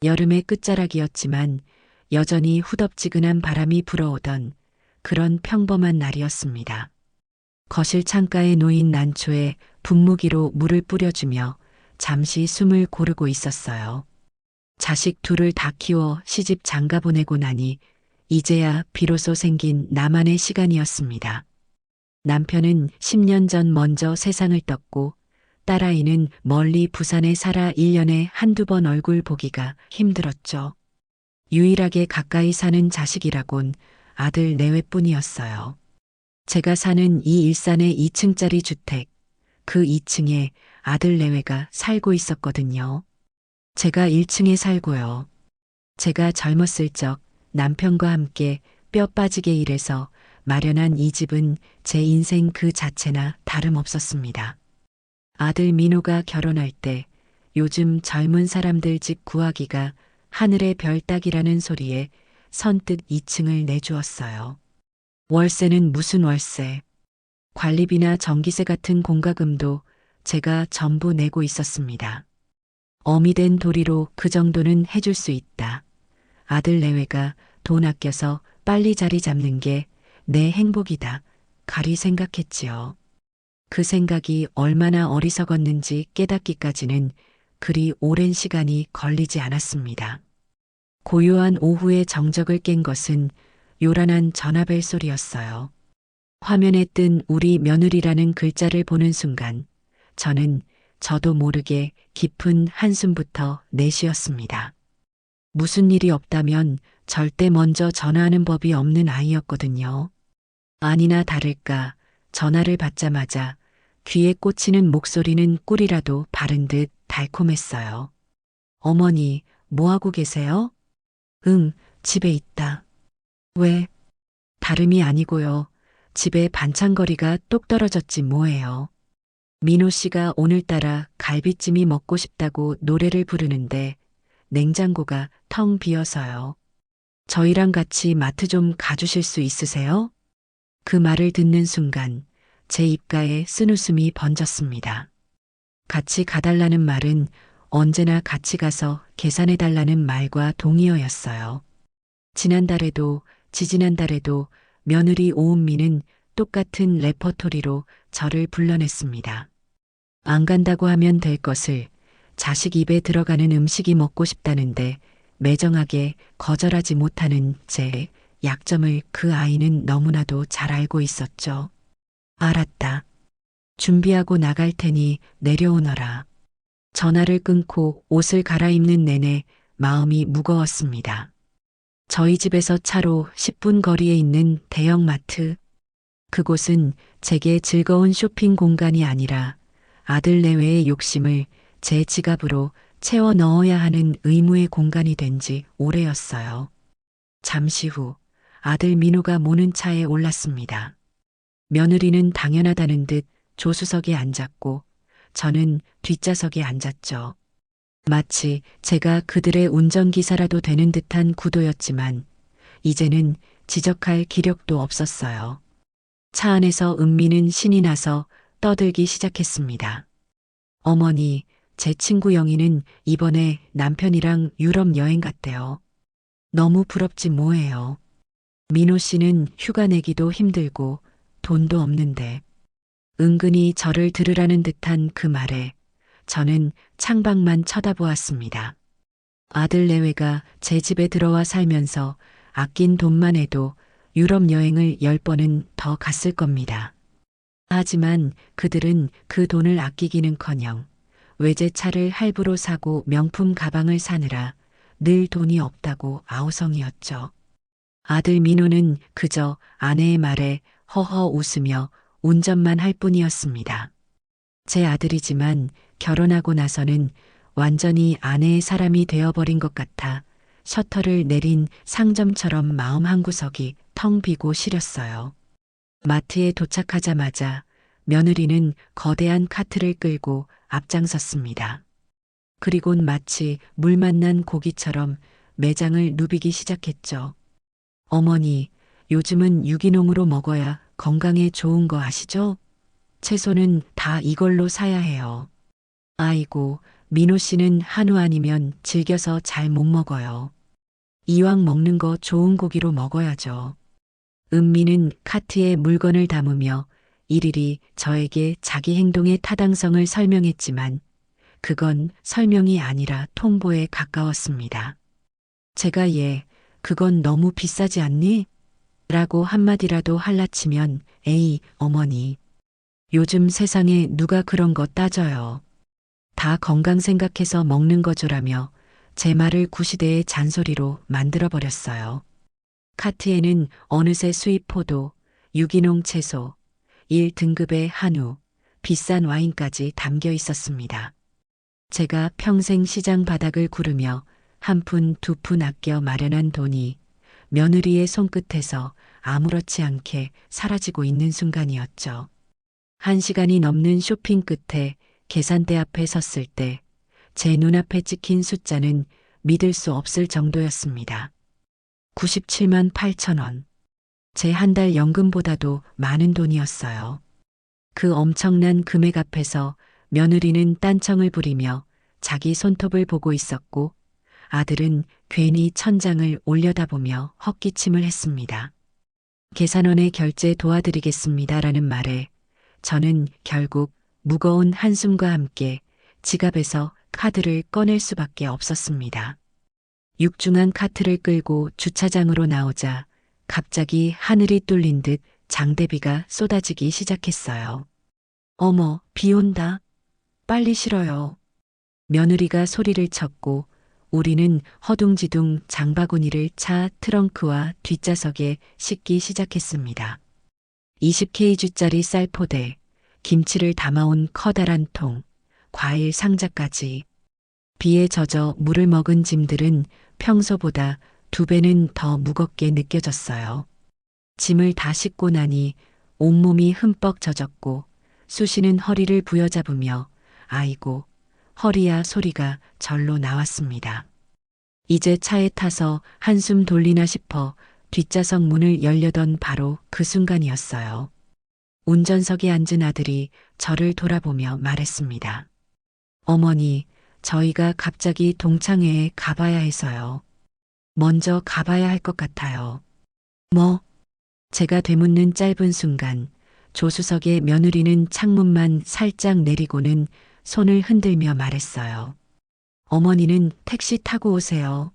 여름의 끝자락이었지만 여전히 후덥지근한 바람이 불어오던 그런 평범한 날이었습니다. 거실 창가에 놓인 난초에 분무기로 물을 뿌려주며 잠시 숨을 고르고 있었어요. 자식 둘을 다 키워 시집 장가 보내고 나니 이제야 비로소 생긴 나만의 시간이었습니다. 남편은 10년 전 먼저 세상을 떴고 딸아이는 멀리 부산에 살아 1년에 한두 번 얼굴 보기가 힘들었죠. 유일하게 가까이 사는 자식이라곤 아들 내외뿐이었어요. 제가 사는 이 일산의 2층짜리 주택, 그 2층에 아들 내외가 살고 있었거든요. 제가 1층에 살고요. 제가 젊었을 적 남편과 함께 뼈 빠지게 일해서 마련한 이 집은 제 인생 그 자체나 다름없었습니다. 아들 민호가 결혼할 때 요즘 젊은 사람들 집 구하기가 하늘의 별 따기라는 소리에 선뜻 2층을 내주었어요. 월세는 무슨 월세. 관리비나 전기세 같은 공과금도 제가 전부 내고 있었습니다. 어미 된 도리로 그 정도는 해줄 수 있다. 아들 내외가 돈 아껴서 빨리 자리 잡는 게 내 행복이다. 가리 생각했지요. 그 생각이 얼마나 어리석었는지 깨닫기까지는 그리 오랜 시간이 걸리지 않았습니다. 고요한 오후의 정적을 깬 것은 요란한 전화벨 소리였어요. 화면에 뜬 우리 며느리라는 글자를 보는 순간 저는 저도 모르게 깊은 한숨부터 내쉬었습니다. 무슨 일이 없다면 절대 먼저 전화하는 법이 없는 아이였거든요. 아니나 다를까 전화를 받자마자 귀에 꽂히는 목소리는 꿀이라도 바른 듯 달콤했어요. 어머니, 뭐하고 계세요? 응, 집에 있다. 왜? 다름이 아니고요. 집에 반찬거리가 똑 떨어졌지 뭐예요. 민호 씨가 오늘따라 갈비찜이 먹고 싶다고 노래를 부르는데 냉장고가 텅 비어서요. 저희랑 같이 마트 좀 가주실 수 있으세요? 그 말을 듣는 순간 제 입가에 쓴웃음이 번졌습니다. 같이 가달라는 말은 언제나 같이 가서 계산해달라는 말과 동의어였어요. 지난달에도 지지난달에도 며느리 오은미는 똑같은 레퍼토리로 저를 불러냈습니다. 안 간다고 하면 될 것을 자식 입에 들어가는 음식이 먹고 싶다는데 매정하게 거절하지 못하는 제 약점을 그 아이는 너무나도 잘 알고 있었죠. 알았다. 준비하고 나갈 테니 내려오너라. 전화를 끊고 옷을 갈아입는 내내 마음이 무거웠습니다. 저희 집에서 차로 10분 거리에 있는 대형마트. 그곳은 제게 즐거운 쇼핑 공간이 아니라 아들 내외의 욕심을 제 지갑으로 채워 넣어야 하는 의무의 공간이 된 지 오래였어요. 잠시 후 아들 민호가 모는 차에 올랐습니다. 며느리는 당연하다는 듯 조수석에 앉았고 저는 뒷좌석에 앉았죠. 마치 제가 그들의 운전기사라도 되는 듯한 구도였지만 이제는 지적할 기력도 없었어요. 차 안에서 은미는 신이 나서 떠들기 시작했습니다. 어머니, 제 친구 영희는 이번에 남편이랑 유럽 여행 갔대요. 너무 부럽지 뭐예요. 민호 씨는 휴가 내기도 힘들고 돈도 없는데 은근히 저를 들으라는 듯한 그 말에 저는 창밖만 쳐다보았습니다. 아들 내외가 제 집에 들어와 살면서 아낀 돈만 해도 유럽 여행을 10번은 더 갔을 겁니다. 하지만 그들은 그 돈을 아끼기는커녕 외제차를 할부로 사고 명품 가방을 사느라 늘 돈이 없다고 아우성이었죠. 아들 민호는 그저 아내의 말에 허허 웃으며 운전만 할 뿐이었습니다. 제 아들이지만 결혼하고 나서는 완전히 아내의 사람이 되어버린 것 같아 셔터를 내린 상점처럼 마음 한구석이 텅 비고 시렸어요. 마트에 도착하자마자 며느리는 거대한 카트를 끌고 앞장섰습니다. 그리곤 마치 물 만난 고기처럼 매장을 누비기 시작했죠. 어머니, 요즘은 유기농으로 먹어야 건강에 좋은 거 아시죠? 채소는 다 이걸로 사야 해요. 아이고, 민호 씨는 한우 아니면 질겨서 잘 못 먹어요. 이왕 먹는 거 좋은 고기로 먹어야죠. 은미는 카트에 물건을 담으며 일일이 저에게 자기 행동의 타당성을 설명했지만 그건 설명이 아니라 통보에 가까웠습니다. 제가 그건 너무 비싸지 않니? 라고 한마디라도 할라치면 에이, 어머니. 요즘 세상에 누가 그런 거 따져요. 다 건강 생각해서 먹는 거죠라며 제 말을 구시대의 잔소리로 만들어버렸어요. 카트에는 어느새 수입 포도, 유기농 채소, 1등급의 한우, 비싼 와인까지 담겨 있었습니다. 제가 평생 시장 바닥을 구르며 한 푼 두 푼 아껴 마련한 돈이 며느리의 손끝에서 아무렇지 않게 사라지고 있는 순간이었죠. 1시간이 넘는 쇼핑 끝에 계산대 앞에 섰을 때 제 눈앞에 찍힌 숫자는 믿을 수 없을 정도였습니다. 97만 8천 원. 제 한 달 연금보다도 많은 돈이었어요. 그 엄청난 금액 앞에서 며느리는 딴청을 부리며 자기 손톱을 보고 있었고 아들은 괜히 천장을 올려다보며 헛기침을 했습니다. 계산원의 결제 도와드리겠습니다라는 말에 저는 결국 무거운 한숨과 함께 지갑에서 카드를 꺼낼 수밖에 없었습니다. 육중한 카트를 끌고 주차장으로 나오자 갑자기 하늘이 뚫린 듯 장대비가 쏟아지기 시작했어요. 어머, 비 온다. 빨리 실어요. 며느리가 소리를 쳤고 우리는 허둥지둥 장바구니를 차 트렁크와 뒷좌석에 싣기 시작했습니다. 20kg짜리 쌀포대, 김치를 담아온 커다란 통, 과일 상자까지. 비에 젖어 물을 먹은 짐들은 평소보다 2배는 더 무겁게 느껴졌어요. 짐을 다 싣고 나니 온몸이 흠뻑 젖었고 수시는 허리를 부여잡으며 아이고, 허리야 소리가 절로 나왔습니다. 이제 차에 타서 한숨 돌리나 싶어 뒷좌석 문을 열려던 바로 그 순간이었어요. 운전석에 앉은 아들이 저를 돌아보며 말했습니다. 어머니, 저희가 갑자기 동창회에 가봐야 해서요. 먼저 가봐야 할 것 같아요. 뭐? 제가 되묻는 짧은 순간 조수석의 며느리는 창문만 살짝 내리고는 손을 흔들며 말했어요. 어머니는 택시 타고 오세요.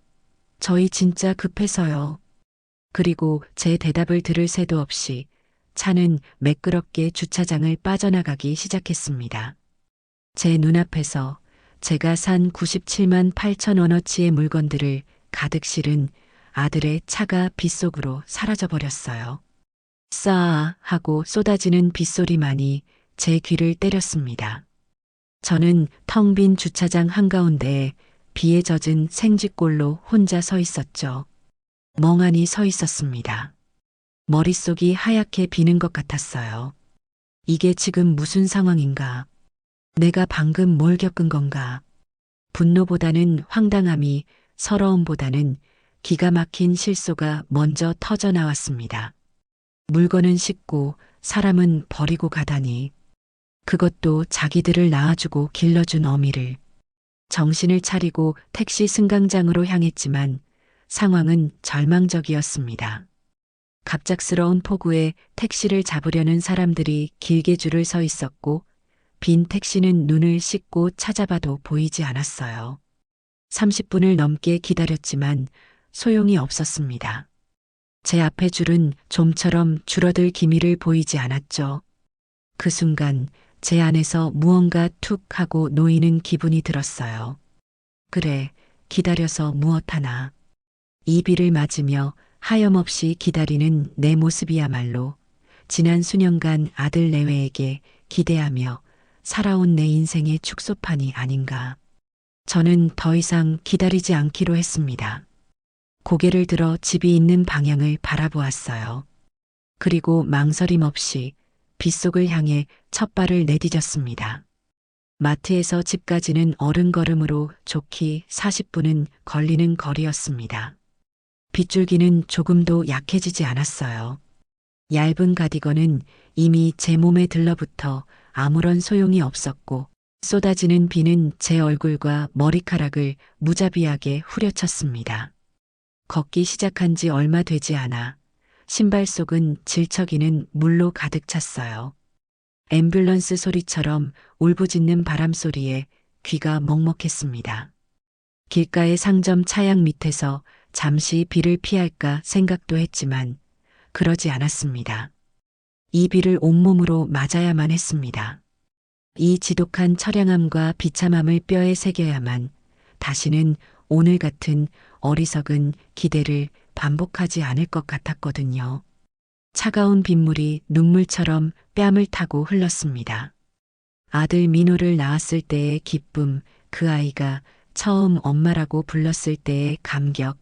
저희 진짜 급해서요. 그리고 제 대답을 들을 새도 없이 차는 매끄럽게 주차장을 빠져나가기 시작했습니다. 제 눈앞에서 제가 산 97만 8천 원어치의 물건들을 가득 실은 아들의 차가 빗속으로 사라져버렸어요. 싸 하고 쏟아지는 빗소리만이 제 귀를 때렸습니다. 저는 텅 빈 주차장 한가운데에 비에 젖은 생쥐꼴로 혼자 서 있었죠. 멍하니 서 있었습니다. 머릿속이 하얗게 비는 것 같았어요. 이게 지금 무슨 상황인가? 내가 방금 뭘 겪은 건가? 분노보다는 황당함이, 서러움보다는 기가 막힌 실소가 먼저 터져 나왔습니다. 물건은 싣고 사람은 버리고 가다니. 그것도 자기들을 낳아주고 길러준 어미를. 정신을 차리고 택시 승강장으로 향했지만 상황은 절망적이었습니다. 갑작스러운 폭우에 택시를 잡으려는 사람들이 길게 줄을 서 있었고 빈 택시는 눈을 씻고 찾아봐도 보이지 않았어요. 30분을 넘게 기다렸지만 소용이 없었습니다. 제 앞에 줄은 좀처럼 줄어들 기미를 보이지 않았죠. 그 순간 제 안에서 무언가 툭 하고 놓이는 기분이 들었어요. 그래, 기다려서 무엇하나. 이 비를 맞으며 하염없이 기다리는 내 모습이야말로 지난 수년간 아들 내외에게 기대하며 살아온 내 인생의 축소판이 아닌가. 저는 더 이상 기다리지 않기로 했습니다. 고개를 들어 집이 있는 방향을 바라보았어요. 그리고 망설임 없이 빗속을 향해 첫 발을 내디뎠습니다. 마트에서 집까지는 어른걸음으로 좋기 40분은 걸리는 거리였습니다. 빗줄기는 조금도 약해지지 않았어요. 얇은 가디건은 이미 제 몸에 들러붙어 아무런 소용이 없었고 쏟아지는 비는 제 얼굴과 머리카락을 무자비하게 후려쳤습니다. 걷기 시작한 지 얼마 되지 않아 신발 속은 질척이는 물로 가득 찼어요. 앰뷸런스 소리처럼 울부짖는 바람 소리에 귀가 먹먹했습니다. 길가의 상점 차양 밑에서 잠시 비를 피할까 생각도 했지만 그러지 않았습니다. 이 비를 온몸으로 맞아야만 했습니다. 이 지독한 처량함과 비참함을 뼈에 새겨야만 다시는 오늘 같은 어리석은 기대를 반복하지 않을 것 같았거든요. 차가운 빗물이 눈물처럼 뺨을 타고 흘렀습니다. 아들 민호를 낳았을 때의 기쁨, 그 아이가 처음 엄마라고 불렀을 때의 감격,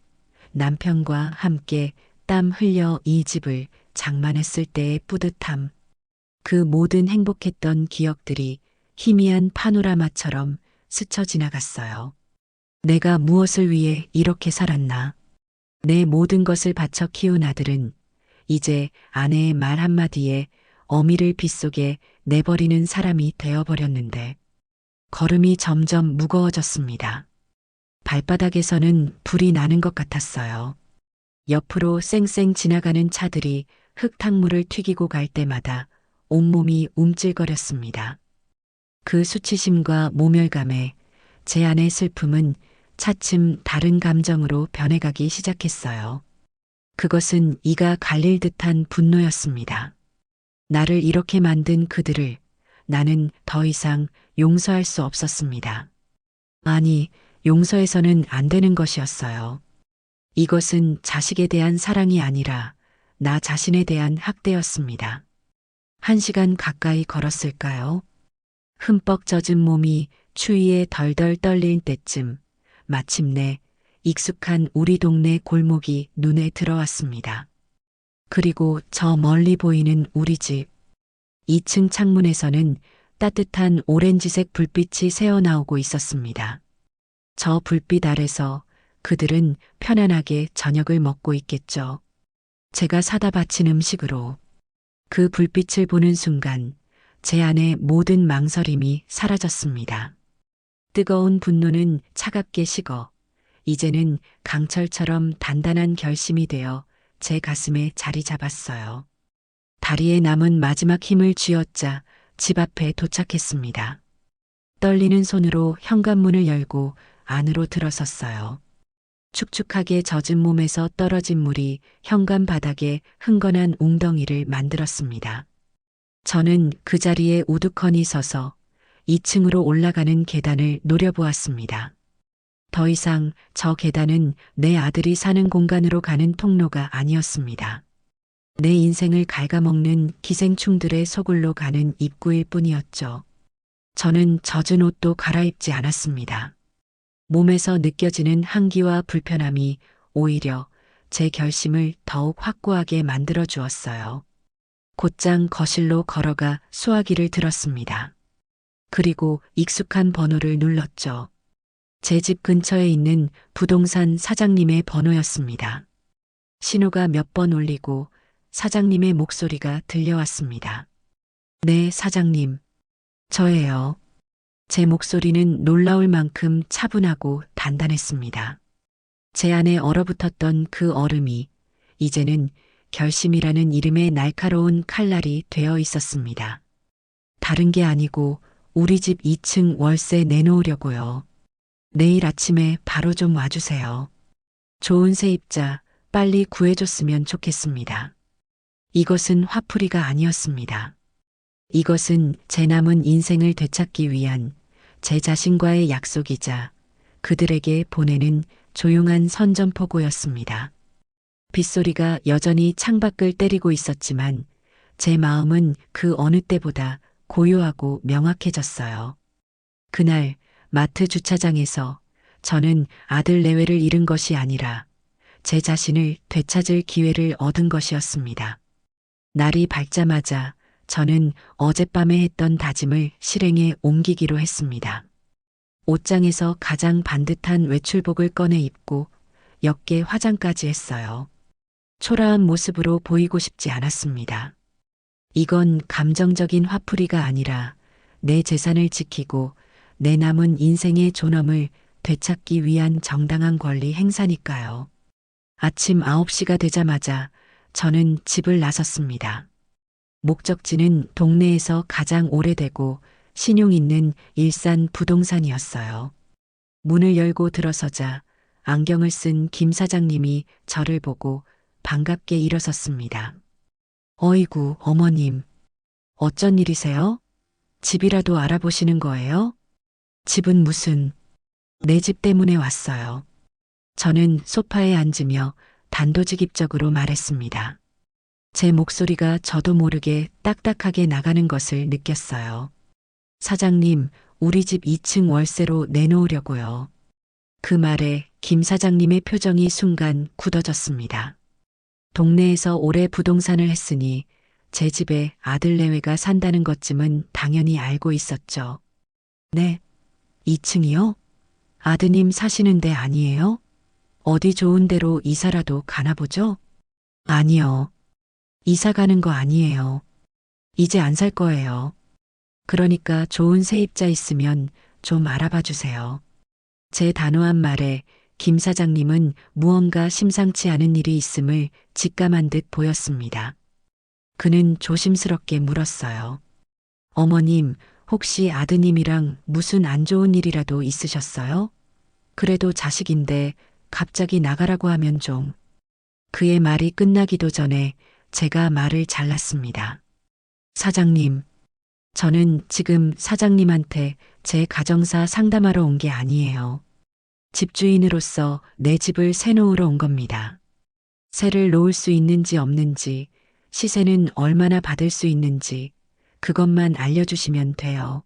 남편과 함께 땀 흘려 이 집을 장만했을 때의 뿌듯함, 그 모든 행복했던 기억들이 희미한 파노라마처럼 스쳐 지나갔어요. 내가 무엇을 위해 이렇게 살았나? 내 모든 것을 바쳐 키운 아들은 이제 아내의 말 한마디에 어미를 빗속에 내버리는 사람이 되어버렸는데 걸음이 점점 무거워졌습니다. 발바닥에서는 불이 나는 것 같았어요. 옆으로 쌩쌩 지나가는 차들이 흙탕물을 튀기고 갈 때마다 온몸이 움찔거렸습니다. 그 수치심과 모멸감에 제 안의 슬픔은 차츰 다른 감정으로 변해가기 시작했어요. 그것은 이가 갈릴 듯한 분노였습니다. 나를 이렇게 만든 그들을 나는 더 이상 용서할 수 없었습니다. 아니, 용서해서는 안 되는 것이었어요. 이것은 자식에 대한 사랑이 아니라 나 자신에 대한 학대였습니다. 1시간 가까이 걸었을까요? 흠뻑 젖은 몸이 추위에 덜덜 떨릴 때쯤 마침내 익숙한 우리 동네 골목이 눈에 들어왔습니다. 그리고 저 멀리 보이는 우리 집. 2층 창문에서는 따뜻한 오렌지색 불빛이 새어나오고 있었습니다. 저 불빛 아래서 그들은 편안하게 저녁을 먹고 있겠죠. 제가 사다 바친 음식으로. 그 불빛을 보는 순간 제 안의 모든 망설임이 사라졌습니다. 뜨거운 분노는 차갑게 식어 이제는 강철처럼 단단한 결심이 되어 제 가슴에 자리 잡았어요. 다리에 남은 마지막 힘을 쥐어짜 집 앞에 도착했습니다. 떨리는 손으로 현관문을 열고 안으로 들어섰어요. 축축하게 젖은 몸에서 떨어진 물이 현관 바닥에 흥건한 웅덩이를 만들었습니다. 저는 그 자리에 우두커니 서서 2층으로 올라가는 계단을 노려보았습니다. 더 이상 저 계단은 내 아들이 사는 공간으로 가는 통로가 아니었습니다. 내 인생을 갉아먹는 기생충들의 소굴로 가는 입구일 뿐이었죠. 저는 젖은 옷도 갈아입지 않았습니다. 몸에서 느껴지는 한기와 불편함이 오히려 제 결심을 더욱 확고하게 만들어 주었어요. 곧장 거실로 걸어가 수화기를 들었습니다. 그리고 익숙한 번호를 눌렀죠. 제 집 근처에 있는 부동산 사장님의 번호였습니다. 신호가 몇 번 울리고 사장님의 목소리가 들려왔습니다. 네, 사장님. 저예요. 제 목소리는 놀라울 만큼 차분하고 단단했습니다. 제 안에 얼어붙었던 그 얼음이 이제는 결심이라는 이름의 날카로운 칼날이 되어 있었습니다. 다른 게 아니고 우리 집 2층 월세 내놓으려고요. 내일 아침에 바로 좀 와주세요. 좋은 세입자 빨리 구해줬으면 좋겠습니다. 이것은 화풀이가 아니었습니다. 이것은 제 남은 인생을 되찾기 위한 제 자신과의 약속이자 그들에게 보내는 조용한 선전포고였습니다. 빗소리가 여전히 창밖을 때리고 있었지만 제 마음은 그 어느 때보다 고요하고 명확해졌어요. 그날 마트 주차장에서 저는 아들 내외를 잃은 것이 아니라 제 자신을 되찾을 기회를 얻은 것이었습니다. 날이 밝자마자 저는 어젯밤에 했던 다짐을 실행에 옮기기로 했습니다. 옷장에서 가장 반듯한 외출복을 꺼내 입고 옅게 화장까지 했어요. 초라한 모습으로 보이고 싶지 않았습니다. 이건 감정적인 화풀이가 아니라 내 재산을 지키고 내 남은 인생의 존엄을 되찾기 위한 정당한 권리 행사니까요. 아침 9시가 되자마자 저는 집을 나섰습니다. 목적지는 동네에서 가장 오래되고 신용 있는 일산 부동산이었어요. 문을 열고 들어서자 안경을 쓴 김 사장님이 저를 보고 반갑게 일어섰습니다. 어이구, 어머님. 어쩐 일이세요? 집이라도 알아보시는 거예요? 집은 무슨, 내 집 때문에 왔어요. 저는 소파에 앉으며 단도직입적으로 말했습니다. 제 목소리가 저도 모르게 딱딱하게 나가는 것을 느꼈어요. 사장님, 우리 집 2층 월세로 내놓으려고요. 그 말에 김 사장님의 표정이 순간 굳어졌습니다. 동네에서 오래 부동산을 했으니 제 집에 아들 내외가 산다는 것쯤은 당연히 알고 있었죠. 네, 2층이요? 아드님 사시는 데 아니에요? 어디 좋은 데로 이사라도 가나 보죠? 아니요. 이사 가는 거 아니에요. 이제 안 살 거예요. 그러니까 좋은 세입자 있으면 좀 알아봐 주세요. 제 단호한 말에 김 사장님은 무언가 심상치 않은 일이 있음을 직감한 듯 보였습니다. 그는 조심스럽게 물었어요. 어머님, 혹시 아드님이랑 무슨 안 좋은 일이라도 있으셨어요? 그래도 자식인데 갑자기 나가라고 하면 좀. 그의 말이 끝나기도 전에 제가 말을 잘랐습니다. 사장님, 저는 지금 사장님한테 제 가정사 상담하러 온 게 아니에요. 집주인으로서 내 집을 새놓으러 온 겁니다. 새를 놓을 수 있는지 없는지, 시세는 얼마나 받을 수 있는지, 그것만 알려주시면 돼요.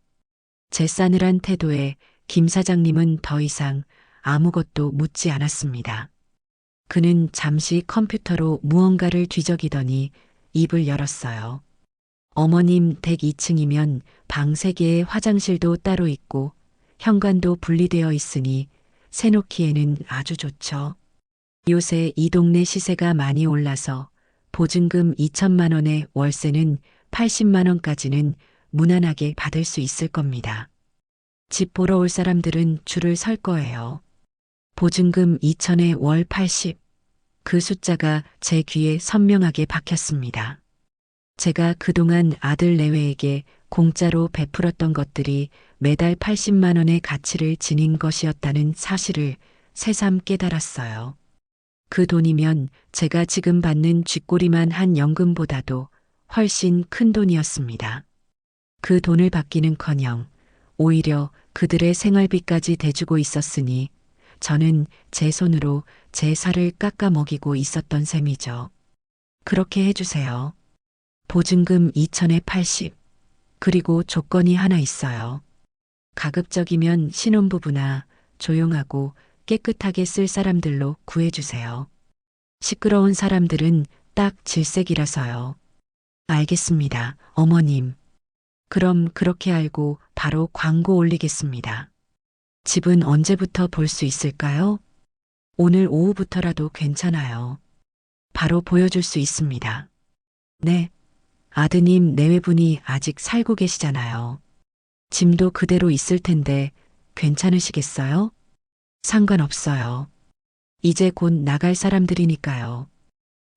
제 싸늘한 태도에 김 사장님은 더 이상 아무것도 묻지 않았습니다. 그는 잠시 컴퓨터로 무언가를 뒤적이더니 입을 열었어요. 어머님 댁 2층이면 방 3개에 화장실도 따로 있고 현관도 분리되어 있으니 새놓기에는 아주 좋죠. 요새 이 동네 시세가 많이 올라서 보증금 2천만 원에 월세는 80만 원까지는 무난하게 받을 수 있을 겁니다. 집 보러 올 사람들은 줄을 설 거예요. 보증금 2천에 월 80. 그 숫자가 제 귀에 선명하게 박혔습니다. 제가 그동안 아들 내외에게 공짜로 베풀었던 것들이 매달 80만 원의 가치를 지닌 것이었다는 사실을 새삼 깨달았어요. 그 돈이면 제가 지금 받는 쥐꼬리만 한 연금보다도 훨씬 큰 돈이었습니다. 그 돈을 받기는커녕 오히려 그들의 생활비까지 대주고 있었으니 저는 제 손으로 제 살을 깎아 먹이고 있었던 셈이죠. 그렇게 해주세요. 보증금 2천에 80. 그리고 조건이 하나 있어요. 가급적이면 신혼부부나 조용하고 깨끗하게 쓸 사람들로 구해주세요. 시끄러운 사람들은 딱 질색이라서요. 알겠습니다, 어머님. 그럼 그렇게 알고 바로 광고 올리겠습니다. 집은 언제부터 볼 수 있을까요? 오늘 오후부터라도 괜찮아요. 바로 보여줄 수 있습니다. 네. 아드님 내외분이 아직 살고 계시잖아요. 짐도 그대로 있을 텐데 괜찮으시겠어요? 상관없어요. 이제 곧 나갈 사람들이니까요.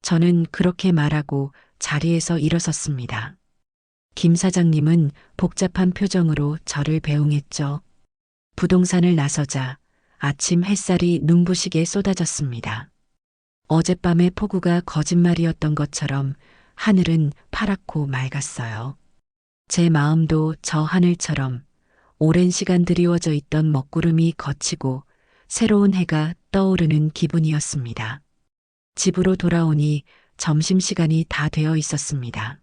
저는 그렇게 말하고 자리에서 일어섰습니다. 김 사장님은 복잡한 표정으로 저를 배웅했죠. 부동산을 나서자 아침 햇살이 눈부시게 쏟아졌습니다. 어젯밤의 폭우가 거짓말이었던 것처럼 하늘은 파랗고 맑았어요. 제 마음도 저 하늘처럼 오랜 시간 드리워져 있던 먹구름이 걷히고 새로운 해가 떠오르는 기분이었습니다. 집으로 돌아오니 점심시간이 다 되어 있었습니다.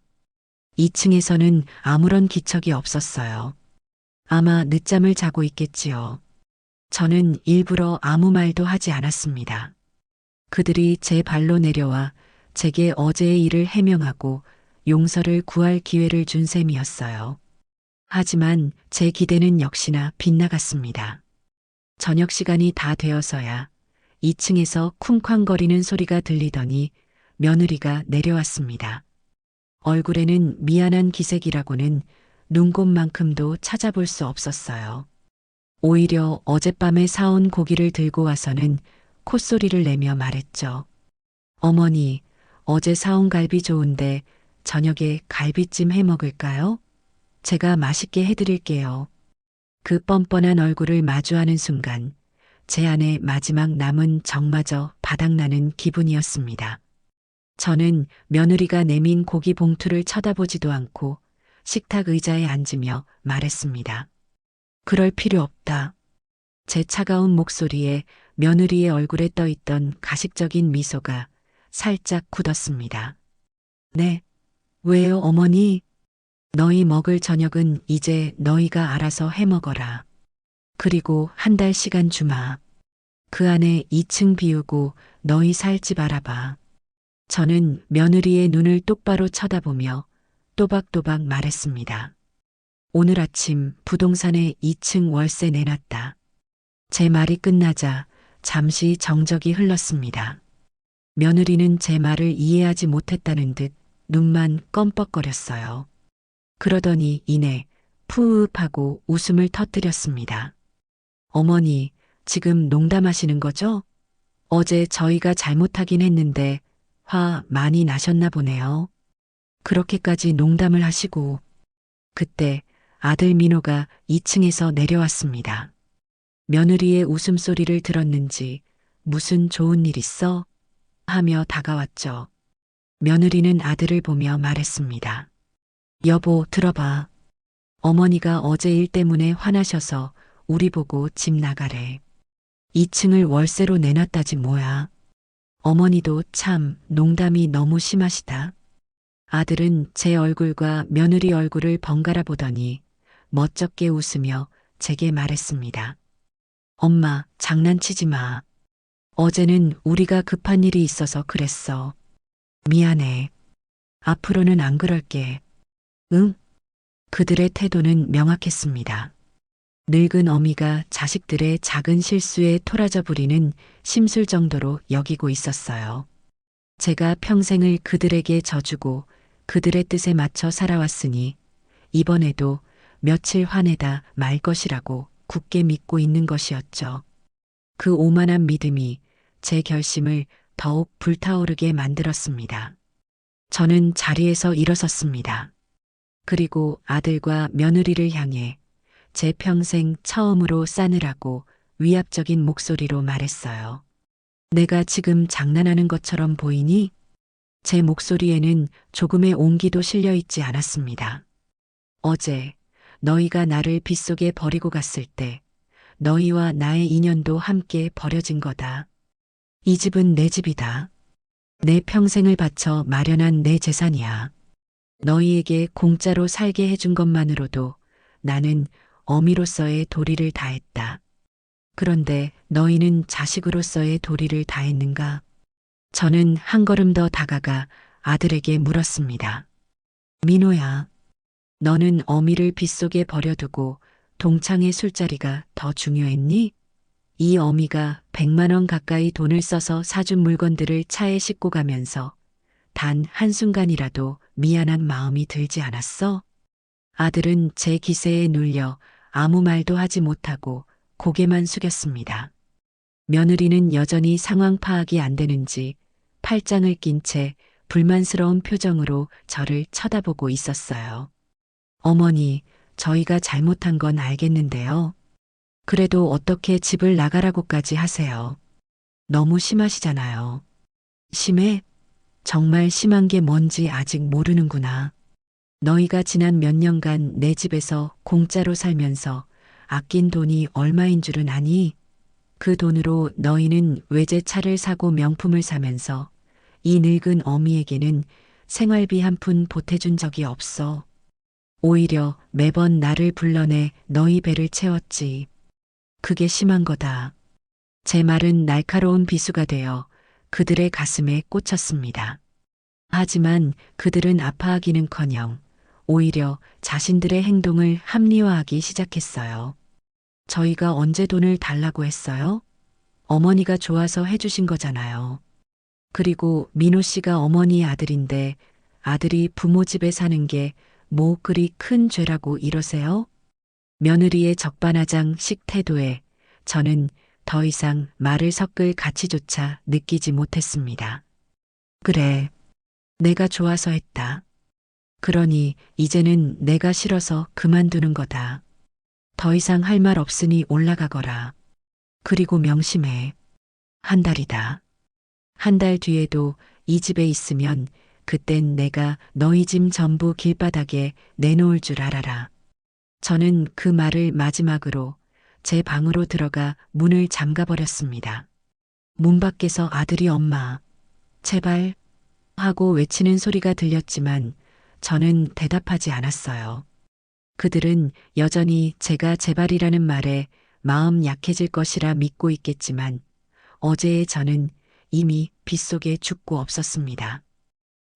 2층에서는 아무런 기척이 없었어요. 아마 늦잠을 자고 있겠지요. 저는 일부러 아무 말도 하지 않았습니다. 그들이 제 발로 내려와 제게 어제의 일을 해명하고 용서를 구할 기회를 준 셈이었어요. 하지만 제 기대는 역시나 빗나갔습니다. 저녁 시간이 다 되어서야 2층에서 쿵쾅거리는 소리가 들리더니 며느리가 내려왔습니다. 얼굴에는 미안한 기색이라고는 눈곱만큼도 찾아볼 수 없었어요. 오히려 어젯밤에 사온 고기를 들고 와서는 콧소리를 내며 말했죠. 어머니, 어제 사온 갈비 좋은데 저녁에 갈비찜 해 먹을까요? 제가 맛있게 해드릴게요. 그 뻔뻔한 얼굴을 마주하는 순간 제 안에 마지막 남은 정마저 바닥나는 기분이었습니다. 저는 며느리가 내민 고기 봉투를 쳐다보지도 않고 식탁 의자에 앉으며 말했습니다. 그럴 필요 없다. 제 차가운 목소리에 며느리의 얼굴에 떠있던 가식적인 미소가 살짝 굳었습니다. 네, 왜요, 어머니? 너희 먹을 저녁은 이제 너희가 알아서 해 먹어라. 그리고 한 달 시간 주마. 그 안에 2층 비우고 너희 살 집 알아봐. 저는 며느리의 눈을 똑바로 쳐다보며 또박또박 말했습니다. 오늘 아침 부동산에 2층 월세 내놨다. 제 말이 끝나자 잠시 정적이 흘렀습니다. 며느리는 제 말을 이해하지 못했다는 듯 눈만 껌뻑거렸어요. 그러더니 이내 푸흡하고 웃음을 터뜨렸습니다. 어머니, 지금 농담하시는 거죠? 어제 저희가 잘못하긴 했는데 화 많이 나셨나 보네요. 그렇게까지 농담을 하시고. 그때 아들 민호가 2층에서 내려왔습니다. 며느리의 웃음소리를 들었는지 무슨 좋은 일 있어? 하며 다가왔죠. 며느리는 아들을 보며 말했습니다. 여보, 들어봐. 어머니가 어제 일 때문에 화나셔서 우리 보고 집 나가래. 2층을 월세로 내놨다지 뭐야. 어머니도 참 농담이 너무 심하시다. 아들은 제 얼굴과 며느리 얼굴을 번갈아 보더니 멋쩍게 웃으며 제게 말했습니다. 엄마, 장난치지 마. 어제는 우리가 급한 일이 있어서 그랬어. 미안해. 앞으로는 안 그럴게. 응? 그들의 태도는 명확했습니다. 늙은 어미가 자식들의 작은 실수에 토라져 부리는 심술 정도로 여기고 있었어요. 제가 평생을 그들에게 져주고 그들의 뜻에 맞춰 살아왔으니 이번에도 며칠 화내다 말 것이라고 굳게 믿고 있는 것이었죠. 그 오만한 믿음이 제 결심을 더욱 불타오르게 만들었습니다. 저는 자리에서 일어섰습니다. 그리고 아들과 며느리를 향해 제 평생 처음으로 싸늘하고 위압적인 목소리로 말했어요. 내가 지금 장난하는 것처럼 보이니? 제 목소리에는 조금의 온기도 실려 있지 않았습니다. 어제 너희가 나를 빗속에 버리고 갔을 때 너희와 나의 인연도 함께 버려진 거다. 이 집은 내 집이다. 내 평생을 바쳐 마련한 내 재산이야. 너희에게 공짜로 살게 해준 것만으로도 나는 어미로서의 도리를 다했다. 그런데 너희는 자식으로서의 도리를 다했는가? 저는 한 걸음 더 다가가 아들에게 물었습니다. 민호야, 너는 어미를 빗속에 버려두고 동창의 술자리가 더 중요했니? 이 어미가 100만 원 가까이 돈을 써서 사준 물건들을 차에 싣고 가면서 단 한순간이라도 미안한 마음이 들지 않았어? 아들은 제 기세에 눌려 아무 말도 하지 못하고 고개만 숙였습니다. 며느리는 여전히 상황 파악이 안 되는지 팔짱을 낀 채 불만스러운 표정으로 저를 쳐다보고 있었어요. 어머니, 저희가 잘못한 건 알겠는데요. 그래도 어떻게 집을 나가라고까지 하세요. 너무 심하시잖아요. 심해? 정말 심한 게 뭔지 아직 모르는구나. 너희가 지난 몇 년간 내 집에서 공짜로 살면서 아낀 돈이 얼마인 줄은 아니? 그 돈으로 너희는 외제차를 사고 명품을 사면서 이 늙은 어미에게는 생활비 한 푼 보태준 적이 없어. 오히려 매번 나를 불러내 너희 배를 채웠지. 그게 심한 거다. 제 말은 날카로운 비수가 되어 그들의 가슴에 꽂혔습니다. 하지만 그들은 아파하기는커녕 오히려 자신들의 행동을 합리화하기 시작했어요. 저희가 언제 돈을 달라고 했어요? 어머니가 좋아서 해주신 거잖아요. 그리고 민호 씨가 어머니의 아들인데 아들이 부모 집에 사는 게 뭐 그리 큰 죄라고 이러세요? 며느리의 적반하장식 태도에 저는 더 이상 말을 섞을 가치조차 느끼지 못했습니다. 그래, 내가 좋아서 했다. 그러니 이제는 내가 싫어서 그만두는 거다. 더 이상 할 말 없으니 올라가거라. 그리고 명심해. 한 달이다. 한 달 뒤에도 이 집에 있으면 그땐 내가 너희 짐 전부 길바닥에 내놓을 줄 알아라. 저는 그 말을 마지막으로 제 방으로 들어가 문을 잠가버렸습니다. 문 밖에서 아들이 엄마, 제발 하고 외치는 소리가 들렸지만 저는 대답하지 않았어요. 그들은 여전히 제가 제발이라는 말에 마음 약해질 것이라 믿고 있겠지만 어제의 저는 이미 빗속에 죽고 없었습니다.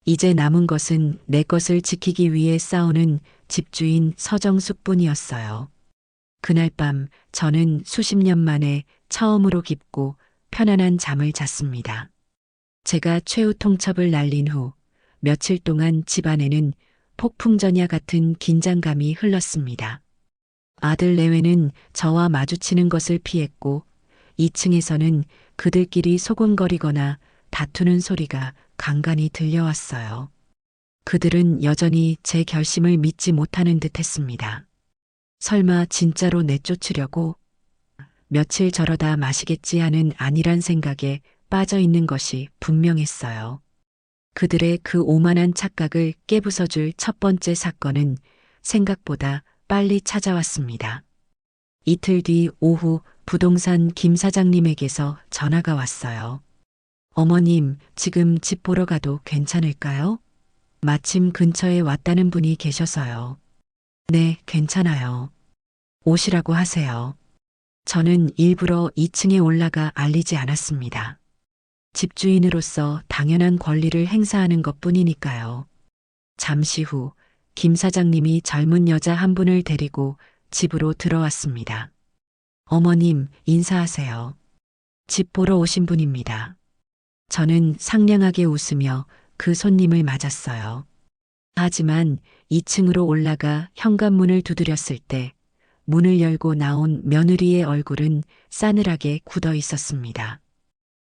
이제 남은 것은 내 것을 지키기 위해 싸우는 집주인 서정숙뿐이었어요. 그날 밤 저는 수십 년 만에 처음으로 깊고 편안한 잠을 잤습니다. 제가 최후 통첩을 날린 후 며칠 동안 집안에는 폭풍전야 같은 긴장감이 흘렀습니다. 아들 내외는 저와 마주치는 것을 피했고 2층에서는 그들끼리 소곤거리거나 다투는 소리가 간간히 들려왔어요. 그들은 여전히 제 결심을 믿지 못하는 듯 했습니다. 설마 진짜로 내쫓으려고? 며칠 저러다 마시겠지 하는 안일한 생각에 빠져 있는 것이 분명했어요. 그들의 그 오만한 착각을 깨부숴줄 첫 번째 사건은 생각보다 빨리 찾아왔습니다. 이틀 뒤 오후 부동산 김 사장님에게서 전화가 왔어요. 어머님, 지금 집 보러 가도 괜찮을까요? 마침 근처에 왔다는 분이 계셔서요. 네, 괜찮아요. 오시라고 하세요. 저는 일부러 2층에 올라가 알리지 않았습니다. 집주인으로서 당연한 권리를 행사하는 것 뿐이니까요. 잠시 후 김 사장님이 젊은 여자 한 분을 데리고 집으로 들어왔습니다. 어머님, 인사하세요. 집 보러 오신 분입니다. 저는 상냥하게 웃으며 그 손님을 맞았어요. 하지만 2층으로 올라가 현관문을 두드렸을 때 문을 열고 나온 며느리의 얼굴은 싸늘하게 굳어 있었습니다.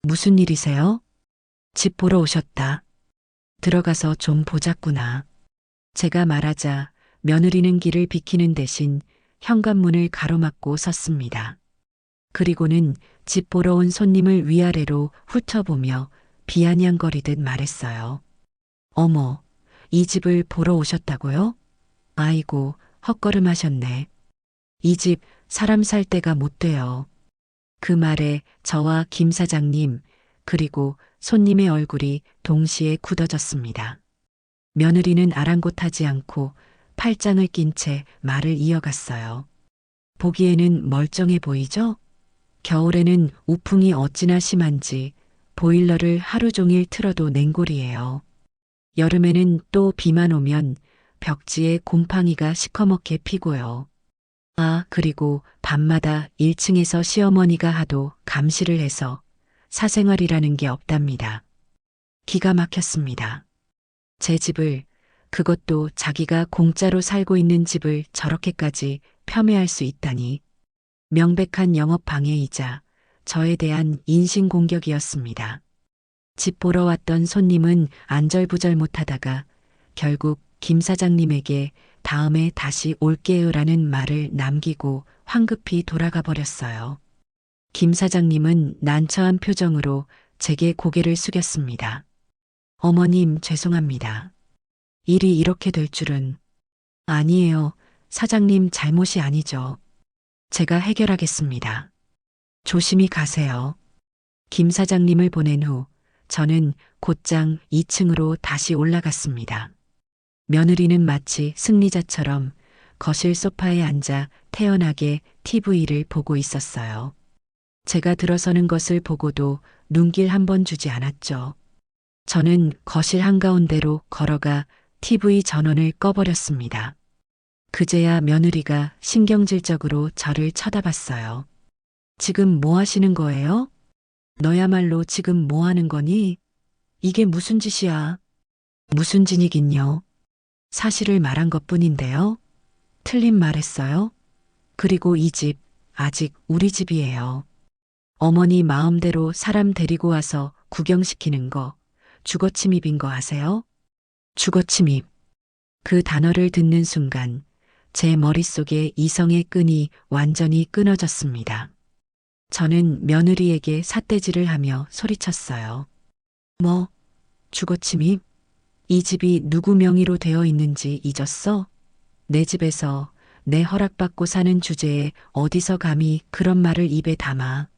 무슨 일이세요? 집 보러 오셨다. 들어가서 좀 보자꾸나. 제가 말하자 며느리는 길을 비키는 대신 현관문을 가로막고 섰습니다. 그리고는 집 보러 온 손님을 위아래로 훑어보며 비아냥거리듯 말했어요. 어머, 이 집을 보러 오셨다고요? 아이고, 헛걸음하셨네. 이 집 사람 살 데가 못 돼요. 그 말에 저와 김 사장님 그리고 손님의 얼굴이 동시에 굳어졌습니다. 며느리는 아랑곳하지 않고 팔짱을 낀 채 말을 이어갔어요. 보기에는 멀쩡해 보이죠? 겨울에는 우풍이 어찌나 심한지 보일러를 하루 종일 틀어도 냉골이에요. 여름에는 또 비만 오면 벽지에 곰팡이가 시커멓게 피고요. 아, 그리고 밤마다 1층에서 시어머니가 하도 감시를 해서 사생활이라는 게 없답니다. 기가 막혔습니다. 제 집을, 그것도 자기가 공짜로 살고 있는 집을 저렇게까지 폄훼할 수 있다니. 명백한 영업 방해이자 저에 대한 인신공격이었습니다. 집 보러 왔던 손님은 안절부절 못하다가 결국 김 사장님에게 다음에 다시 올게요라는 말을 남기고 황급히 돌아가 버렸어요. 김 사장님은 난처한 표정으로 제게 고개를 숙였습니다. 어머님, 죄송합니다. 일이 이렇게 될 줄은. 아니에요. 사장님 잘못이 아니죠. 제가 해결하겠습니다. 조심히 가세요. 김 사장님을 보낸 후 저는 곧장 2층으로 다시 올라갔습니다. 며느리는 마치 승리자처럼 거실 소파에 앉아 태연하게 TV를 보고 있었어요. 제가 들어서는 것을 보고도 눈길 한 번 주지 않았죠. 저는 거실 한가운데로 걸어가 TV 전원을 꺼버렸습니다. 그제야 며느리가 신경질적으로 저를 쳐다봤어요. 지금 뭐 하시는 거예요? 너야말로 지금 뭐 하는 거니? 이게 무슨 짓이야? 무슨 짓이긴요. 사실을 말한 것뿐인데요. 틀린 말했어요? 그리고 이 집, 아직 우리 집이에요. 어머니 마음대로 사람 데리고 와서 구경시키는 거, 주거침입인 거 아세요? 주거침입. 그 단어를 듣는 순간 제 머릿속에 이성의 끈이 완전히 끊어졌습니다. 저는 며느리에게 삿대질을 하며 소리쳤어요. 뭐, 주거침입? 이 집이 누구 명의로 되어 있는지 잊었어? 내 집에서 내 허락받고 사는 주제에 어디서 감히 그런 말을 입에 담아.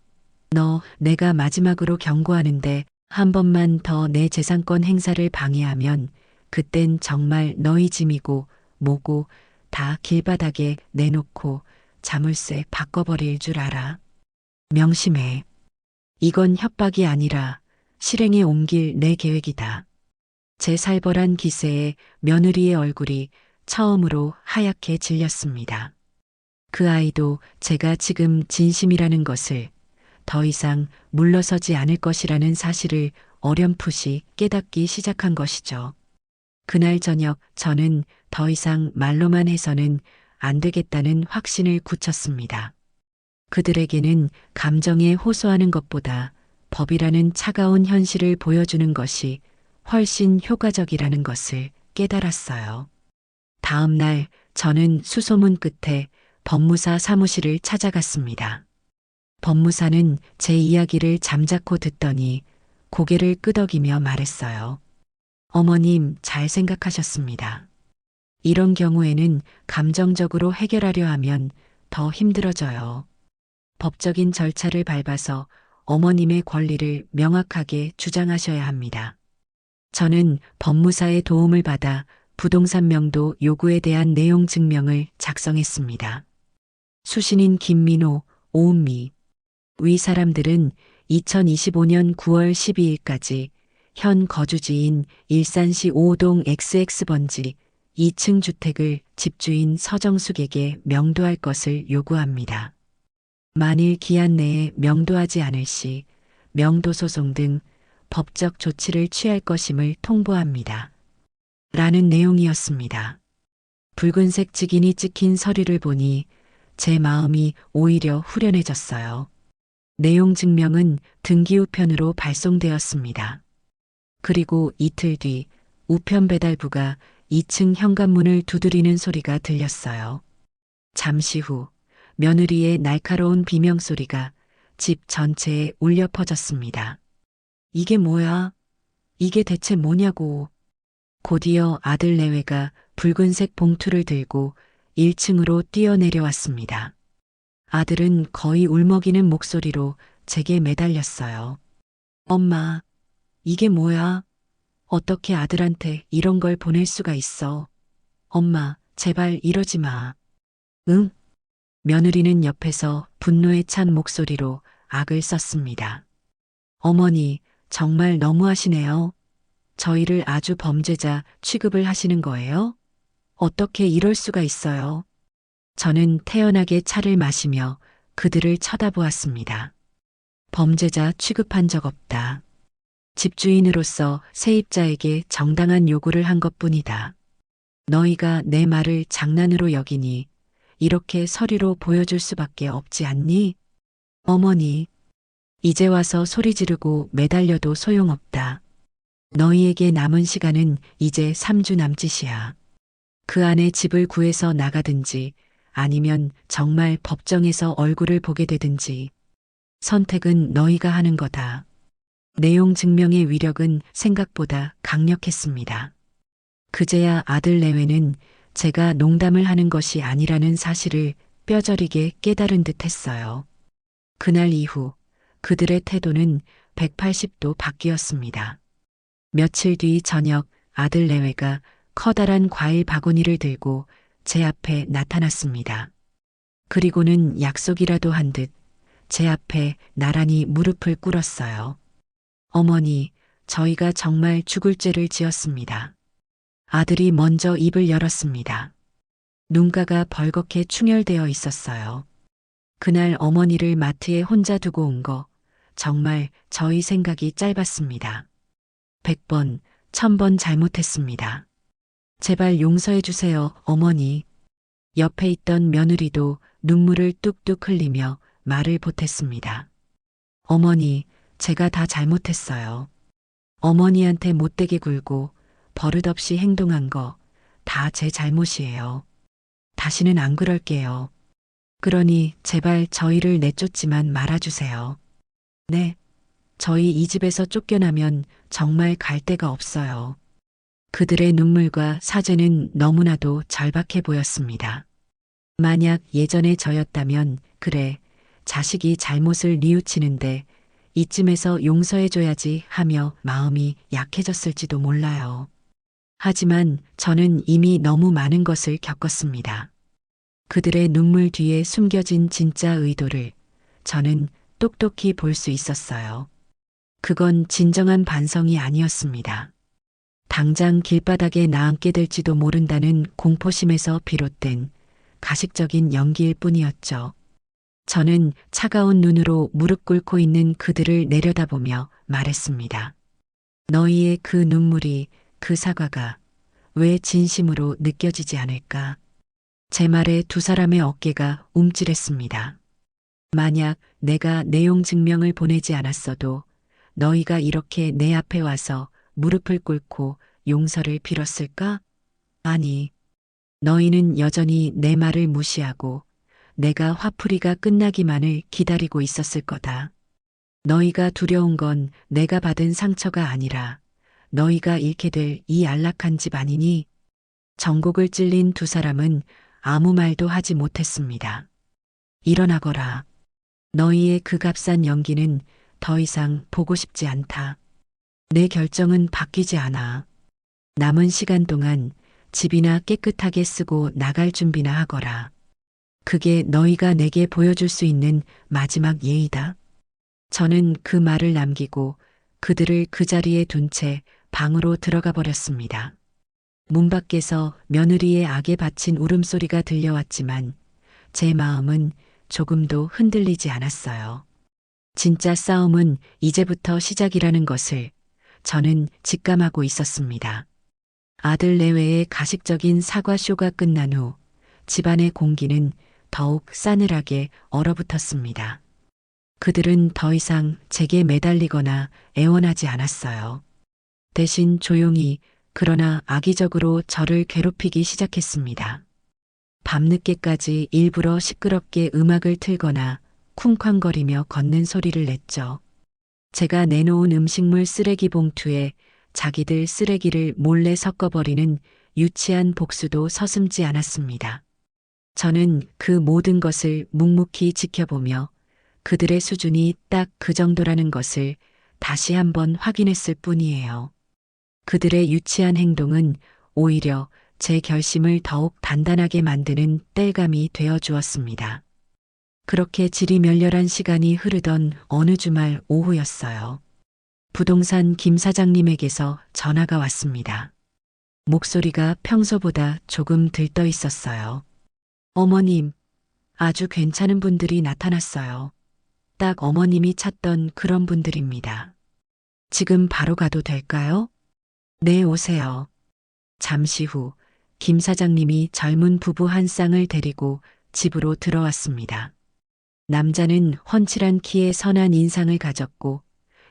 너 내가 마지막으로 경고하는데 한 번만 더 내 재산권 행사를 방해하면 그땐 정말 너희 짐이고 뭐고 다 길바닥에 내놓고 자물쇠 바꿔버릴 줄 알아. 명심해. 이건 협박이 아니라 실행에 옮길 내 계획이다. 제 살벌한 기세에 며느리의 얼굴이 처음으로 하얗게 질렸습니다. 그 아이도 제가 지금 진심이라는 것을, 더 이상 물러서지 않을 것이라는 사실을 어렴풋이 깨닫기 시작한 것이죠. 그날 저녁 저는 더 이상 말로만 해서는 안 되겠다는 확신을 굳혔습니다. 그들에게는 감정에 호소하는 것보다 법이라는 차가운 현실을 보여주는 것이 훨씬 효과적이라는 것을 깨달았어요. 다음 날 저는 수소문 끝에 법무사 사무실을 찾아갔습니다. 법무사는 제 이야기를 잠자코 듣더니 고개를 끄덕이며 말했어요. 어머님 잘 생각하셨습니다. 이런 경우에는 감정적으로 해결하려 하면 더 힘들어져요. 법적인 절차를 밟아서 어머님의 권리를 명확하게 주장하셔야 합니다. 저는 법무사의 도움을 받아 부동산 명도 요구에 대한 내용 증명을 작성했습니다. 수신인 김민호, 오은미. 위 사람들은 2025년 9월 12일까지 현 거주지인 일산시 5호동 XX번지 2층 주택을 집주인 서정숙에게 명도할 것을 요구합니다. 만일 기한 내에 명도하지 않을 시 명도소송 등 법적 조치를 취할 것임을 통보합니다. 라는 내용이었습니다. 붉은색 직인이 찍힌 서류를 보니 제 마음이 오히려 후련해졌어요. 내용 증명은 등기 우편으로 발송되었습니다. 그리고 이틀 뒤 우편 배달부가 2층 현관문을 두드리는 소리가 들렸어요. 잠시 후 며느리의 날카로운 비명소리가 집 전체에 울려 퍼졌습니다. 이게 뭐야? 이게 대체 뭐냐고. 곧이어 아들 내외가 붉은색 봉투를 들고 1층으로 뛰어내려왔습니다. 아들은 거의 울먹이는 목소리로 제게 매달렸어요. 엄마, 이게 뭐야? 어떻게 아들한테 이런 걸 보낼 수가 있어? 엄마, 제발 이러지 마. 응? 며느리는 옆에서 분노에 찬 목소리로 악을 썼습니다. 어머니, 정말 너무하시네요. 저희를 아주 범죄자 취급을 하시는 거예요? 어떻게 이럴 수가 있어요? 저는 태연하게 차를 마시며 그들을 쳐다보았습니다. 범죄자 취급한 적 없다. 집주인으로서 세입자에게 정당한 요구를 한 것뿐이다. 너희가 내 말을 장난으로 여기니 이렇게 서류로 보여줄 수밖에 없지 않니? 어머니, 이제 와서 소리 지르고 매달려도 소용없다. 너희에게 남은 시간은 이제 3주 남짓이야. 그 안에 집을 구해서 나가든지 아니면 정말 법정에서 얼굴을 보게 되든지 선택은 너희가 하는 거다. 내용 증명의 위력은 생각보다 강력했습니다. 그제야 아들 내외는 제가 농담을 하는 것이 아니라는 사실을 뼈저리게 깨달은 듯 했어요. 그날 이후 그들의 태도는 180도 바뀌었습니다. 며칠 뒤 저녁 아들 내외가 커다란 과일 바구니를 들고 제 앞에 나타났습니다. 그리고는 약속이라도 한 듯 제 앞에 나란히 무릎을 꿇었어요. 어머니, 저희가 정말 죽을 죄를 지었습니다. 아들이 먼저 입을 열었습니다. 눈가가 벌겋게 충혈되어 있었어요. 그날 어머니를 마트에 혼자 두고 온 거 정말 저희 생각이 짧았습니다. 100번, 1000번 잘못했습니다. 제발 용서해 주세요, 어머니. 옆에 있던 며느리도 눈물을 뚝뚝 흘리며 말을 보탰습니다. 어머니, 제가 다 잘못했어요. 어머니한테 못되게 굴고 버릇없이 행동한 거 다 제 잘못이에요. 다시는 안 그럴게요. 그러니 제발 저희를 내쫓지만 말아주세요. 네, 저희 이 집에서 쫓겨나면 정말 갈 데가 없어요. 그들의 눈물과 사죄는 너무나도 절박해 보였습니다. 만약 예전에 저였다면 그래, 자식이 잘못을 뉘우치는데 이쯤에서 용서해줘야지 하며 마음이 약해졌을지도 몰라요. 하지만 저는 이미 너무 많은 것을 겪었습니다. 그들의 눈물 뒤에 숨겨진 진짜 의도를 저는 똑똑히 볼 수 있었어요. 그건 진정한 반성이 아니었습니다. 당장 길바닥에 나앉게 될지도 모른다는 공포심에서 비롯된 가식적인 연기일 뿐이었죠. 저는 차가운 눈으로 무릎 꿇고 있는 그들을 내려다보며 말했습니다. 너희의 그 눈물이, 그 사과가 왜 진심으로 느껴지지 않을까? 제 말에 두 사람의 어깨가 움찔했습니다. 만약 내가 내용 증명을 보내지 않았어도 너희가 이렇게 내 앞에 와서 무릎을 꿇고 용서를 빌었을까? 아니, 너희는 여전히 내 말을 무시하고 내가 화풀이가 끝나기만을 기다리고 있었을 거다. 너희가 두려운 건 내가 받은 상처가 아니라 너희가 잃게 될 이 안락한 집 아니니? 전곡을 찔린 두 사람은 아무 말도 하지 못했습니다. 일어나거라. 너희의 그 값싼 연기는 더 이상 보고 싶지 않다. 내 결정은 바뀌지 않아. 남은 시간 동안 집이나 깨끗하게 쓰고 나갈 준비나 하거라. 그게 너희가 내게 보여줄 수 있는 마지막 예의다. 저는 그 말을 남기고 그들을 그 자리에 둔 채 방으로 들어가 버렸습니다. 문 밖에서 며느리의 악에 바친 울음소리가 들려왔지만 제 마음은 조금도 흔들리지 않았어요. 진짜 싸움은 이제부터 시작이라는 것을 저는 직감하고 있었습니다. 아들 내외의 가식적인 사과쇼가 끝난 후 집안의 공기는 더욱 싸늘하게 얼어붙었습니다. 그들은 더 이상 제게 매달리거나 애원하지 않았어요. 대신 조용히 그러나 악의적으로 저를 괴롭히기 시작했습니다. 밤늦게까지 일부러 시끄럽게 음악을 틀거나 쿵쾅거리며 걷는 소리를 냈죠. 제가 내놓은 음식물 쓰레기 봉투에 자기들 쓰레기를 몰래 섞어버리는 유치한 복수도 서슴지 않았습니다. 저는 그 모든 것을 묵묵히 지켜보며 그들의 수준이 딱 그 정도라는 것을 다시 한번 확인했을 뿐이에요. 그들의 유치한 행동은 오히려 제 결심을 더욱 단단하게 만드는 땔감이 되어 주었습니다. 그렇게 지리멸렬한 시간이 흐르던 어느 주말 오후였어요. 부동산 김 사장님에게서 전화가 왔습니다. 목소리가 평소보다 조금 들떠 있었어요. 어머님, 아주 괜찮은 분들이 나타났어요. 딱 어머님이 찾던 그런 분들입니다. 지금 바로 가도 될까요? 네, 오세요. 잠시 후 김 사장님이 젊은 부부 한 쌍을 데리고 집으로 들어왔습니다. 남자는 훤칠한 키에 선한 인상을 가졌고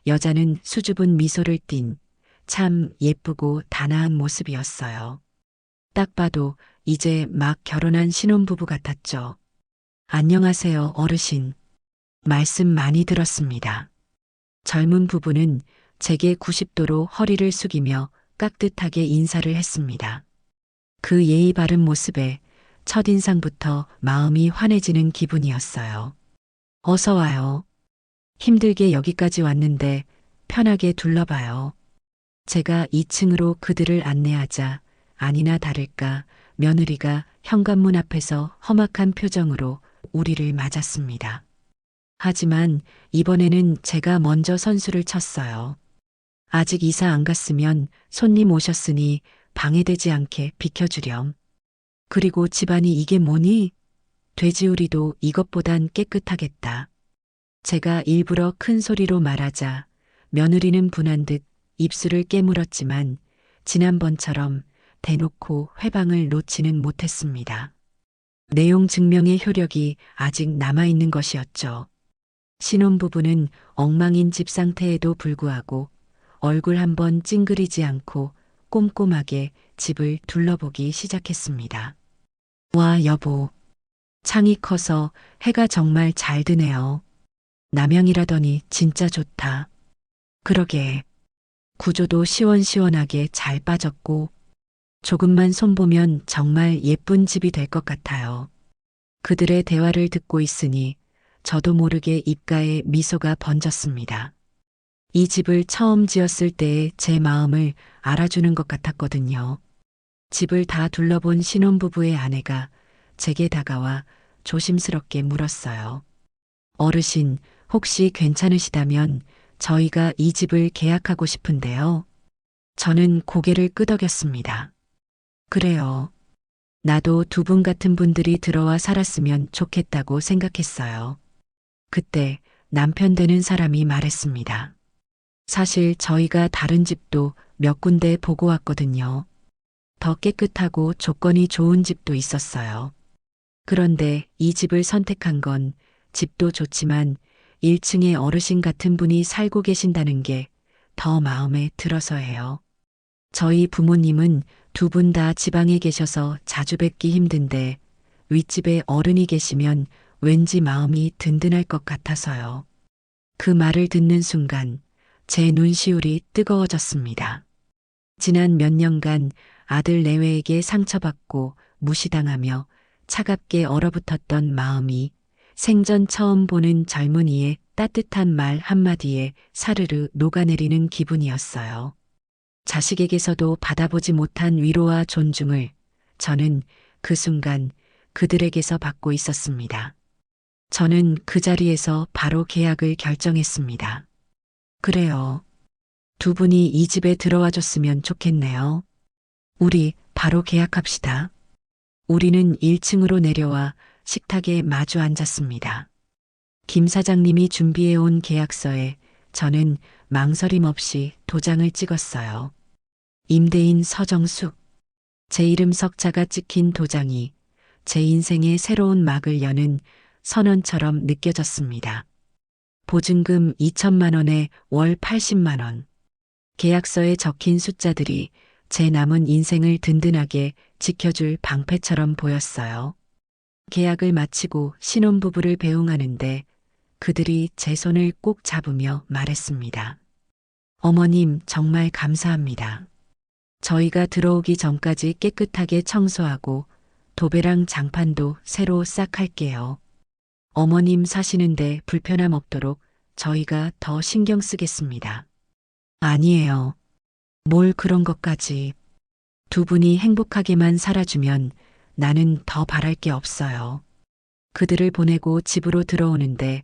여자는 수줍은 미소를 띤 참 예쁘고 단아한 모습이었어요. 딱 봐도 이제 막 결혼한 신혼부부 같았죠. 안녕하세요, 어르신. 말씀 많이 들었습니다. 젊은 부부는 제게 90도로 허리를 숙이며 깍듯하게 인사를 했습니다. 그 예의 바른 모습에 첫인상부터 마음이 환해지는 기분이었어요. 어서 와요. 힘들게 여기까지 왔는데 편하게 둘러봐요. 제가 2층으로 그들을 안내하자 아니나 다를까 며느리가 현관문 앞에서 험악한 표정으로 우리를 맞았습니다. 하지만 이번에는 제가 먼저 선수를 쳤어요. 아직 이사 안 갔으면 손님 오셨으니 방해되지 않게 비켜주렴. 그리고 집안이 이게 뭐니? 돼지우리도 이것보단 깨끗하겠다. 제가 일부러 큰 소리로 말하자 며느리는 분한 듯 입술을 깨물었지만 지난번처럼 대놓고 회방을 놓지는 못했습니다. 내용 증명의 효력이 아직 남아있는 것이었죠. 신혼부부는 엉망인 집 상태에도 불구하고 얼굴 한번 찡그리지 않고 꼼꼼하게 집을 둘러보기 시작했습니다. 와, 여보. 창이 커서 해가 정말 잘 드네요. 남향이라더니 진짜 좋다. 그러게. 구조도 시원시원하게 잘 빠졌고 조금만 손보면 정말 예쁜 집이 될 것 같아요. 그들의 대화를 듣고 있으니 저도 모르게 입가에 미소가 번졌습니다. 이 집을 처음 지었을 때의 제 마음을 알아주는 것 같았거든요. 집을 다 둘러본 신혼부부의 아내가 제게 다가와 조심스럽게 물었어요. 어르신, 혹시 괜찮으시다면 저희가 이 집을 계약하고 싶은데요. 저는 고개를 끄덕였습니다. 그래요. 나도 두 분 같은 분들이 들어와 살았으면 좋겠다고 생각했어요. 그때 남편 되는 사람이 말했습니다. 사실 저희가 다른 집도 몇 군데 보고 왔거든요. 더 깨끗하고 조건이 좋은 집도 있었어요. 그런데 이 집을 선택한 건 집도 좋지만 1층에 어르신 같은 분이 살고 계신다는 게 더 마음에 들어서예요. 저희 부모님은 두 분 다 지방에 계셔서 자주 뵙기 힘든데 윗집에 어른이 계시면 왠지 마음이 든든할 것 같아서요. 그 말을 듣는 순간 제 눈시울이 뜨거워졌습니다. 지난 몇 년간 아들 내외에게 상처받고 무시당하며 차갑게 얼어붙었던 마음이 생전 처음 보는 젊은이의 따뜻한 말 한마디에 사르르 녹아내리는 기분이었어요. 자식에게서도 받아보지 못한 위로와 존중을 저는 그 순간 그들에게서 받고 있었습니다. 저는 그 자리에서 바로 계약을 결정했습니다. 그래요. 두 분이 이 집에 들어와 줬으면 좋겠네요. 우리 바로 계약합시다. 우리는 1층으로 내려와 식탁에 마주 앉았습니다. 김 사장님이 준비해온 계약서에 저는 망설임 없이 도장을 찍었어요. 임대인 서정숙. 제 이름 석자가 찍힌 도장이 제 인생의 새로운 막을 여는 선언처럼 느껴졌습니다. 보증금 2천만 원에 월 80만 원. 계약서에 적힌 숫자들이 제 남은 인생을 든든하게 지켜줄 방패처럼 보였어요. 계약을 마치고 신혼부부를 배웅하는데 그들이 제 손을 꼭 잡으며 말했습니다. 어머님, 정말 감사합니다. 저희가 들어오기 전까지 깨끗하게 청소하고 도배랑 장판도 새로 싹 할게요. 어머님 사시는데 불편함 없도록 저희가 더 신경 쓰겠습니다. 아니에요. 뭘 그런 것까지. 두 분이 행복하게만 살아주면 나는 더 바랄 게 없어요. 그들을 보내고 집으로 들어오는데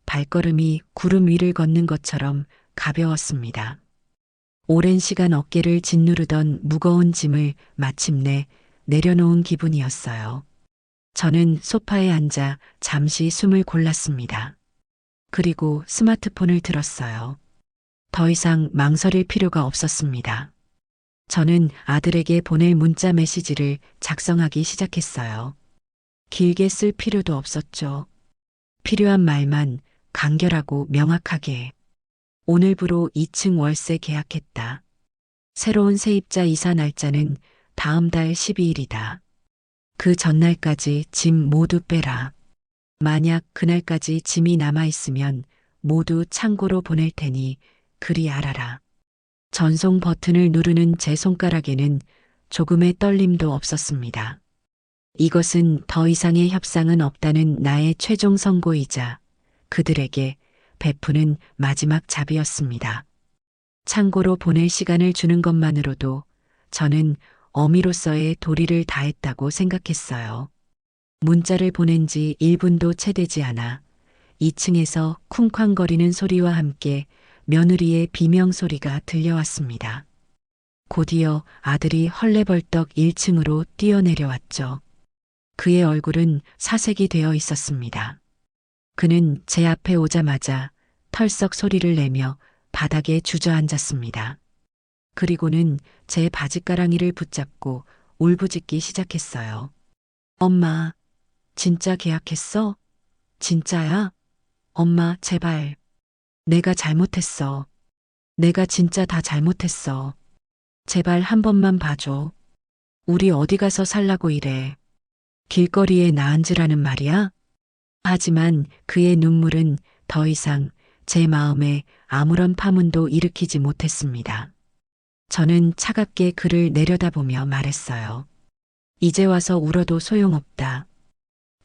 발걸음이 구름 위를 걷는 것처럼 가벼웠습니다. 오랜 시간 어깨를 짓누르던 무거운 짐을 마침내 내려놓은 기분이었어요. 저는 소파에 앉아 잠시 숨을 골랐습니다. 그리고 스마트폰을 들었어요. 더 이상 망설일 필요가 없었습니다. 저는 아들에게 보낼 문자 메시지를 작성하기 시작했어요. 길게 쓸 필요도 없었죠. 필요한 말만 간결하고 명확하게. 오늘부로 2층 월세 계약했다. 새로운 세입자 이사 날짜는 다음 달 12일이다. 그 전날까지 짐 모두 빼라. 만약 그날까지 짐이 남아있으면 모두 창고로 보낼 테니 그리 알아라. 전송 버튼을 누르는 제 손가락에는 조금의 떨림도 없었습니다. 이것은 더 이상의 협상은 없다는 나의 최종 선고이자 그들에게 베푸는 마지막 잡이었습니다. 창고로 보낼 시간을 주는 것만으로도 저는 어미로서의 도리를 다했다고 생각했어요. 문자를 보낸 지 1분도 채 되지 않아 2층에서 쿵쾅거리는 소리와 함께 며느리의 비명 소리가 들려왔습니다. 곧이어 아들이 헐레벌떡 1층으로 뛰어내려왔죠. 그의 얼굴은 사색이 되어 있었습니다. 그는 제 앞에 오자마자 털썩 소리를 내며 바닥에 주저앉았습니다. 그리고는 제 바지가랑이를 붙잡고 울부짖기 시작했어요. 엄마, 진짜 계약했어? 진짜야? 엄마, 제발. 내가 잘못했어. 내가 진짜 다 잘못했어. 제발 한 번만 봐줘. 우리 어디 가서 살라고 이래. 길거리에 나 앉으라는 말이야? 하지만 그의 눈물은 더 이상 제 마음에 아무런 파문도 일으키지 못했습니다. 저는 차갑게 그를 내려다보며 말했어요. 이제 와서 울어도 소용없다.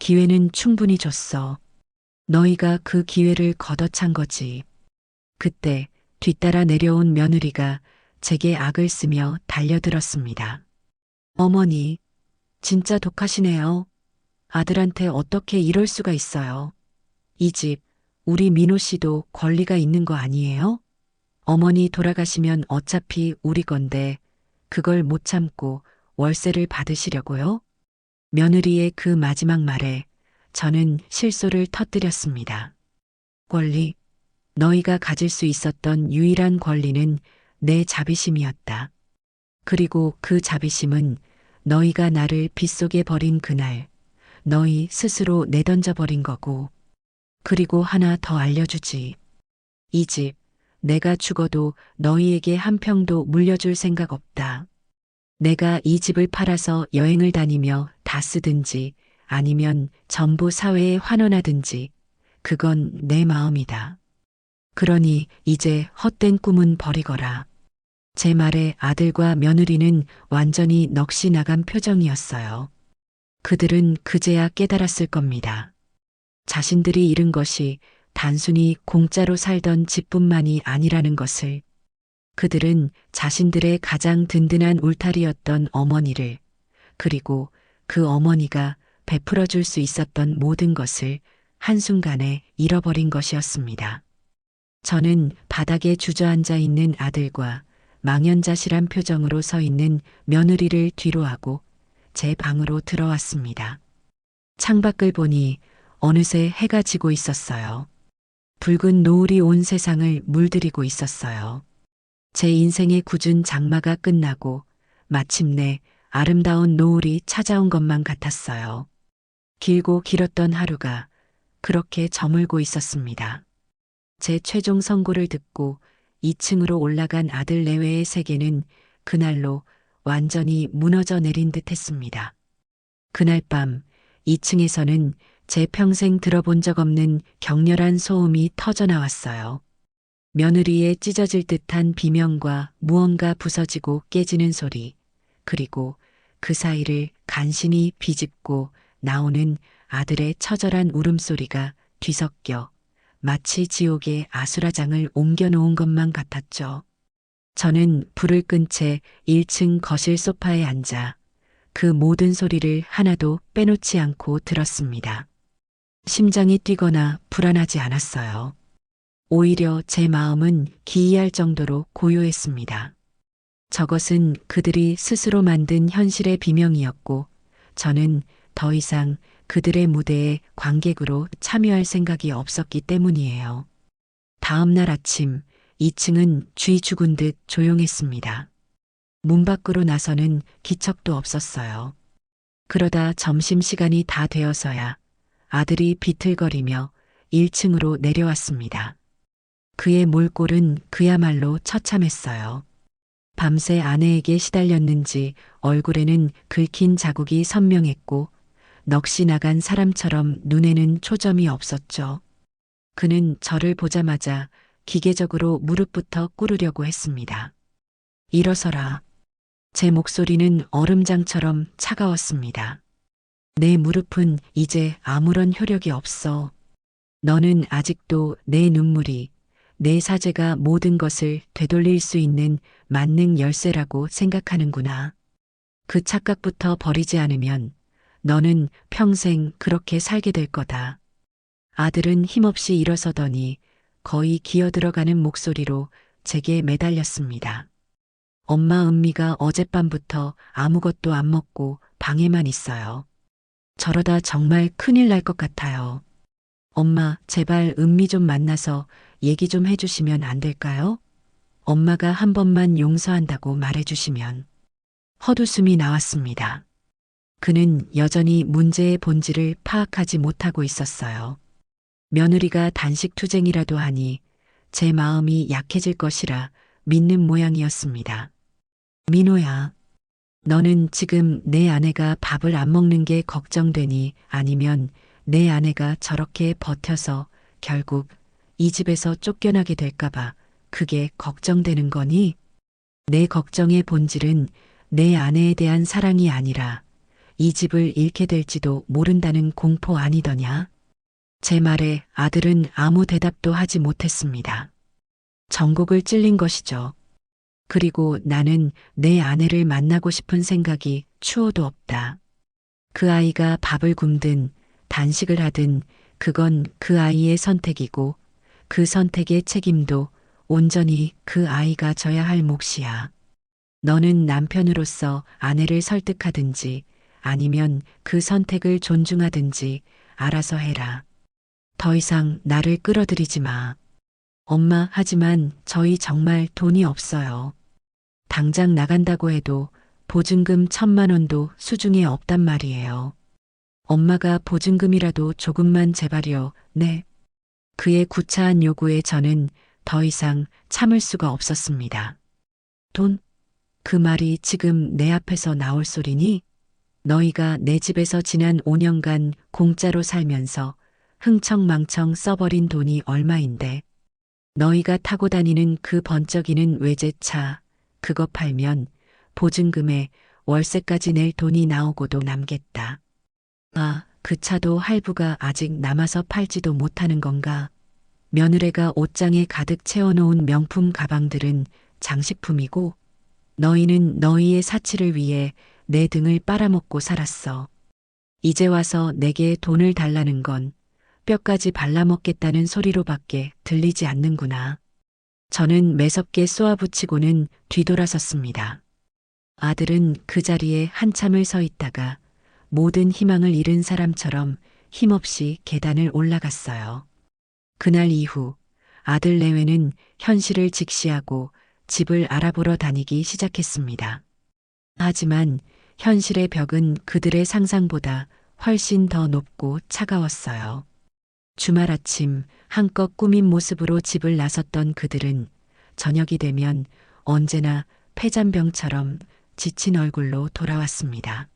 기회는 충분히 줬어. 너희가 그 기회를 걷어찬 거지. 그때 뒤따라 내려온 며느리가 제게 악을 쓰며 달려들었습니다. 어머니, 진짜 독하시네요. 아들한테 어떻게 이럴 수가 있어요. 이 집, 우리 민호 씨도 권리가 있는 거 아니에요? 어머니 돌아가시면 어차피 우리 건데 그걸 못 참고 월세를 받으시려고요? 며느리의 그 마지막 말에 저는 실소를 터뜨렸습니다. 권리, 너희가 가질 수 있었던 유일한 권리는 내 자비심이었다. 그리고 그 자비심은 너희가 나를 빗속에 버린 그날 너희 스스로 내던져 버린 거고, 그리고 하나 더 알려주지. 이 집, 내가 죽어도 너희에게 한 평도 물려줄 생각 없다. 내가 이 집을 팔아서 여행을 다니며 다 쓰든지 아니면 전부 사회에 환원하든지 그건 내 마음이다. 그러니 이제 헛된 꿈은 버리거라. 제 말에 아들과 며느리는 완전히 넋이 나간 표정이었어요. 그들은 그제야 깨달았을 겁니다. 자신들이 잃은 것이 단순히 공짜로 살던 집뿐만이 아니라는 것을. 그들은 자신들의 가장 든든한 울타리였던 어머니를, 그리고 그 어머니가 베풀어 줄 수 있었던 모든 것을 한순간에 잃어버린 것이었습니다. 저는 바닥에 주저앉아 있는 아들과 망연자실한 표정으로 서 있는 며느리를 뒤로하고 제 방으로 들어왔습니다. 창밖을 보니 어느새 해가 지고 있었어요. 붉은 노을이 온 세상을 물들이고 있었어요. 제 인생의 굳은 장마가 끝나고 마침내 아름다운 노을이 찾아온 것만 같았어요. 길고 길었던 하루가 그렇게 저물고 있었습니다. 제 최종 선고를 듣고 2층으로 올라간 아들 내외의 세계는 그날로 완전히 무너져 내린 듯 했습니다. 그날 밤 2층에서는 제 평생 들어본 적 없는 격렬한 소음이 터져 나왔어요. 며느리의 찢어질 듯한 비명과 무언가 부서지고 깨지는 소리, 그리고 그 사이를 간신히 비집고 나오는 아들의 처절한 울음소리가 뒤섞여 마치 지옥의 아수라장을 옮겨놓은 것만 같았죠. 저는 불을 끈 채 1층 거실 소파에 앉아 그 모든 소리를 하나도 빼놓지 않고 들었습니다. 심장이 뛰거나 불안하지 않았어요. 오히려 제 마음은 기이할 정도로 고요했습니다. 저것은 그들이 스스로 만든 현실의 비명이었고, 저는 더 이상 그들의 무대에 관객으로 참여할 생각이 없었기 때문이에요. 다음 날 아침 2층은 쥐 죽은 듯 조용했습니다. 문 밖으로 나서는 기척도 없었어요. 그러다 점심시간이 다 되어서야 아들이 비틀거리며 1층으로 내려왔습니다. 그의 몰골은 그야말로 처참했어요. 밤새 아내에게 시달렸는지 얼굴에는 긁힌 자국이 선명했고 넋이 나간 사람처럼 눈에는 초점이 없었죠. 그는 저를 보자마자 기계적으로 무릎부터 꿇으려고 했습니다. 일어서라. 제 목소리는 얼음장처럼 차가웠습니다. 내 무릎은 이제 아무런 효력이 없어. 너는 아직도 내 눈물이, 내 사죄가 모든 것을 되돌릴 수 있는 만능 열쇠라고 생각하는구나. 그 착각부터 버리지 않으면 너는 평생 그렇게 살게 될 거다. 아들은 힘없이 일어서더니 거의 기어들어가는 목소리로 제게 매달렸습니다. 엄마 은미가 어젯밤부터 아무것도 안 먹고 방에만 있어요. 저러다 정말 큰일 날 것 같아요. 엄마, 제발 은미 좀 만나서 얘기 좀 해주시면 안 될까요? 엄마가 한 번만 용서한다고 말해주시면. 헛웃음이 나왔습니다. 그는 여전히 문제의 본질을 파악하지 못하고 있었어요. 며느리가 단식 투쟁이라도 하니 제 마음이 약해질 것이라 믿는 모양이었습니다. 민호야, 너는 지금 내 아내가 밥을 안 먹는 게 걱정되니 아니면 내 아내가 저렇게 버텨서 결국 이 집에서 쫓겨나게 될까봐 그게 걱정되는 거니? 내 걱정의 본질은 내 아내에 대한 사랑이 아니라 이 집을 잃게 될지도 모른다는 공포 아니더냐? 제 말에 아들은 아무 대답도 하지 못했습니다. 전곡을 찔린 것이죠. 그리고 나는 내 아내를 만나고 싶은 생각이 추호도 없다. 그 아이가 밥을 굶든 단식을 하든 그건 그 아이의 선택이고 그 선택의 책임도 온전히 그 아이가 져야 할 몫이야. 너는 남편으로서 아내를 설득하든지 아니면 그 선택을 존중하든지 알아서 해라. 더 이상 나를 끌어들이지 마. 엄마, 하지만 저희 정말 돈이 없어요. 당장 나간다고 해도 보증금 1,000만 원도 수중에 없단 말이에요. 엄마가 보증금이라도 조금만 제발요. 네. 그의 구차한 요구에 저는 더 이상 참을 수가 없었습니다. 돈? 그 말이 지금 내 앞에서 나올 소리니? 너희가 내 집에서 지난 5년간 공짜로 살면서 흥청망청 써버린 돈이 얼마인데? 너희가 타고 다니는 그 번쩍이는 외제차, 그거 팔면 보증금에 월세까지 낼 돈이 나오고도 남겠다. 아, 그 차도 할부가 아직 남아서 팔지도 못하는 건가? 며느리가 옷장에 가득 채워놓은 명품 가방들은 장식품이고 너희는 너희의 사치를 위해 내 등을 빨아먹고 살았어. 이제 와서 내게 돈을 달라는 건 뼈까지 발라먹겠다는 소리로밖에 들리지 않는구나. 저는 매섭게 쏘아붙이고는 뒤돌아섰습니다. 아들은 그 자리에 한참을 서 있다가 모든 희망을 잃은 사람처럼 힘없이 계단을 올라갔어요. 그날 이후 아들 내외는 현실을 직시하고 집을 알아보러 다니기 시작했습니다. 하지만 현실의 벽은 그들의 상상보다 훨씬 더 높고 차가웠어요. 주말 아침 한껏 꾸민 모습으로 집을 나섰던 그들은 저녁이 되면 언제나 폐잔병처럼 지친 얼굴로 돌아왔습니다.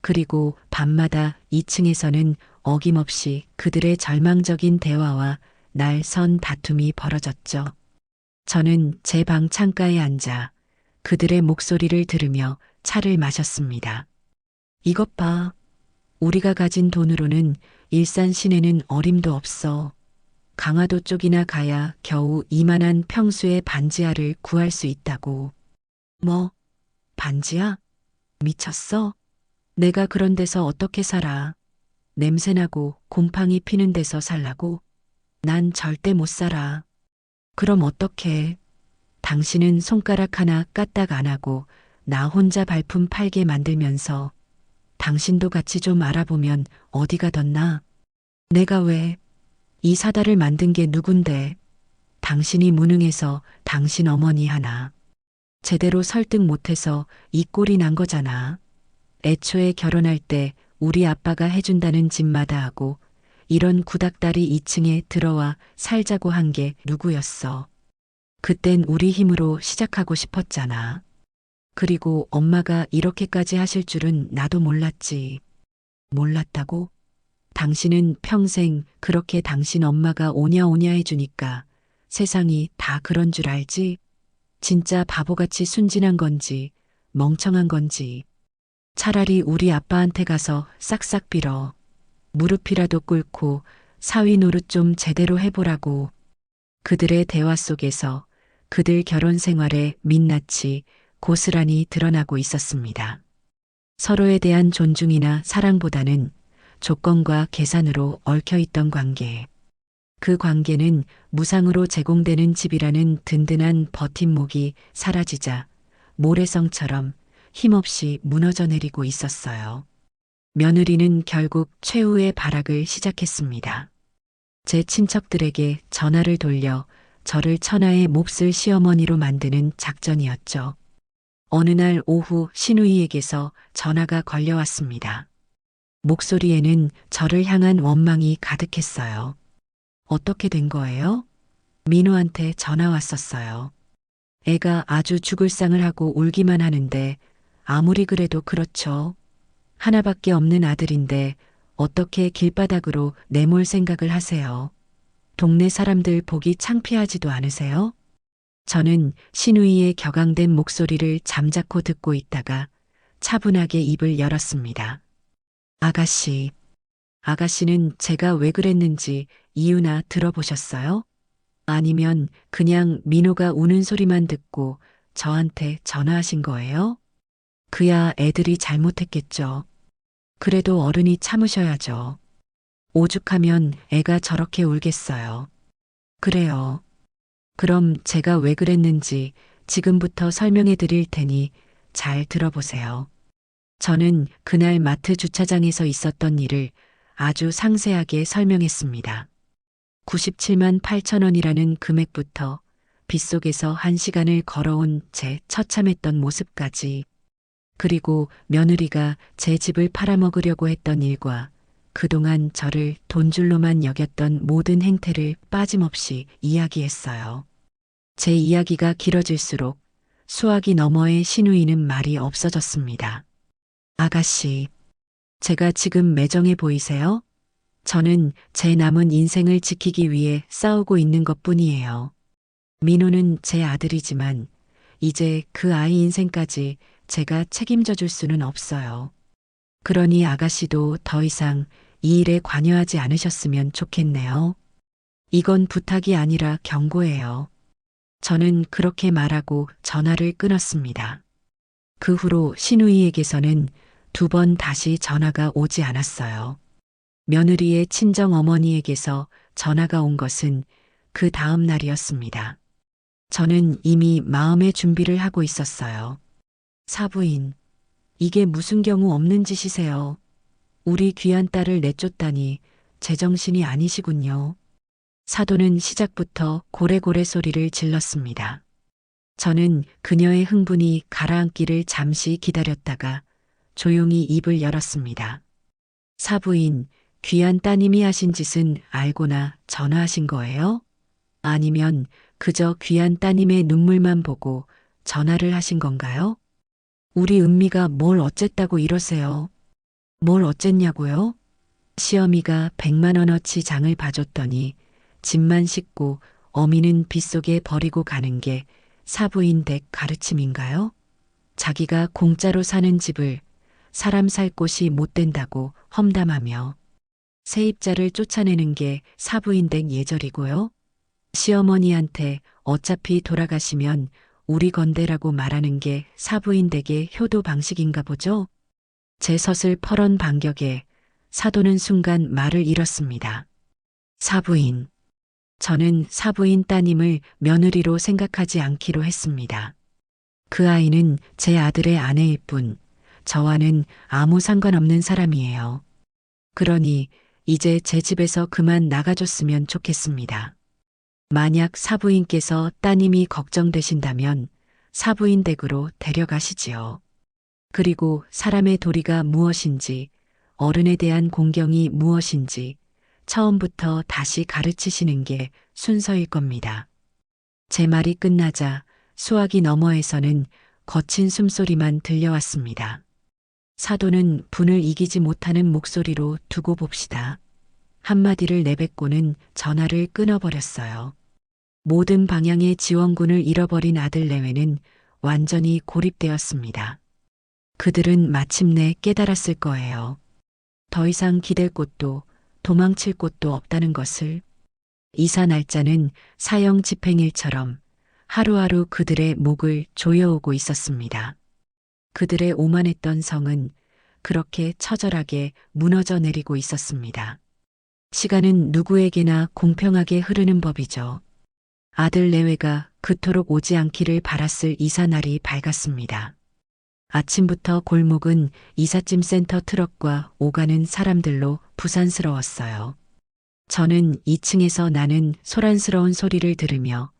그리고 밤마다 2층에서는 어김없이 그들의 절망적인 대화와 날선 다툼이 벌어졌죠. 저는 제 방 창가에 앉아 그들의 목소리를 들으며 차를 마셨습니다. 이것 봐. 우리가 가진 돈으로는 일산 시내는 어림도 없어. 강화도 쪽이나 가야 겨우 이만한 평수의 반지하를 구할 수 있다고. 뭐? 반지하? 미쳤어? 내가 그런 데서 어떻게 살아? 냄새나고 곰팡이 피는 데서 살라고? 난 절대 못 살아. 그럼 어떡해? 당신은 손가락 하나 까딱 안 하고 나 혼자 발품 팔게 만들면서 당신도 같이 좀 알아보면 어디가 덧나? 내가 왜? 이 사다를 만든 게 누군데? 당신이 무능해서 당신 어머니 하나. 제대로 설득 못해서 이 꼴이 난 거잖아. 애초에 결혼할 때 우리 아빠가 해준다는 집마다 하고 이런 구닥다리 2층에 들어와 살자고 한 게 누구였어. 그땐 우리 힘으로 시작하고 싶었잖아. 그리고 엄마가 이렇게까지 하실 줄은 나도 몰랐지. 몰랐다고? 당신은 평생 그렇게 당신 엄마가 오냐오냐 해주니까 세상이 다 그런 줄 알지? 진짜 바보같이 순진한 건지 멍청한 건지. 차라리 우리 아빠한테 가서 싹싹 빌어. 무릎이라도 꿇고 사위 노릇 좀 제대로 해보라고. 그들의 대화 속에서 그들 결혼 생활의 민낯이 고스란히 드러나고 있었습니다. 서로에 대한 존중이나 사랑보다는 조건과 계산으로 얽혀있던 관계. 그 관계는 무상으로 제공되는 집이라는 든든한 버팀목이 사라지자 모래성처럼 힘없이 무너져 내리고 있었어요. 며느리는 결국 최후의 발악을 시작했습니다. 제 친척들에게 전화를 돌려 저를 천하의 몹쓸 시어머니로 만드는 작전이었죠. 어느 날 오후 신우이에게서 전화가 걸려왔습니다. 목소리에는 저를 향한 원망이 가득했어요. 어떻게 된 거예요? 민호한테 전화 왔었어요. 애가 아주 죽을 상을 하고 울기만 하는데 아무리 그래도 그렇죠. 하나밖에 없는 아들인데 어떻게 길바닥으로 내몰 생각을 하세요? 동네 사람들 보기 창피하지도 않으세요? 저는 신우이의 격앙된 목소리를 잠자코 듣고 있다가 차분하게 입을 열었습니다. 아가씨, 아가씨는 제가 왜 그랬는지 이유나 들어보셨어요? 아니면 그냥 민호가 우는 소리만 듣고 저한테 전화하신 거예요? 그야 애들이 잘못했겠죠. 그래도 어른이 참으셔야죠. 오죽하면 애가 저렇게 울겠어요. 그래요. 그럼 제가 왜 그랬는지 지금부터 설명해 드릴 테니 잘 들어보세요. 저는 그날 마트 주차장에서 있었던 일을 아주 상세하게 설명했습니다. 97만 8천 원이라는 금액부터 빗속에서 1시간을 걸어온 제 처참했던 모습까지, 그리고 며느리가 제 집을 팔아먹으려고 했던 일과 그동안 저를 돈줄로만 여겼던 모든 행태를 빠짐없이 이야기했어요. 제 이야기가 길어질수록 수화기 너머의 신우이는 말이 없어졌습니다. 아가씨, 제가 지금 매정해 보이세요? 저는 제 남은 인생을 지키기 위해 싸우고 있는 것뿐이에요. 민호는 제 아들이지만 이제 그 아이 인생까지 제가 책임져 줄 수는 없어요. 그러니 아가씨도 더 이상 이 일에 관여하지 않으셨으면 좋겠네요. 이건 부탁이 아니라 경고예요. 저는 그렇게 말하고 전화를 끊었습니다. 그 후로 신우이에게서는 2번 다시 전화가 오지 않았어요. 며느리의 친정 어머니에게서 전화가 온 것은 그 다음 날이었습니다. 저는 이미 마음의 준비를 하고 있었어요. 사부인, 이게 무슨 경우 없는 짓이세요. 우리 귀한 딸을 내쫓다니 제정신이 아니시군요. 사돈은 시작부터 고래고래 소리를 질렀습니다. 저는 그녀의 흥분이 가라앉기를 잠시 기다렸다가 조용히 입을 열었습니다. 사부인, 귀한 따님이 하신 짓은 알고나 전화하신 거예요? 아니면 그저 귀한 따님의 눈물만 보고 전화를 하신 건가요? 우리 은미가 뭘 어쨌다고 이러세요? 뭘 어쨌냐고요? 시어미가 100만 원어치 장을 봐줬더니 집만 싣고 어미는 빗속에 버리고 가는 게 사부인 댁 가르침인가요? 자기가 공짜로 사는 집을 사람 살 곳이 못 된다고 험담하며 세입자를 쫓아내는 게 사부인 댁 예절이고요. 시어머니한테 어차피 돌아가시면 우리 건대라고 말하는 게 사부인 댁의 효도 방식인가 보죠? 제 서슬 퍼런 반격에 사돈은 순간 말을 잃었습니다. 사부인. 저는 사부인 따님을 며느리로 생각하지 않기로 했습니다. 그 아이는 제 아들의 아내일 뿐 저와는 아무 상관없는 사람이에요. 그러니 이제 제 집에서 그만 나가줬으면 좋겠습니다. 만약 사부인께서 따님이 걱정되신다면 사부인 댁으로 데려가시지요. 그리고 사람의 도리가 무엇인지, 어른에 대한 공경이 무엇인지 처음부터 다시 가르치시는 게 순서일 겁니다. 제 말이 끝나자 수화기 너머에서는 거친 숨소리만 들려왔습니다. 사돈은 분을 이기지 못하는 목소리로 두고 봅시다. 한마디를 내뱉고는 전화를 끊어버렸어요. 모든 방향의 지원군을 잃어버린 아들 내외는 완전히 고립되었습니다. 그들은 마침내 깨달았을 거예요. 더 이상 기댈 곳도 도망칠 곳도 없다는 것을. 이사 날짜는 사형 집행일처럼 하루하루 그들의 목을 조여오고 있었습니다. 그들의 오만했던 성은 그렇게 처절하게 무너져 내리고 있었습니다. 시간은 누구에게나 공평하게 흐르는 법이죠. 아들 내외가 그토록 오지 않기를 바랐을 이사날이 밝았습니다. 아침부터 골목은 이삿짐 센터 트럭과 오가는 사람들로 부산스러웠어요. 저는 2층에서 나는 소란스러운 소리를 들으며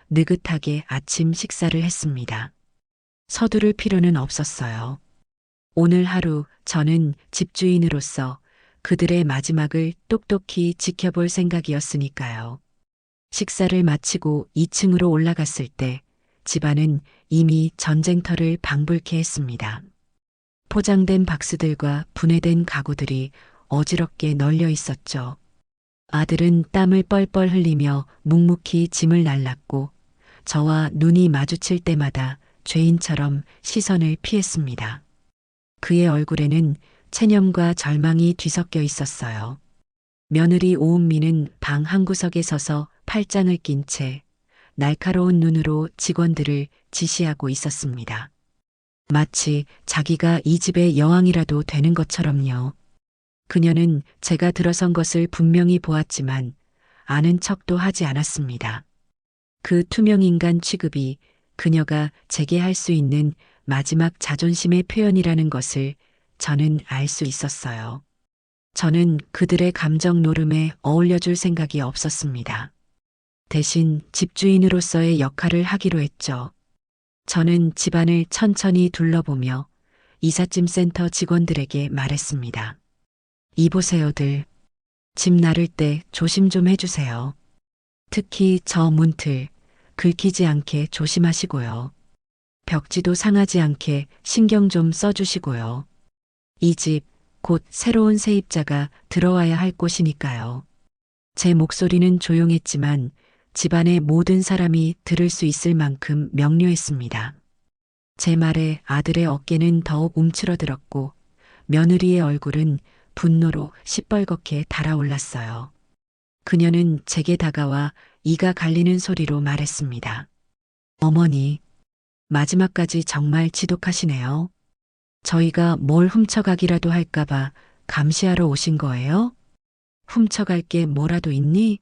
느긋하게 아침 식사를 했습니다. 서두를 필요는 없었어요. 오늘 하루 저는 집주인으로서 그들의 마지막을 똑똑히 지켜볼 생각이었으니까요. 식사를 마치고 2층으로 올라갔을 때 집안은 이미 전쟁터를 방불케 했습니다. 포장된 박스들과 분해된 가구들이 어지럽게 널려 있었죠. 아들은 땀을 뻘뻘 흘리며 묵묵히 짐을 날랐고 저와 눈이 마주칠 때마다 죄인처럼 시선을 피했습니다. 그의 얼굴에는 체념과 절망이 뒤섞여 있었어요. 며느리 오은미는 방 한구석에 서서 팔짱을 낀 채 날카로운 눈으로 직원들을 지시하고 있었습니다. 마치 자기가 이 집의 여왕이라도 되는 것처럼요. 그녀는 제가 들어선 것을 분명히 보았지만 아는 척도 하지 않았습니다. 그 투명인간 취급이 그녀가 제게 할 수 있는 마지막 자존심의 표현이라는 것을 저는 알 수 있었어요. 저는 그들의 감정 노름에 어울려줄 생각이 없었습니다. 대신 집주인으로서의 역할을 하기로 했죠. 저는 집안을 천천히 둘러보며 이삿짐 센터 직원들에게 말했습니다. 이보세요들. 집 나를 때 조심 좀 해주세요. 특히 저 문틀 긁히지 않게 조심하시고요. 벽지도 상하지 않게 신경 좀 써주시고요. 이 집 곧 새로운 세입자가 들어와야 할 곳이니까요. 제 목소리는 조용했지만 집안의 모든 사람이 들을 수 있을 만큼 명료했습니다. 제 말에 아들의 어깨는 더욱 움츠러들었고 며느리의 얼굴은 분노로 시뻘겋게 달아올랐어요. 그녀는 제게 다가와 이가 갈리는 소리로 말했습니다. 어머니, 마지막까지 정말 지독하시네요. 저희가 뭘 훔쳐가기라도 할까봐 감시하러 오신 거예요? 훔쳐갈 게 뭐라도 있니?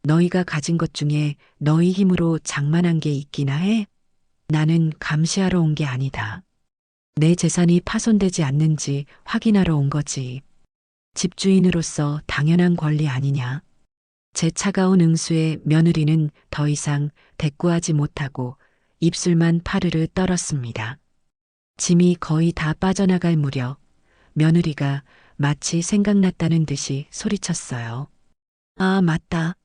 너희가 가진 것 중에 너희 힘으로 장만한 게 있기나 해? 나는 감시하러 온 게 아니다. 내 재산이 파손되지 않는지 확인하러 온 거지. 집주인으로서 당연한 권리 아니냐. 제 차가운 응수에 며느리는 더 이상 대꾸하지 못하고 입술만 파르르 떨었습니다. 짐이 거의 다 빠져나갈 무렵 며느리가 마치 생각났다는 듯이 소리쳤어요. 아, 맞다.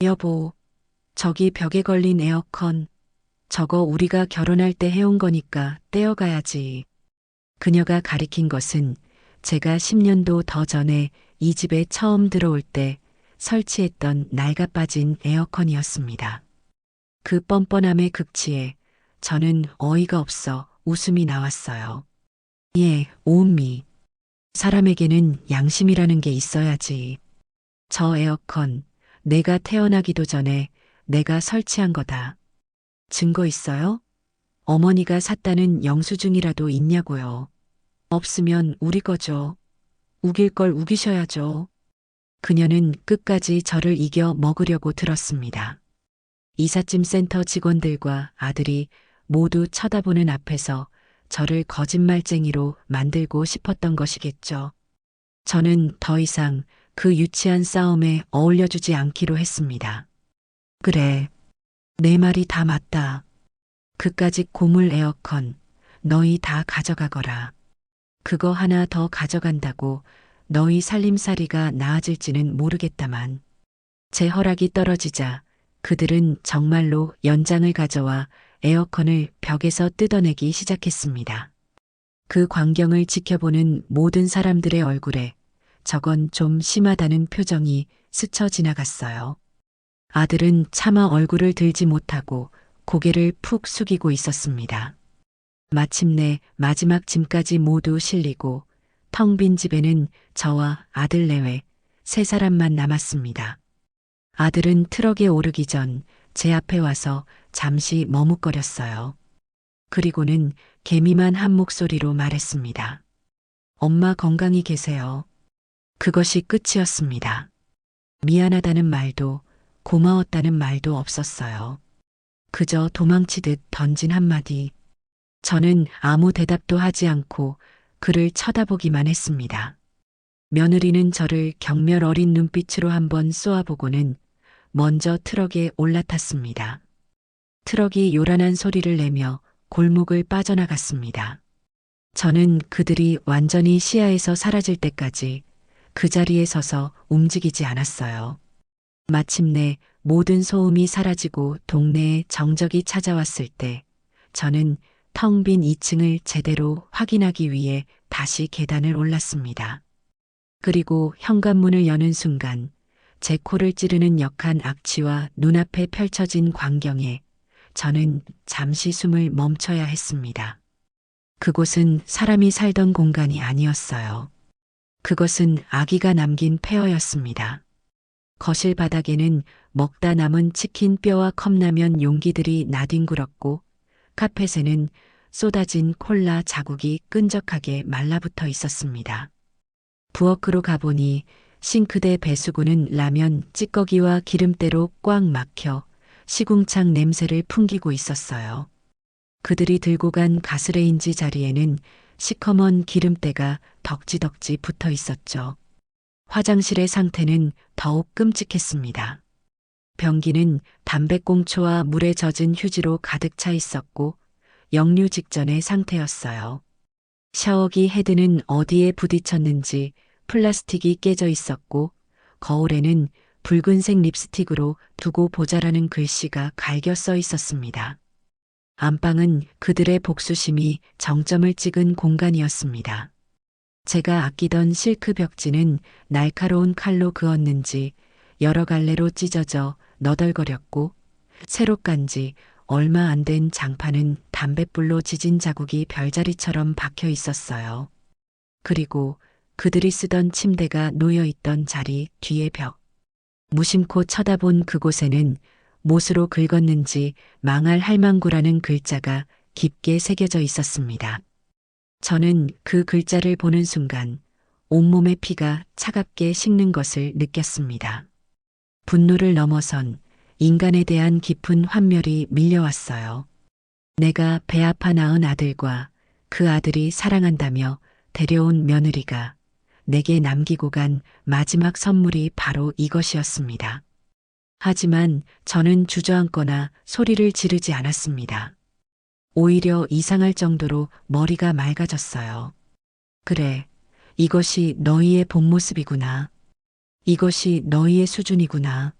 여보, 저기 벽에 걸린 에어컨. 저거 우리가 결혼할 때 해온 거니까 떼어가야지. 그녀가 가리킨 것은 제가 10년도 더 전에 이 집에 처음 들어올 때 설치했던 낡아빠진 에어컨이었습니다. 그 뻔뻔함의 극치에 저는 어이가 없어 웃음이 나왔어요. 예, 오은미. 사람에게는 양심이라는 게 있어야지. 저 에어컨, 내가 태어나기도 전에 내가 설치한 거다. 증거 있어요? 어머니가 샀다는 영수증이라도 있냐고요. 없으면 우리 거죠. 우길 걸 우기셔야죠. 그녀는 끝까지 저를 이겨 먹으려고 들었습니다. 이삿짐 센터 직원들과 아들이 모두 쳐다보는 앞에서 저를 거짓말쟁이로 만들고 싶었던 것이겠죠. 저는 더 이상 그 유치한 싸움에 어울려주지 않기로 했습니다. 그래, 내 말이 다 맞다. 그까짓 고물 에어컨, 너희 다 가져가거라. 그거 하나 더 가져간다고 너희 살림살이가 나아질지는 모르겠다만. 제 허락이 떨어지자 그들은 정말로 연장을 가져와 에어컨을 벽에서 뜯어내기 시작했습니다. 그 광경을 지켜보는 모든 사람들의 얼굴에 저건 좀 심하다는 표정이 스쳐 지나갔어요. 아들은 차마 얼굴을 들지 못하고 고개를 푹 숙이고 있었습니다. 마침내 마지막 짐까지 모두 실리고 텅 빈 집에는 저와 아들 내외 세 사람만 남았습니다. 아들은 트럭에 오르기 전 제 앞에 와서 잠시 머뭇거렸어요. 그리고는 개미만 한 목소리로 말했습니다. 엄마 건강히 계세요. 그것이 끝이었습니다. 미안하다는 말도 고마웠다는 말도 없었어요. 그저 도망치듯 던진 한마디. 저는 아무 대답도 하지 않고 그를 쳐다보기만 했습니다. 며느리는 저를 경멸 어린 눈빛으로 한번 쏘아보고는 먼저 트럭에 올라탔습니다. 트럭이 요란한 소리를 내며 골목을 빠져나갔습니다. 저는 그들이 완전히 시야에서 사라질 때까지 그 자리에 서서 움직이지 않았어요. 마침내 모든 소음이 사라지고 동네에 정적이 찾아왔을 때 저는 텅 빈 2층을 제대로 확인하기 위해 다시 계단을 올랐습니다. 그리고 현관문을 여는 순간 제 코를 찌르는 역한 악취와 눈앞에 펼쳐진 광경에 저는 잠시 숨을 멈춰야 했습니다. 그곳은 사람이 살던 공간이 아니었어요. 그것은 아기가 남긴 폐허였습니다. 거실 바닥에는 먹다 남은 치킨 뼈와 컵라면 용기들이 나뒹굴었고 카펫에는 쏟아진 콜라 자국이 끈적하게 말라붙어 있었습니다. 부엌으로 가보니 싱크대 배수구는 라면 찌꺼기와 기름때로 꽉 막혀 시궁창 냄새를 풍기고 있었어요. 그들이 들고 간 가스레인지 자리에는 시커먼 기름때가 덕지덕지 붙어 있었죠. 화장실의 상태는 더욱 끔찍했습니다. 변기는 담배꽁초와 물에 젖은 휴지로 가득 차 있었고 역류 직전의 상태였어요. 샤워기 헤드는 어디에 부딪혔는지 플라스틱이 깨져 있었고 거울에는 붉은색 립스틱으로 두고 보자라는 글씨가 갈겨 써 있었습니다. 안방은 그들의 복수심이 정점을 찍은 공간이었습니다. 제가 아끼던 실크 벽지는 날카로운 칼로 그었는지 여러 갈래로 찢어져 너덜거렸고 새로 깐지 얼마 안 된 장판은 담뱃불로 지진 자국이 별자리처럼 박혀 있었어요. 그리고 그들이 쓰던 침대가 놓여 있던 자리 뒤의 벽. 무심코 쳐다본 그곳에는 못으로 긁었는지 망할 할망구라는 글자가 깊게 새겨져 있었습니다. 저는 그 글자를 보는 순간 온몸의 피가 차갑게 식는 것을 느꼈습니다. 분노를 넘어선 인간에 대한 깊은 환멸이 밀려왔어요. 내가 배 아파 낳은 아들과 그 아들이 사랑한다며 데려온 며느리가 내게 남기고 간 마지막 선물이 바로 이것이었습니다. 하지만 저는 주저앉거나 소리를 지르지 않았습니다. 오히려 이상할 정도로 머리가 맑아졌어요. 그래, 이것이 너희의 본 모습이구나. 이것이 너희의 수준이구나.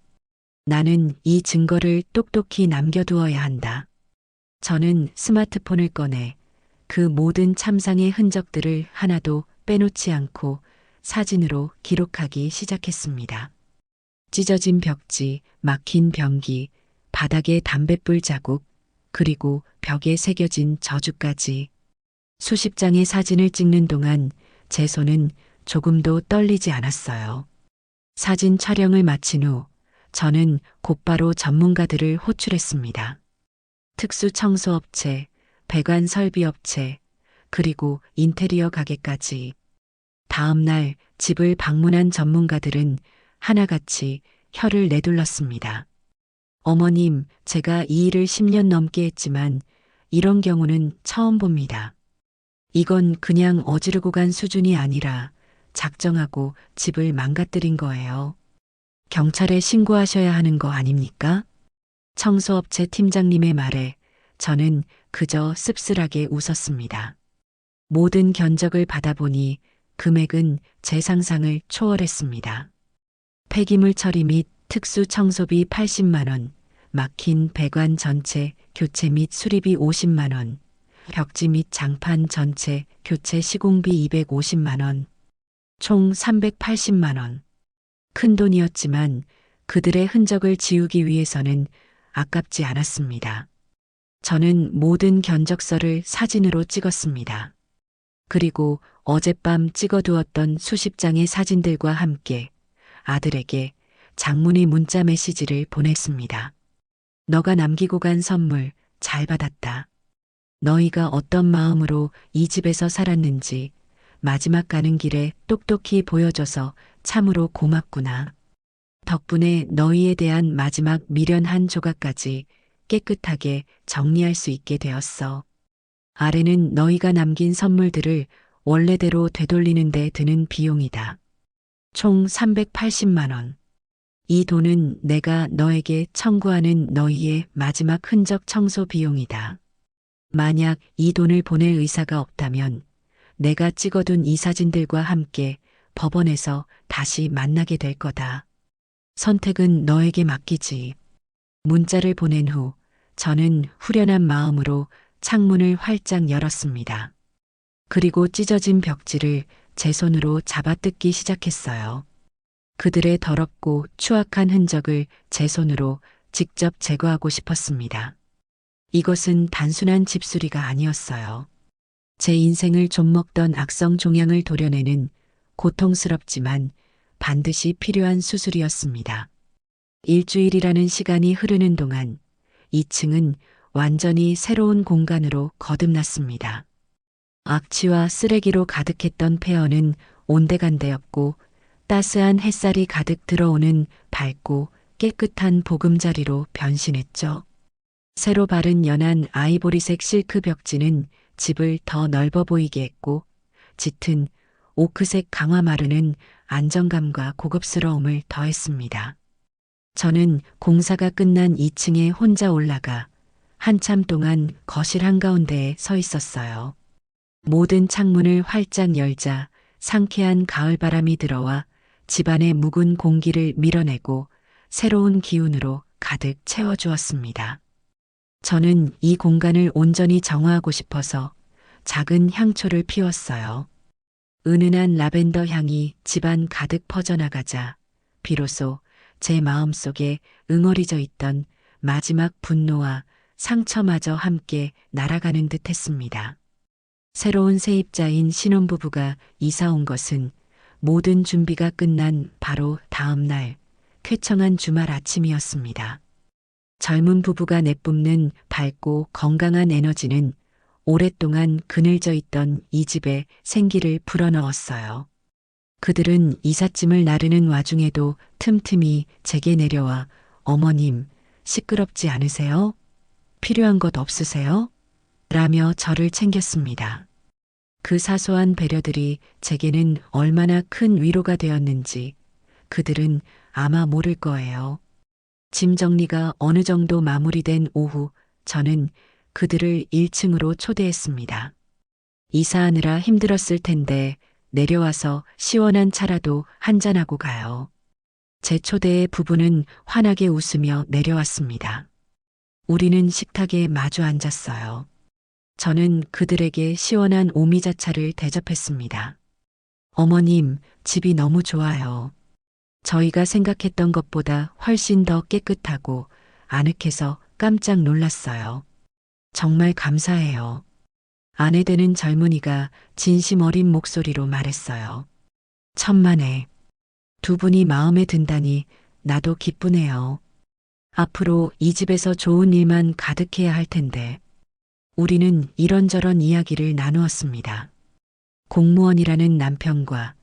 나는 이 증거를 똑똑히 남겨두어야 한다. 저는 스마트폰을 꺼내 그 모든 참상의 흔적들을 하나도 빼놓지 않고 사진으로 기록하기 시작했습니다. 찢어진 벽지, 막힌 변기, 바닥에 담뱃불 자국, 그리고 벽에 새겨진 저주까지. 수십 장의 사진을 찍는 동안 제 손은 조금도 떨리지 않았어요. 사진 촬영을 마친 후 저는 곧바로 전문가들을 호출했습니다. 특수 청소업체, 배관 설비업체, 그리고 인테리어 가게까지. 다음 날 집을 방문한 전문가들은 하나같이 혀를 내둘렀습니다. 어머님, 제가 이 일을 10년 넘게 했지만 이런 경우는 처음 봅니다. 이건 그냥 어지르고 간 수준이 아니라 작정하고 집을 망가뜨린 거예요. 경찰에 신고하셔야 하는 거 아닙니까? 청소업체 팀장님의 말에 저는 그저 씁쓸하게 웃었습니다. 모든 견적을 받아보니 금액은 제 상상을 초월했습니다. 폐기물 처리 및 특수 청소비 80만 원, 막힌 배관 전체 교체 및 수리비 50만 원, 벽지 및 장판 전체 교체 시공비 250만 원, 총 380만 원. 큰 돈이었지만 그들의 흔적을 지우기 위해서는 아깝지 않았습니다. 저는 모든 견적서를 사진으로 찍었습니다. 그리고 어젯밤 찍어두었던 수십 장의 사진들과 함께 아들에게 장문의 문자 메시지를 보냈습니다. 너가 남기고 간 선물 잘 받았다. 너희가 어떤 마음으로 이 집에서 살았는지 마지막 가는 길에 똑똑히 보여줘서 참으로 고맙구나. 덕분에 너희에 대한 마지막 미련 한 조각까지 깨끗하게 정리할 수 있게 되었어. 아래는 너희가 남긴 선물들을 원래대로 되돌리는 데 드는 비용이다. 총 380만 원. 이 돈은 내가 너에게 청구하는 너희의 마지막 흔적 청소 비용이다. 만약 이 돈을 보낼 의사가 없다면 내가 찍어둔 이 사진들과 함께 법원에서 다시 만나게 될 거다. 선택은 너에게 맡기지. 문자를 보낸 후 저는 후련한 마음으로 창문을 활짝 열었습니다. 그리고 찢어진 벽지를 제 손으로 잡아뜯기 시작했어요. 그들의 더럽고 추악한 흔적을 제 손으로 직접 제거하고 싶었습니다. 이것은 단순한 집수리가 아니었어요. 제 인생을 좀먹던 악성 종양을 도려내는 고통스럽지만 반드시 필요한 수술이었습니다. 일주일이라는 시간이 흐르는 동안 2층은 완전히 새로운 공간으로 거듭났습니다. 악취와 쓰레기로 가득했던 폐허는 온데간데였고 따스한 햇살이 가득 들어오는 밝고 깨끗한 보금자리로 변신했죠. 새로 바른 연한 아이보리색 실크 벽지는 집을 더 넓어 보이게 했고 짙은 오크색 강화마루는 안정감과 고급스러움을 더했습니다. 저는 공사가 끝난 2층에 혼자 올라가 한참 동안 거실 한가운데에 서 있었어요. 모든 창문을 활짝 열자 상쾌한 가을바람이 들어와 집안의 묵은 공기를 밀어내고 새로운 기운으로 가득 채워주었습니다. 저는 이 공간을 온전히 정화하고 싶어서 작은 향초를 피웠어요. 은은한 라벤더 향이 집안 가득 퍼져나가자 비로소 제 마음속에 응어리져 있던 마지막 분노와 상처마저 함께 날아가는 듯 했습니다. 새로운 세입자인 신혼부부가 이사 온 것은 모든 준비가 끝난 바로 다음 날 쾌청한 주말 아침이었습니다. 젊은 부부가 내뿜는 밝고 건강한 에너지는 오랫동안 그늘져 있던 이 집에 생기를 불어넣었어요. 그들은 이삿짐을 나르는 와중에도 틈틈이 제게 내려와 어머님, 시끄럽지 않으세요? 필요한 것 없으세요? 라며 저를 챙겼습니다. 그 사소한 배려들이 제게는 얼마나 큰 위로가 되었는지 그들은 아마 모를 거예요. 짐 정리가 어느 정도 마무리된 오후 저는 그들을 1층으로 초대했습니다. 이사하느라 힘들었을 텐데 내려와서 시원한 차라도 한잔하고 가요. 제 초대에 부부는 환하게 웃으며 내려왔습니다. 우리는 식탁에 마주 앉았어요. 저는 그들에게 시원한 오미자차를 대접했습니다. 어머님, 집이 너무 좋아요. 저희가 생각했던 것보다 훨씬 더 깨끗하고 아늑해서 깜짝 놀랐어요. 정말 감사해요. 아내 되는 젊은이가 진심 어린 목소리로 말했어요. 천만에. 두 분이 마음에 든다니 나도 기쁘네요. 앞으로 이 집에서 좋은 일만 가득해야 할 텐데. 우리는 이런저런 이야기를 나누었습니다. 공무원이라는 남편과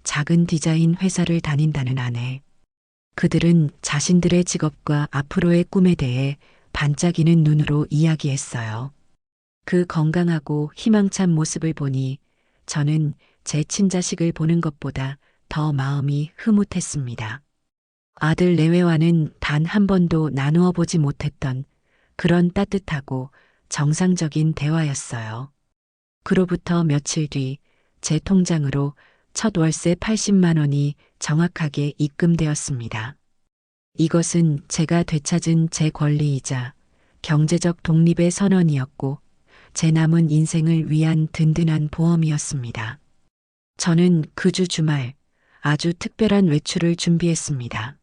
작은 디자인 회사를 다닌다는 아내. 그들은 자신들의 직업과 앞으로의 꿈에 대해 반짝이는 눈으로 이야기했어요. 그 건강하고 희망찬 모습을 보니 저는 제 친자식을 보는 것보다 더 마음이 흐뭇했습니다. 아들 내외와는 단 한 번도 나누어 보지 못했던 그런 따뜻하고 정상적인 대화였어요. 그로부터 며칠 뒤 제 통장으로 첫 월세 80만 원이 정확하게 입금되었습니다. 이것은 제가 되찾은 제 권리이자 경제적 독립의 선언이었고 제 남은 인생을 위한 든든한 보험이었습니다. 저는 그 주 주말 아주 특별한 외출을 준비했습니다.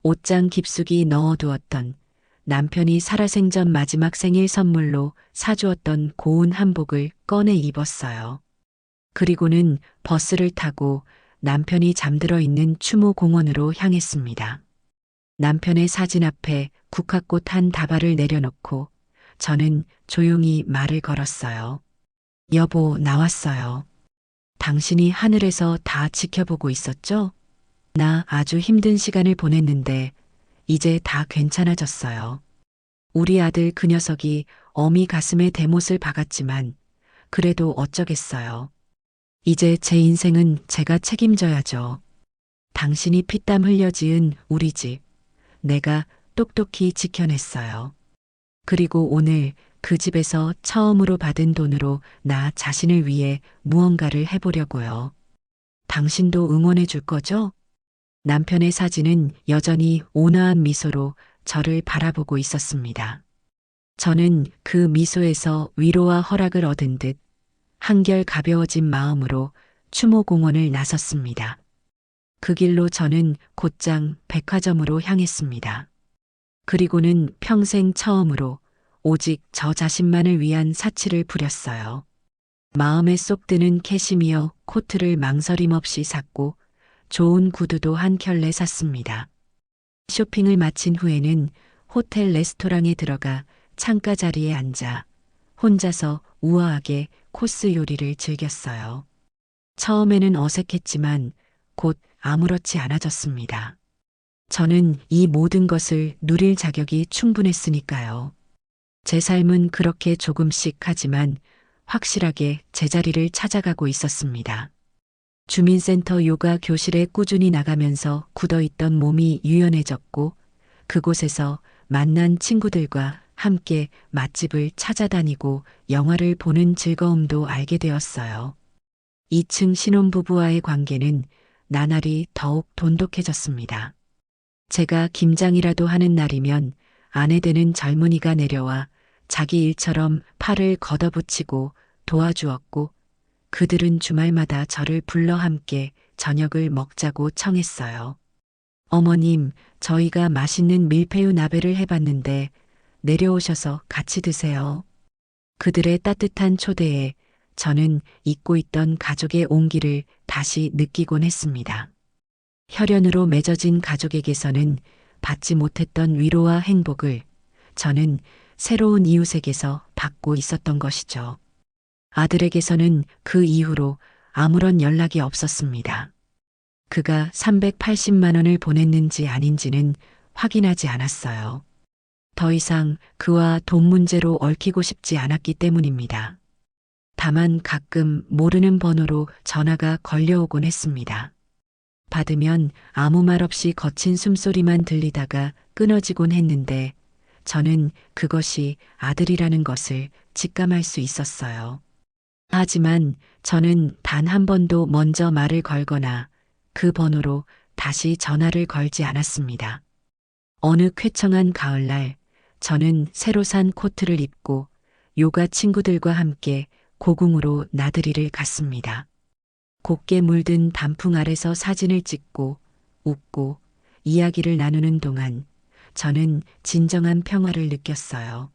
옷장 깊숙이 넣어두었던 남편이 살아생전 마지막 생일 선물로 사주었던 고운 한복을 꺼내 입었어요. 그리고는 버스를 타고 남편이 잠들어 있는 추모공원으로 향했습니다. 남편의 사진 앞에 국화꽃 한 다발을 내려놓고 저는 조용히 말을 걸었어요. 여보, 나왔어요. 당신이 하늘에서 다 지켜보고 있었죠? 나 아주 힘든 시간을 보냈는데 이제 다 괜찮아졌어요. 우리 아들 그 녀석이 어미 가슴에 대못을 박았지만 그래도 어쩌겠어요. 이제 제 인생은 제가 책임져야죠. 당신이 피땀 흘려 지은 우리 집, 내가 똑똑히 지켜냈어요. 그리고 오늘 그 집에서 처음으로 받은 돈으로 나 자신을 위해 무언가를 해보려고요. 당신도 응원해 줄 거죠? 남편의 사진은 여전히 온화한 미소로 저를 바라보고 있었습니다. 저는 그 미소에서 위로와 허락을 얻은 듯 한결 가벼워진 마음으로 추모공원을 나섰습니다. 그 길로 저는 곧장 백화점으로 향했습니다. 그리고는 평생 처음으로 오직 저 자신만을 위한 사치를 부렸어요. 마음에 쏙 드는 캐시미어 코트를 망설임 없이 샀고 좋은 구두도 한 켤레 샀습니다. 쇼핑을 마친 후에는 호텔 레스토랑에 들어가 창가 자리에 앉아 혼자서 우아하게 코스 요리를 즐겼어요. 처음에는 어색했지만 곧 아무렇지 않아졌습니다. 저는 이 모든 것을 누릴 자격이 충분했으니까요. 제 삶은 그렇게 조금씩 하지만 확실하게 제자리를 찾아가고 있었습니다. 주민센터 요가 교실에 꾸준히 나가면서 굳어있던 몸이 유연해졌고 그곳에서 만난 친구들과 함께 맛집을 찾아다니고 영화를 보는 즐거움도 알게 되었어요. 2층 신혼부부와의 관계는 나날이 더욱 돈독해졌습니다. 제가 김장이라도 하는 날이면 아내 되는 젊은이가 내려와 자기 일처럼 팔을 걷어붙이고 도와주었고 그들은 주말마다 저를 불러 함께 저녁을 먹자고 청했어요. 어머님, 저희가 맛있는 밀푀유 나베를 해봤는데 내려오셔서 같이 드세요. 그들의 따뜻한 초대에 저는 잊고 있던 가족의 온기를 다시 느끼곤 했습니다. 혈연으로 맺어진 가족에게서는 받지 못했던 위로와 행복을 저는 새로운 이웃에게서 받고 있었던 것이죠. 아들에게서는 그 이후로 아무런 연락이 없었습니다. 그가 380만 원을 보냈는지 아닌지는 확인하지 않았어요. 더 이상 그와 돈 문제로 얽히고 싶지 않았기 때문입니다. 다만 가끔 모르는 번호로 전화가 걸려오곤 했습니다. 받으면 아무 말 없이 거친 숨소리만 들리다가 끊어지곤 했는데 저는 그것이 아들이라는 것을 직감할 수 있었어요. 하지만 저는 단 한 번도 먼저 말을 걸거나 그 번호로 다시 전화를 걸지 않았습니다. 어느 쾌청한 가을날 저는 새로 산 코트를 입고 요가 친구들과 함께 고궁으로 나들이를 갔습니다. 곱게 물든 단풍 아래서 사진을 찍고 웃고 이야기를 나누는 동안 저는 진정한 평화를 느꼈어요.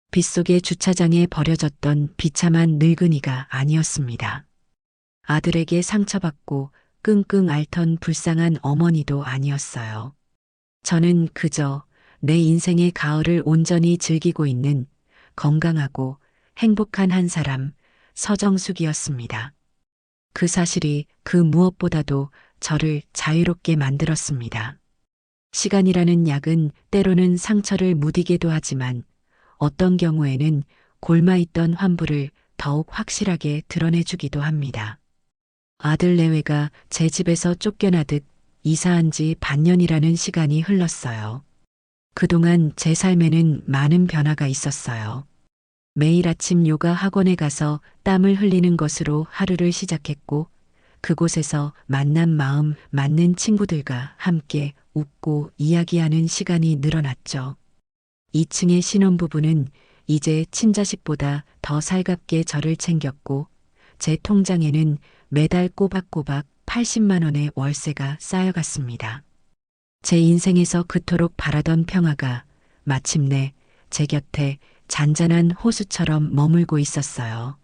빗속의 주차장에 버려졌던 비참한 늙은이가 아니었습니다. 아들에게 상처받고 끙끙 앓던 불쌍한 어머니도 아니었어요. 저는 그저 내 인생의 가을을 온전히 즐기고 있는 건강하고 행복한 한 사람, 서정숙이었습니다. 그 사실이 그 무엇보다도 저를 자유롭게 만들었습니다. 시간이라는 약은 때로는 상처를 무디게도 하지만 어떤 경우에는 골마있던 환부를 더욱 확실하게 드러내주기도 합니다. 아들 내외가 제 집에서 쫓겨나듯 이사한 지 반년이라는 시간이 흘렀어요. 그동안 제 삶에는 많은 변화가 있었어요. 매일 아침 요가 학원에 가서 땀을 흘리는 것으로 하루를 시작했고 그곳에서 만난 마음 맞는 친구들과 함께 웃고 이야기하는 시간이 늘어났죠. 2층의 신혼부부는 이제 친자식보다 더 살갑게 저를 챙겼고 제 통장에는 매달 꼬박꼬박 80만 원의 월세가 쌓여갔습니다. 제 인생에서 그토록 바라던 평화가 마침내 제 곁에 잔잔한 호수처럼 머물고 있었어요.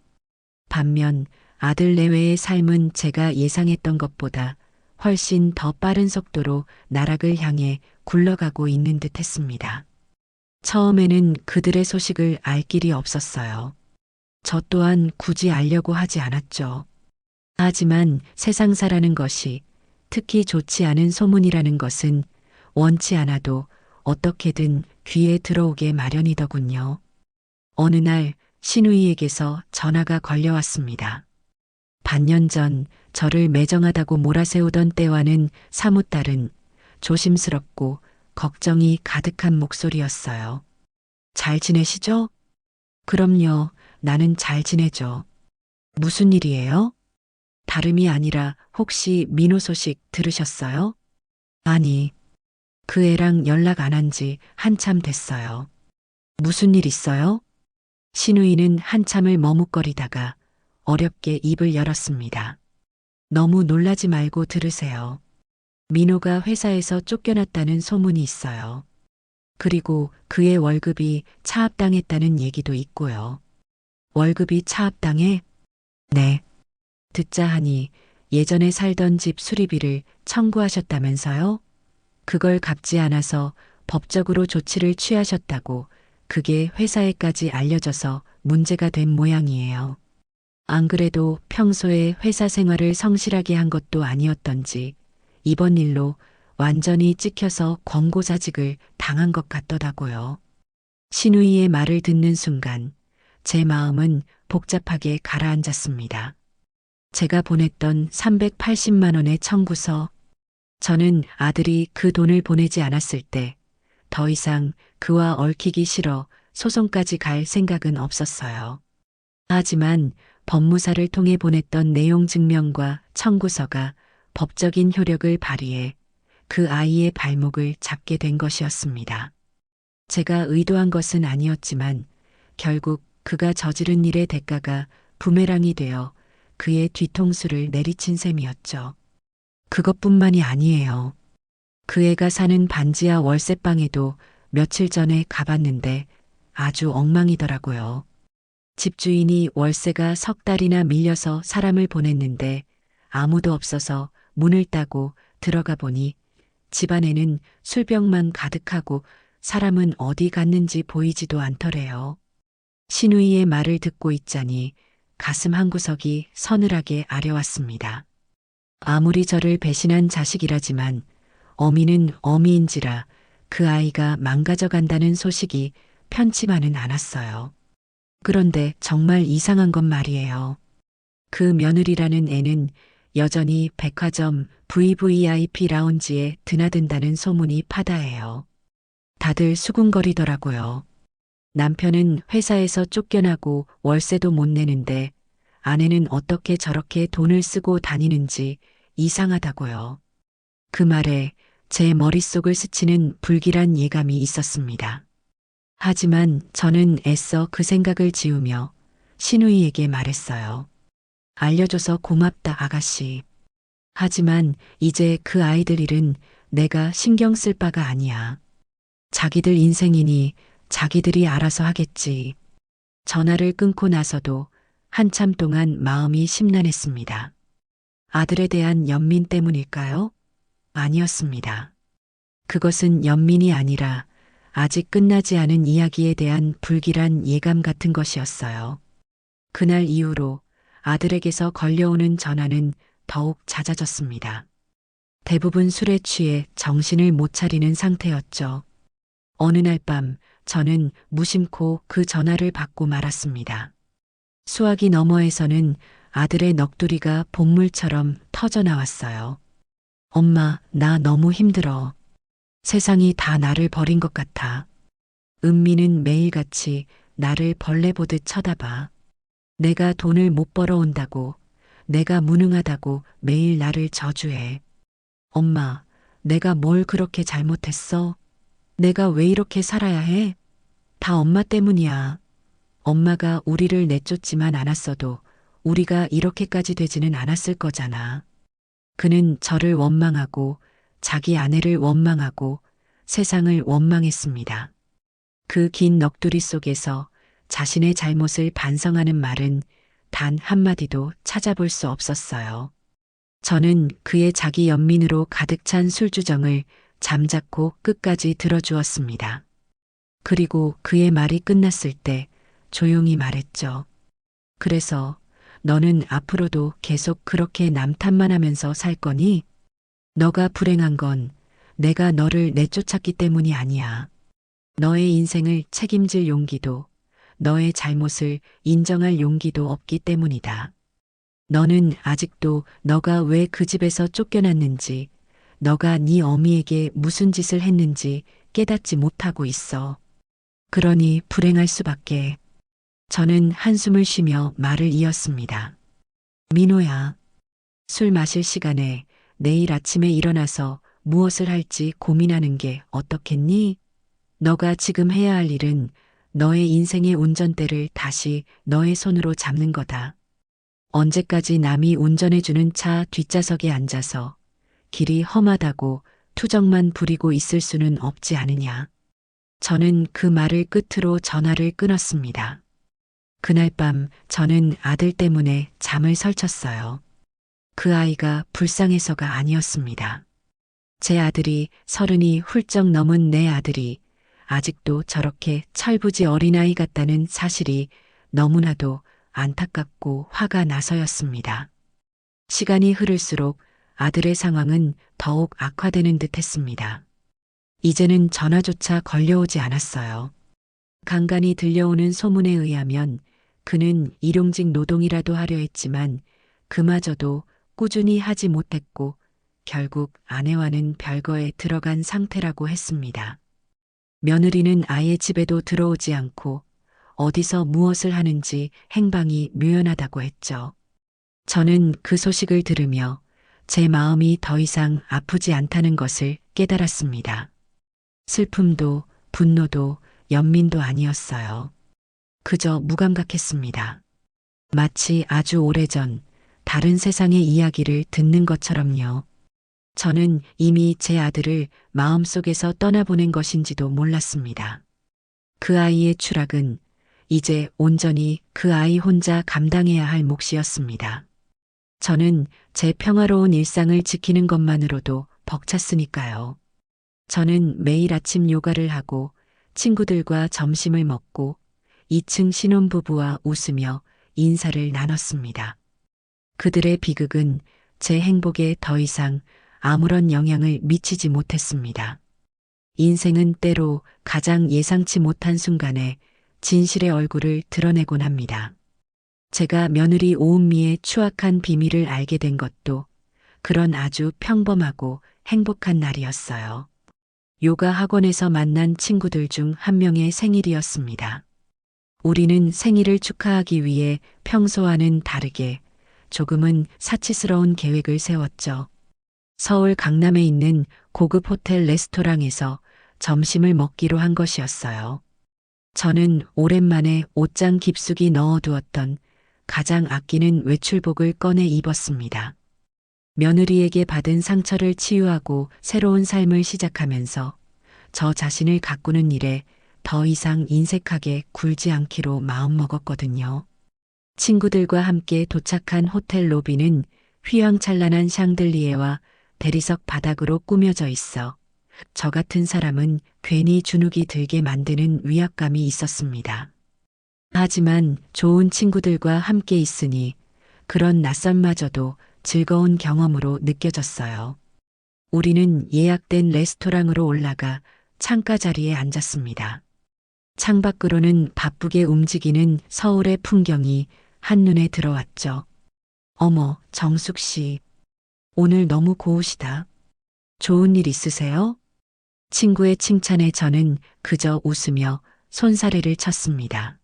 반면 아들 내외의 삶은 제가 예상했던 것보다 훨씬 더 빠른 속도로 나락을 향해 굴러가고 있는 듯 했습니다. 처음에는 그들의 소식을 알 길이 없었어요. 저 또한 굳이 알려고 하지 않았죠. 하지만 세상사라는 것이 특히 좋지 않은 소문이라는 것은 원치 않아도 어떻게든 귀에 들어오게 마련이더군요. 어느 날 시누이에게서 전화가 걸려왔습니다. 반년 전 저를 매정하다고 몰아세우던 때와는 사뭇 다른 조심스럽고 걱정이 가득한 목소리였어요. 잘 지내시죠? 그럼요. 나는 잘 지내죠. 무슨 일이에요? 다름이 아니라 혹시 민호 소식 들으셨어요? 아니, 그 애랑 연락 안 한 지 한참 됐어요. 무슨 일 있어요? 신우이는 한참을 머뭇거리다가 어렵게 입을 열었습니다. 너무 놀라지 말고 들으세요. 민호가 회사에서 쫓겨났다는 소문이 있어요. 그리고 그의 월급이 차압당했다는 얘기도 있고요. 월급이 차압당해? 네. 듣자 하니 예전에 살던 집 수리비를 청구하셨다면서요? 그걸 갚지 않아서 법적으로 조치를 취하셨다고 그게 회사에까지 알려져서 문제가 된 모양이에요. 안 그래도 평소에 회사 생활을 성실하게 한 것도 아니었던지 이번 일로 완전히 찍혀서 권고사직을 당한 것 같더라고요. 신우이의 말을 듣는 순간 제 마음은 복잡하게 가라앉았습니다. 제가 보냈던 380만 원의 청구서, 저는 아들이 그 돈을 보내지 않았을 때 더 이상 그와 얽히기 싫어 소송까지 갈 생각은 없었어요. 하지만 법무사를 통해 보냈던 내용 증명과 청구서가 법적인 효력을 발휘해 그 아이의 발목을 잡게 된 것이었습니다. 제가 의도한 것은 아니었지만 결국 그가 저지른 일의 대가가 부메랑이 되어 그의 뒤통수를 내리친 셈이었죠. 그것뿐만이 아니에요. 그 애가 사는 반지하 월세방에도 며칠 전에 가봤는데 아주 엉망이더라고요. 집주인이 월세가 석 달이나 밀려서 사람을 보냈는데 아무도 없어서 문을 따고 들어가 보니 집안에는 술병만 가득하고 사람은 어디 갔는지 보이지도 않더래요. 신우이의 말을 듣고 있자니 가슴 한구석이 서늘하게 아려왔습니다. 아무리 저를 배신한 자식이라지만 어미는 어미인지라 그 아이가 망가져 간다는 소식이 편치만은 않았어요. 그런데 정말 이상한 건 말이에요. 그 며느리라는 애는 여전히 백화점 VVIP 라운지에 드나든다는 소문이 파다해요. 다들 수군거리더라고요. 남편은 회사에서 쫓겨나고 월세도 못 내는데 아내는 어떻게 저렇게 돈을 쓰고 다니는지 이상하다고요. 그 말에 제 머릿속을 스치는 불길한 예감이 있었습니다. 하지만 저는 애써 그 생각을 지우며 신우이에게 말했어요. 알려줘서 고맙다, 아가씨. 하지만 이제 그 아이들 일은 내가 신경 쓸 바가 아니야. 자기들 인생이니 자기들이 알아서 하겠지. 전화를 끊고 나서도 한참 동안 마음이 심란했습니다. 아들에 대한 연민 때문일까요? 아니었습니다. 그것은 연민이 아니라 아직 끝나지 않은 이야기에 대한 불길한 예감 같은 것이었어요. 그날 이후로 아들에게서 걸려오는 전화는 더욱 잦아졌습니다. 대부분 술에 취해 정신을 못 차리는 상태였죠. 어느 날 밤 저는 무심코 그 전화를 받고 말았습니다. 수화기 너머에서는 아들의 넋두리가 본물처럼 터져 나왔어요. 엄마, 나 너무 힘들어. 세상이 다 나를 버린 것 같아. 은미는 매일같이 나를 벌레 보듯 쳐다봐. 내가 돈을 못 벌어온다고, 내가 무능하다고 매일 나를 저주해. 엄마, 내가 뭘 그렇게 잘못했어? 내가 왜 이렇게 살아야 해? 다 엄마 때문이야. 엄마가 우리를 내쫓지만 않았어도 우리가 이렇게까지 되지는 않았을 거잖아. 그는 저를 원망하고 자기 아내를 원망하고 세상을 원망했습니다. 그 긴 넋두리 속에서 자신의 잘못을 반성하는 말은 단 한마디도 찾아볼 수 없었어요. 저는 그의 자기 연민으로 가득 찬 술주정을 잠자코 끝까지 들어주었습니다. 그리고 그의 말이 끝났을 때 조용히 말했죠. 그래서 너는 앞으로도 계속 그렇게 남 탓만 하면서 살 거니? 너가 불행한 건 내가 너를 내쫓았기 때문이 아니야. 너의 인생을 책임질 용기도 너의 잘못을 인정할 용기도 없기 때문이다. 너는 아직도 너가 왜 그 집에서 쫓겨났는지, 너가 네 어미에게 무슨 짓을 했는지 깨닫지 못하고 있어. 그러니 불행할 수밖에. 저는 한숨을 쉬며 말을 이었습니다. 민호야, 술 마실 시간에 내일 아침에 일어나서 무엇을 할지 고민하는 게 어떻겠니? 너가 지금 해야 할 일은 너의 인생의 운전대를 다시 너의 손으로 잡는 거다. 언제까지 남이 운전해주는 차 뒷좌석에 앉아서 길이 험하다고 투정만 부리고 있을 수는 없지 않으냐. 저는 그 말을 끝으로 전화를 끊었습니다. 그날 밤 저는 아들 때문에 잠을 설쳤어요. 그 아이가 불쌍해서가 아니었습니다. 제 아들이 30이 훌쩍 넘은 내 아들이 아직도 저렇게 철부지 어린아이 같다는 사실이 너무나도 안타깝고 화가 나서였습니다. 시간이 흐를수록 아들의 상황은 더욱 악화되는 듯 했습니다. 이제는 전화조차 걸려오지 않았어요. 간간이 들려오는 소문에 의하면 그는 일용직 노동이라도 하려 했지만 그마저도 꾸준히 하지 못했고 결국 아내와는 별거에 들어간 상태라고 했습니다. 며느리는 아예 집에도 들어오지 않고 어디서 무엇을 하는지 행방이 묘연하다고 했죠. 저는 그 소식을 들으며 제 마음이 더 이상 아프지 않다는 것을 깨달았습니다. 슬픔도 분노도 연민도 아니었어요. 그저 무감각했습니다. 마치 아주 오래전 다른 세상의 이야기를 듣는 것처럼요. 저는 이미 제 아들을 마음속에서 떠나보낸 것인지도 몰랐습니다. 그 아이의 추락은 이제 온전히 그 아이 혼자 감당해야 할 몫이었습니다. 저는 제 평화로운 일상을 지키는 것만으로도 벅찼으니까요. 저는 매일 아침 요가를 하고 친구들과 점심을 먹고 2층 신혼부부와 웃으며 인사를 나눴습니다. 그들의 비극은 제 행복에 더 이상 아무런 영향을 미치지 못했습니다. 인생은 때로 가장 예상치 못한 순간에 진실의 얼굴을 드러내곤 합니다. 제가 며느리 오은미의 추악한 비밀을 알게 된 것도 그런 아주 평범하고 행복한 날이었어요. 요가 학원에서 만난 친구들 중 한 명의 생일이었습니다. 우리는 생일을 축하하기 위해 평소와는 다르게 조금은 사치스러운 계획을 세웠죠. 서울 강남에 있는 고급 호텔 레스토랑에서 점심을 먹기로 한 것이었어요. 저는 오랜만에 옷장 깊숙이 넣어두었던 가장 아끼는 외출복을 꺼내 입었습니다. 며느리에게 받은 상처를 치유하고 새로운 삶을 시작하면서 저 자신을 가꾸는 일에 더 이상 인색하게 굴지 않기로 마음먹었거든요. 친구들과 함께 도착한 호텔 로비는 휘황찬란한 샹들리에와 대리석 바닥으로 꾸며져 있어 저 같은 사람은 괜히 주눅이 들게 만드는 위압감이 있었습니다. 하지만 좋은 친구들과 함께 있으니 그런 낯선마저도 즐거운 경험으로 느껴졌어요. 우리는 예약된 레스토랑으로 올라가 창가 자리에 앉았습니다. 창밖으로는 바쁘게 움직이는 서울의 풍경이 한눈에 들어왔죠. 어머, 정숙 씨. 오늘 너무 고우시다. 좋은 일 있으세요? 친구의 칭찬에 저는 그저 웃으며 손사래를 쳤습니다.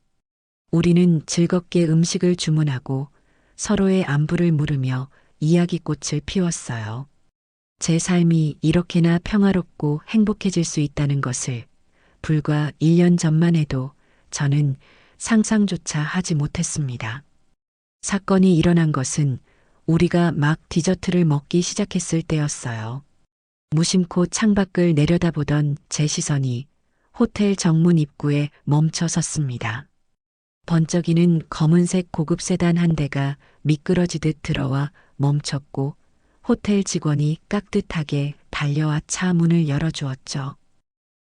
우리는 즐겁게 음식을 주문하고 서로의 안부를 물으며 이야기꽃을 피웠어요. 제 삶이 이렇게나 평화롭고 행복해질 수 있다는 것을 불과 1년 전만 해도 저는 상상조차 하지 못했습니다. 사건이 일어난 것은 우리가 막 디저트를 먹기 시작했을 때였어요. 무심코 창밖을 내려다보던 제 시선이 호텔 정문 입구에 멈춰 섰습니다. 번쩍이는 검은색 고급 세단 한 대가 미끄러지듯 들어와 멈췄고 호텔 직원이 깍듯하게 달려와 차 문을 열어주었죠.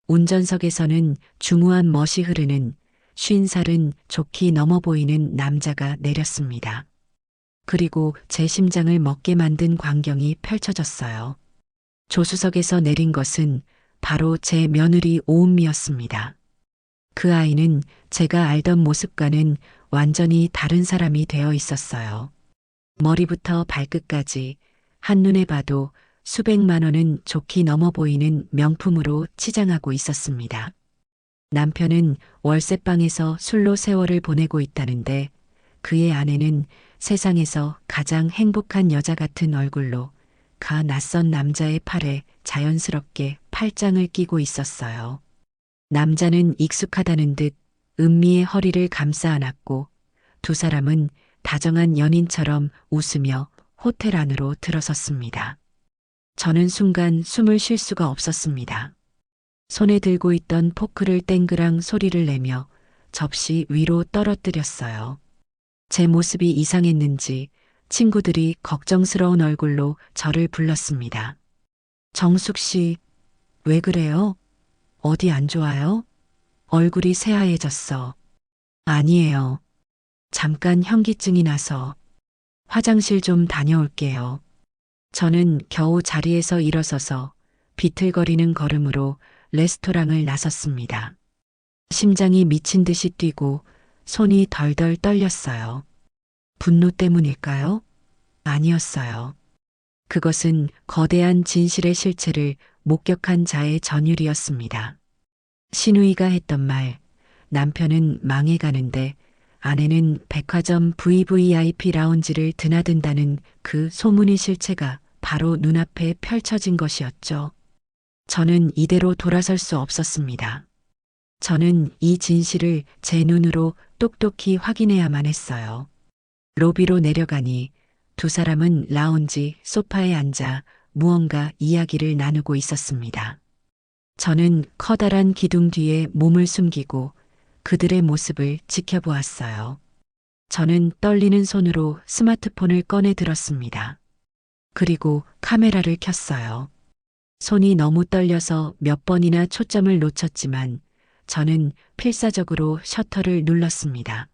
운전석에서는 중후한 멋이 흐르는 50살은 좋게 넘어 보이는 남자가 내렸습니다. 그리고 제 심장을 먹게 만든 광경이 펼쳐졌어요. 조수석에서 내린 것은 바로 제 며느리 오은미였습니다. 그 아이는 제가 알던 모습과는 완전히 다른 사람이 되어 있었어요. 머리부터 발끝까지 한눈에 봐도 수백만 원은 좋게 넘어 보이는 명품으로 치장하고 있었습니다. 남편은 월세방에서 술로 세월을 보내고 있다는데 그의 아내는 세상에서 가장 행복한 여자 같은 얼굴로 가 낯선 남자의 팔에 자연스럽게 팔짱을 끼고 있었어요. 남자는 익숙하다는 듯 은미의 허리를 감싸 안았고 두 사람은 다정한 연인처럼 웃으며 호텔 안으로 들어섰습니다. 저는 순간 숨을 쉴 수가 없었습니다. 손에 들고 있던 포크를 땡그랑 소리를 내며 접시 위로 떨어뜨렸어요. 제 모습이 이상했는지 친구들이 걱정스러운 얼굴로 저를 불렀습니다. 정숙 씨, 왜 그래요? 어디 안 좋아요? 얼굴이 새하얘졌어. 아니에요. 잠깐 현기증이 나서 화장실 좀 다녀올게요. 저는 겨우 자리에서 일어서서 비틀거리는 걸음으로 레스토랑을 나섰습니다. 심장이 미친 듯이 뛰고 손이 덜덜 떨렸어요. 분노 때문일까요? 아니었어요. 그것은 거대한 진실의 실체를 목격한 자의 전율이었습니다. 신우이가 했던 말, 남편은 망해가는데 아내는 백화점 VVIP 라운지를 드나든다는 그 소문의 실체가 바로 눈앞에 펼쳐진 것이었죠. 저는 이대로 돌아설 수 없었습니다. 저는 이 진실을 제 눈으로 똑똑히 확인해야만 했어요. 로비로 내려가니 두 사람은 라운지 소파에 앉아 무언가 이야기를 나누고 있었습니다. 저는 커다란 기둥 뒤에 몸을 숨기고 그들의 모습을 지켜보았어요. 저는 떨리는 손으로 스마트폰을 꺼내 들었습니다. 그리고 카메라를 켰어요. 손이 너무 떨려서 몇 번이나 초점을 놓쳤지만 저는 필사적으로 셔터를 눌렀습니다.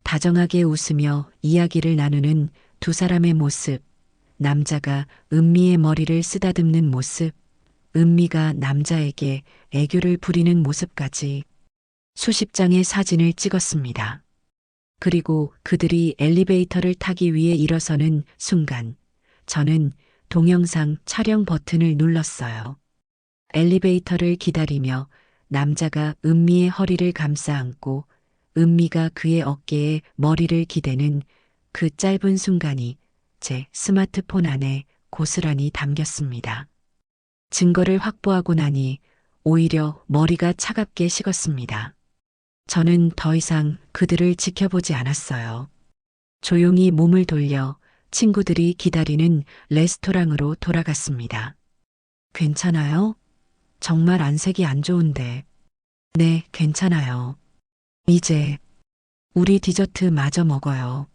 다정하게 웃으며 이야기를 나누는 두 사람의 모습, 남자가 은미의 머리를 쓰다듬는 모습, 은미가 남자에게 애교를 부리는 모습까지 수십 장의 사진을 찍었습니다. 그리고 그들이 엘리베이터를 타기 위해 일어서는 순간 저는 동영상 촬영 버튼을 눌렀어요. 엘리베이터를 기다리며 남자가 은미의 허리를 감싸 안고 은미가 그의 어깨에 머리를 기대는 그 짧은 순간이 제 스마트폰 안에 고스란히 담겼습니다. 증거를 확보하고 나니 오히려 머리가 차갑게 식었습니다. 저는 더 이상 그들을 지켜보지 않았어요. 조용히 몸을 돌려 친구들이 기다리는 레스토랑으로 돌아갔습니다. 괜찮아요? 정말 안색이 안 좋은데. 네, 괜찮아요. 이제 우리 디저트 마저 먹어요.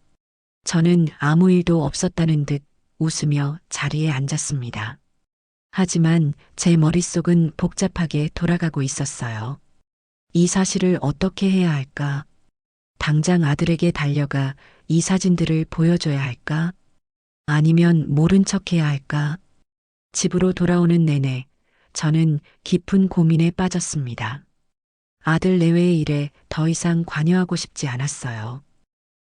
저는 아무 일도 없었다는 듯 웃으며 자리에 앉았습니다. 하지만 제 머릿속은 복잡하게 돌아가고 있었어요. 이 사실을 어떻게 해야 할까? 당장 아들에게 달려가 이 사진들을 보여줘야 할까? 아니면 모른 척 해야 할까? 집으로 돌아오는 내내 저는 깊은 고민에 빠졌습니다. 아들 내외의 일에 더 이상 관여하고 싶지 않았어요.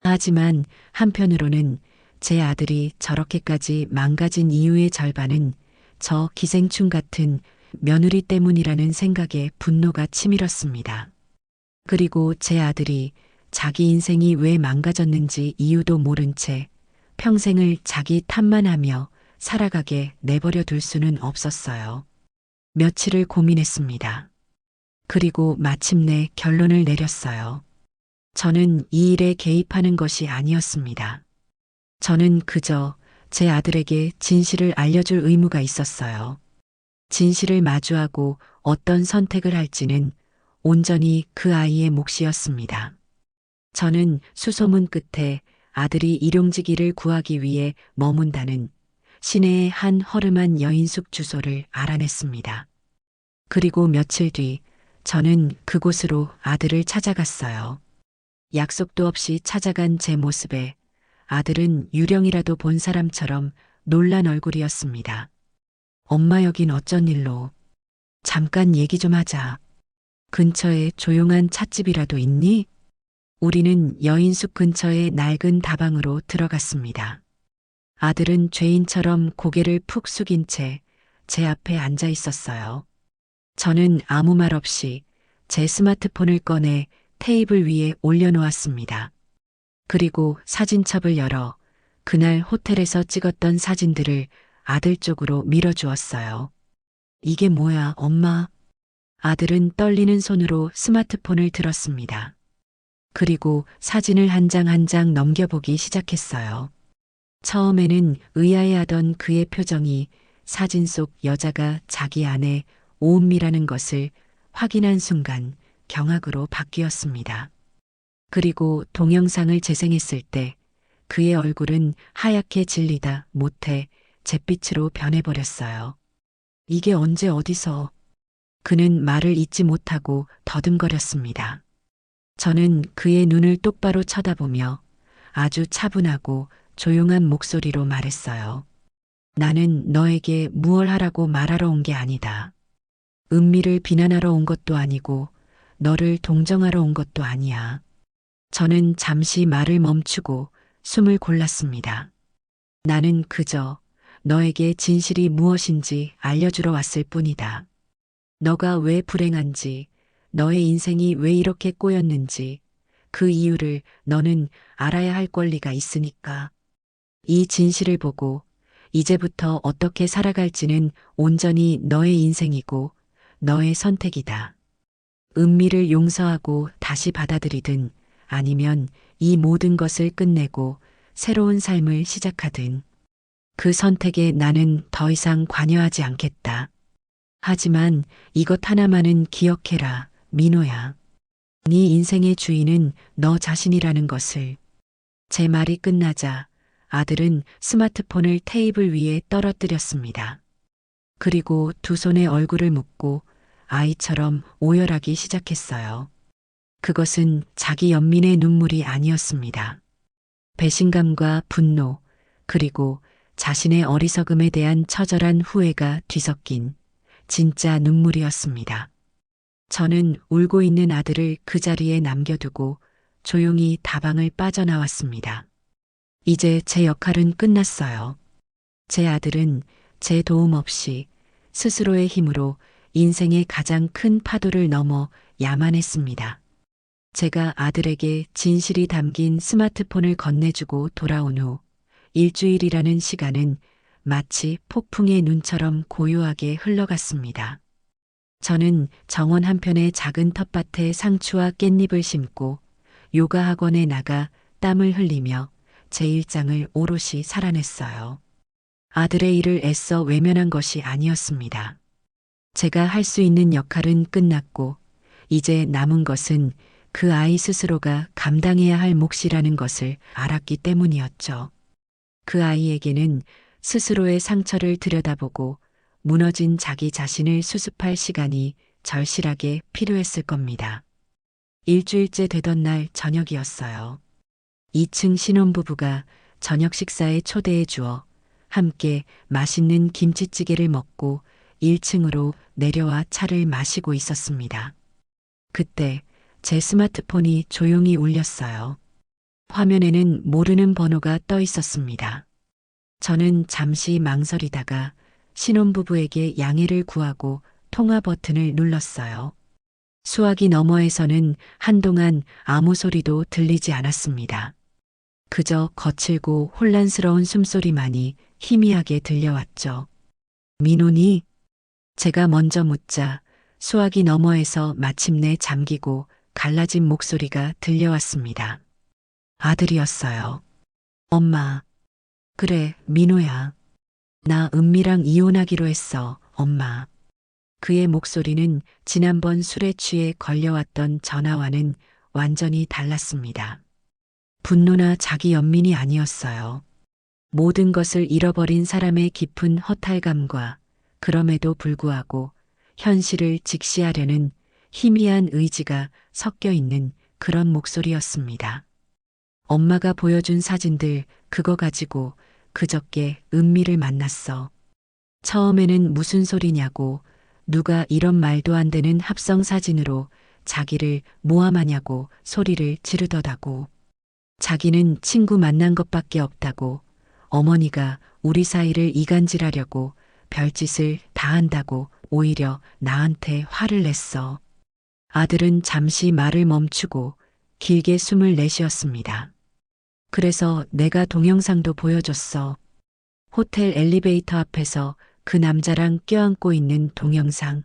하지만 한편으로는 제 아들이 저렇게까지 망가진 이유의 절반은 저 기생충 같은 며느리 때문이라는 생각에 분노가 치밀었습니다. 그리고 제 아들이 자기 인생이 왜 망가졌는지 이유도 모른 채 평생을 자기 탓만 하며 살아가게 내버려 둘 수는 없었어요. 며칠을 고민했습니다. 그리고 마침내 결론을 내렸어요. 저는 이 일에 개입하는 것이 아니었습니다. 저는 그저 제 아들에게 진실을 알려줄 의무가 있었어요. 진실을 마주하고 어떤 선택을 할지는 온전히 그 아이의 몫이었습니다. 저는 수소문 끝에 아들이 일용직이를 구하기 위해 머문다는 시내의 한 허름한 여인숙 주소를 알아냈습니다. 그리고 며칠 뒤 저는 그곳으로 아들을 찾아갔어요. 약속도 없이 찾아간 제 모습에 아들은 유령이라도 본 사람처럼 놀란 얼굴이었습니다. 엄마 여긴 어쩐 일로? 잠깐 얘기 좀 하자. 근처에 조용한 찻집이라도 있니? 우리는 여인숙 근처의 낡은 다방으로 들어갔습니다. 아들은 죄인처럼 고개를 푹 숙인 채 제 앞에 앉아 있었어요. 저는 아무 말 없이 제 스마트폰을 꺼내 테이블 위에 올려놓았습니다. 그리고 사진첩을 열어 그날 호텔에서 찍었던 사진들을 아들 쪽으로 밀어주었어요. 이게 뭐야, 엄마? 아들은 떨리는 손으로 스마트폰을 들었습니다. 그리고 사진을 한 장 한 장 넘겨보기 시작했어요. 처음에는 의아해하던 그의 표정이 사진 속 여자가 자기 아내 오은미라는 것을 확인한 순간 경악으로 바뀌었습니다. 그리고 동영상을 재생했을 때 그의 얼굴은 하얗게 질리다 못해 잿빛으로 변해버렸어요. 이게 언제 어디서? 그는 말을 잇지 못하고 더듬거렸습니다. 저는 그의 눈을 똑바로 쳐다보며 아주 차분하고 조용한 목소리로 말했어요. 나는 너에게 무얼 하라고 말하러 온 게 아니다. 은미를 비난하러 온 것도 아니고 너를 동정하러 온 것도 아니야. 저는 잠시 말을 멈추고 숨을 골랐습니다. 나는 그저 너에게 진실이 무엇인지 알려주러 왔을 뿐이다. 너가 왜 불행한지, 너의 인생이 왜 이렇게 꼬였는지, 그 이유를 너는 알아야 할 권리가 있으니까. 이 진실을 보고 이제부터 어떻게 살아갈지는 온전히 너의 인생이고 너의 선택이다. 은미를 용서하고 다시 받아들이든 아니면 이 모든 것을 끝내고 새로운 삶을 시작하든 그 선택에 나는 더 이상 관여하지 않겠다. 하지만 이것 하나만은 기억해라, 민호야. 네 인생의 주인은 너 자신이라는 것을. 제 말이 끝나자 아들은 스마트폰을 테이블 위에 떨어뜨렸습니다. 그리고 두 손에 얼굴을 묶고 아이처럼 오열하기 시작했어요. 그것은 자기 연민의 눈물이 아니었습니다. 배신감과 분노, 그리고 자신의 어리석음에 대한 처절한 후회가 뒤섞인 진짜 눈물이었습니다. 저는 울고 있는 아들을 그 자리에 남겨두고 조용히 다방을 빠져나왔습니다. 이제 제 역할은 끝났어요. 제 아들은 제 도움 없이 스스로의 힘으로 인생의 가장 큰 파도를 넘어 야만했습니다. 제가 아들에게 진실이 담긴 스마트폰을 건네주고 돌아온 후 일주일이라는 시간은 마치 폭풍의 눈처럼 고요하게 흘러갔습니다. 저는 정원 한편의 작은 텃밭에 상추와 깻잎을 심고 요가 학원에 나가 땀을 흘리며 제 일상을 오롯이 살아냈어요. 아들의 일을 애써 외면한 것이 아니었습니다. 제가 할 수 있는 역할은 끝났고 이제 남은 것은 그 아이 스스로가 감당해야 할 몫이라는 것을 알았기 때문이었죠. 그 아이에게는 스스로의 상처를 들여다보고 무너진 자기 자신을 수습할 시간이 절실하게 필요했을 겁니다. 일주일째 되던 날 저녁이었어요. 2층 신혼부부가 저녁 식사에 초대해 주어 함께 맛있는 김치찌개를 먹고 1층으로 내려와 차를 마시고 있었습니다. 그때 제 스마트폰이 조용히 울렸어요. 화면에는 모르는 번호가 떠 있었습니다. 저는 잠시 망설이다가 신혼부부에게 양해를 구하고 통화 버튼을 눌렀어요. 수화기 너머에서는 한동안 아무 소리도 들리지 않았습니다. 그저 거칠고 혼란스러운 숨소리만이 희미하게 들려왔죠. 민호니? 제가 먼저 묻자 수화기 너머에서 마침내 잠기고 갈라진 목소리가 들려왔습니다. 아들이었어요. 엄마. 그래, 민호야. 나 은미랑 이혼하기로 했어, 엄마. 그의 목소리는 지난번 술에 취해 걸려왔던 전화와는 완전히 달랐습니다. 분노나 자기 연민이 아니었어요. 모든 것을 잃어버린 사람의 깊은 허탈감과 그럼에도 불구하고 현실을 직시하려는 희미한 의지가 섞여 있는 그런 목소리였습니다. 엄마가 보여준 사진들 그거 가지고 그저께 은미를 만났어. 처음에는 무슨 소리냐고 누가 이런 말도 안 되는 합성 사진으로 자기를 모함하냐고 소리를 지르더라고. 자기는 친구 만난 것밖에 없다고 어머니가 우리 사이를 이간질하려고 별짓을 다 한다고 오히려 나한테 화를 냈어. 아들은 잠시 말을 멈추고 길게 숨을 내쉬었습니다. 그래서 내가 동영상도 보여줬어. 호텔 엘리베이터 앞에서 그 남자랑 껴안고 있는 동영상.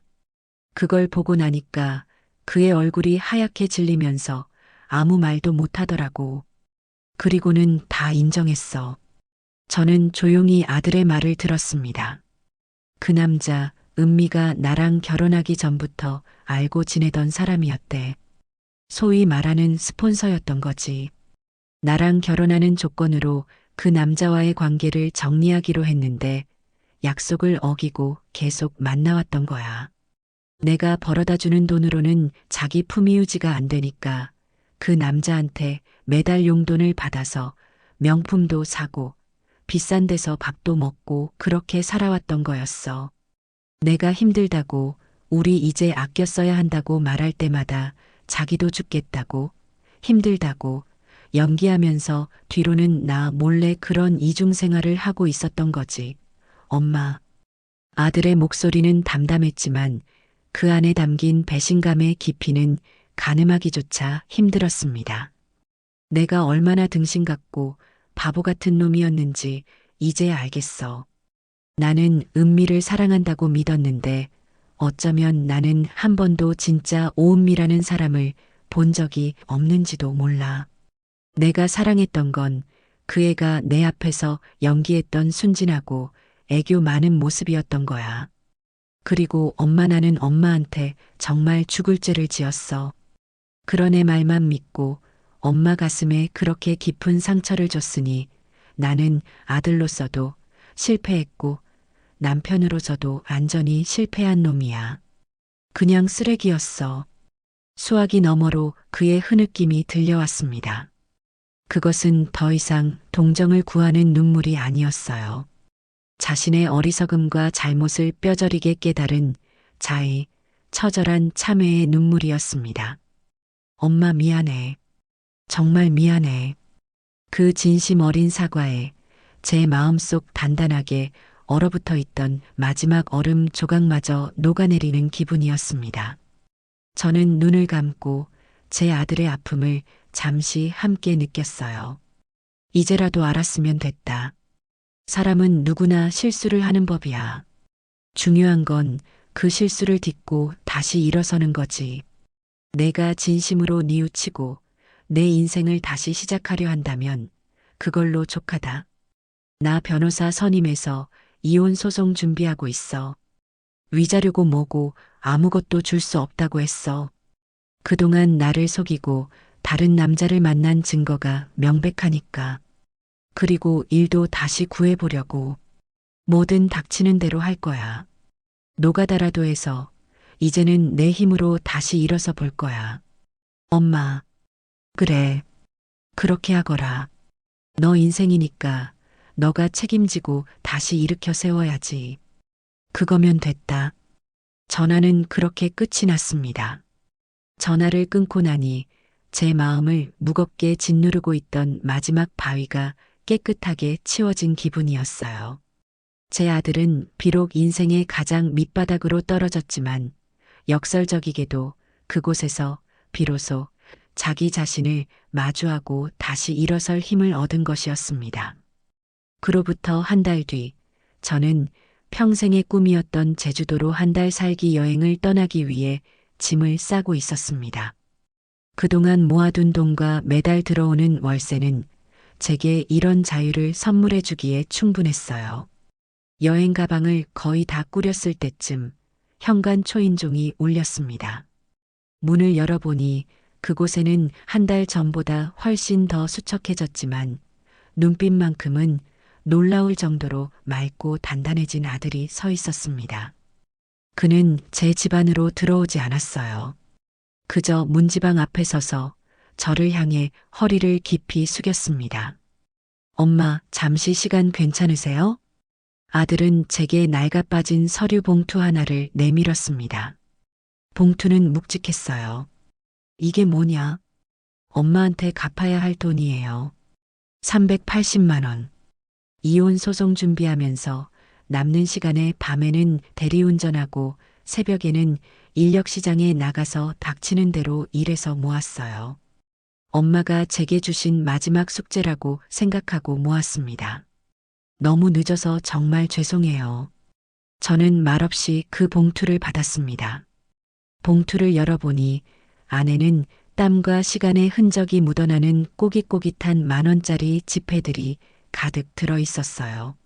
그걸 보고 나니까 그의 얼굴이 하얗게 질리면서 아무 말도 못하더라고. 그리고는 다 인정했어. 저는 조용히 아들의 말을 들었습니다. 그 남자, 은미가 나랑 결혼하기 전부터 알고 지내던 사람이었대. 소위 말하는 스폰서였던 거지. 나랑 결혼하는 조건으로 그 남자와의 관계를 정리하기로 했는데 약속을 어기고 계속 만나왔던 거야. 내가 벌어다 주는 돈으로는 자기 품위 유지가 안 되니까 그 남자한테 매달 용돈을 받아서 명품도 사고 비싼 데서 밥도 먹고 그렇게 살아왔던 거였어. 내가 힘들다고 우리 이제 아껴 써야 한다고 말할 때마다 자기도 죽겠다고 힘들다고 연기하면서 뒤로는 나 몰래 그런 이중생활을 하고 있었던 거지. 엄마. 아들의 목소리는 담담했지만 그 안에 담긴 배신감의 깊이는 가늠하기조차 힘들었습니다. 내가 얼마나 등신 같고 바보 같은 놈이었는지 이제 알겠어. 나는 은미를 사랑한다고 믿었는데 어쩌면 나는 한 번도 진짜 오은미라는 사람을 본 적이 없는지도 몰라. 내가 사랑했던 건 그 애가 내 앞에서 연기했던 순진하고 애교 많은 모습이었던 거야. 그리고 엄마 나는 엄마한테 정말 죽을 죄를 지었어. 그런 애 말만 믿고 엄마 가슴에 그렇게 깊은 상처를 줬으니 나는 아들로서도 실패했고 남편으로서도 완전히 실패한 놈이야. 그냥 쓰레기였어. 수화기 너머로 그의 흐느낌이 들려왔습니다. 그것은 더 이상 동정을 구하는 눈물이 아니었어요. 자신의 어리석음과 잘못을 뼈저리게 깨달은 자의 처절한 참회의 눈물이었습니다. 엄마 미안해. 정말 미안해. 그 진심 어린 사과에 제 마음속 단단하게 얼어붙어 있던 마지막 얼음 조각마저 녹아내리는 기분이었습니다. 저는 눈을 감고 제 아들의 아픔을 잠시 함께 느꼈어요. 이제라도 알았으면 됐다. 사람은 누구나 실수를 하는 법이야. 중요한 건 그 실수를 딛고 다시 일어서는 거지. 내가 진심으로 뉘우치고 내 인생을 다시 시작하려 한다면 그걸로 족하다. 나 변호사 선임해서 이혼 소송 준비하고 있어. 위자료고 뭐고 아무것도 줄 수 없다고 했어. 그동안 나를 속이고 다른 남자를 만난 증거가 명백하니까. 그리고 일도 다시 구해보려고. 뭐든 닥치는 대로 할 거야. 노가다라도 해서 이제는 내 힘으로 다시 일어서 볼 거야. 엄마. 그래. 그렇게 하거라. 너 인생이니까 너가 책임지고 다시 일으켜 세워야지. 그거면 됐다. 전화는 그렇게 끝이 났습니다. 전화를 끊고 나니 제 마음을 무겁게 짓누르고 있던 마지막 바위가 깨끗하게 치워진 기분이었어요. 제 아들은 비록 인생의 가장 밑바닥으로 떨어졌지만 역설적이게도 그곳에서 비로소 자기 자신을 마주하고 다시 일어설 힘을 얻은 것이었습니다. 그로부터 한 달 뒤, 저는 평생의 꿈이었던 제주도로 한 달 살기 여행을 떠나기 위해 짐을 싸고 있었습니다. 그동안 모아둔 돈과 매달 들어오는 월세는 제게 이런 자유를 선물해 주기에 충분했어요. 여행 가방을 거의 다 꾸렸을 때쯤 현관 초인종이 울렸습니다. 문을 열어보니 그곳에는 한 달 전보다 훨씬 더 수척해졌지만 눈빛만큼은 놀라울 정도로 맑고 단단해진 아들이 서 있었습니다. 그는 제 집 안으로 들어오지 않았어요. 그저 문지방 앞에 서서 저를 향해 허리를 깊이 숙였습니다. 엄마, 잠시 시간 괜찮으세요? 아들은 제게 낡아 빠진 서류 봉투 하나를 내밀었습니다. 봉투는 묵직했어요. 이게 뭐냐? 엄마한테 갚아야 할 돈이에요. 380만 원. 이혼 소송 준비하면서 남는 시간에 밤에는 대리운전하고 새벽에는 인력시장에 나가서 닥치는 대로 일해서 모았어요. 엄마가 제게 주신 마지막 숙제라고 생각하고 모았습니다. 너무 늦어서 정말 죄송해요. 저는 말없이 그 봉투를 받았습니다. 봉투를 열어보니 안에는 땀과 시간의 흔적이 묻어나는 꼬깃꼬깃한 10,000원짜리 지폐들이 가득 들어 있었어요.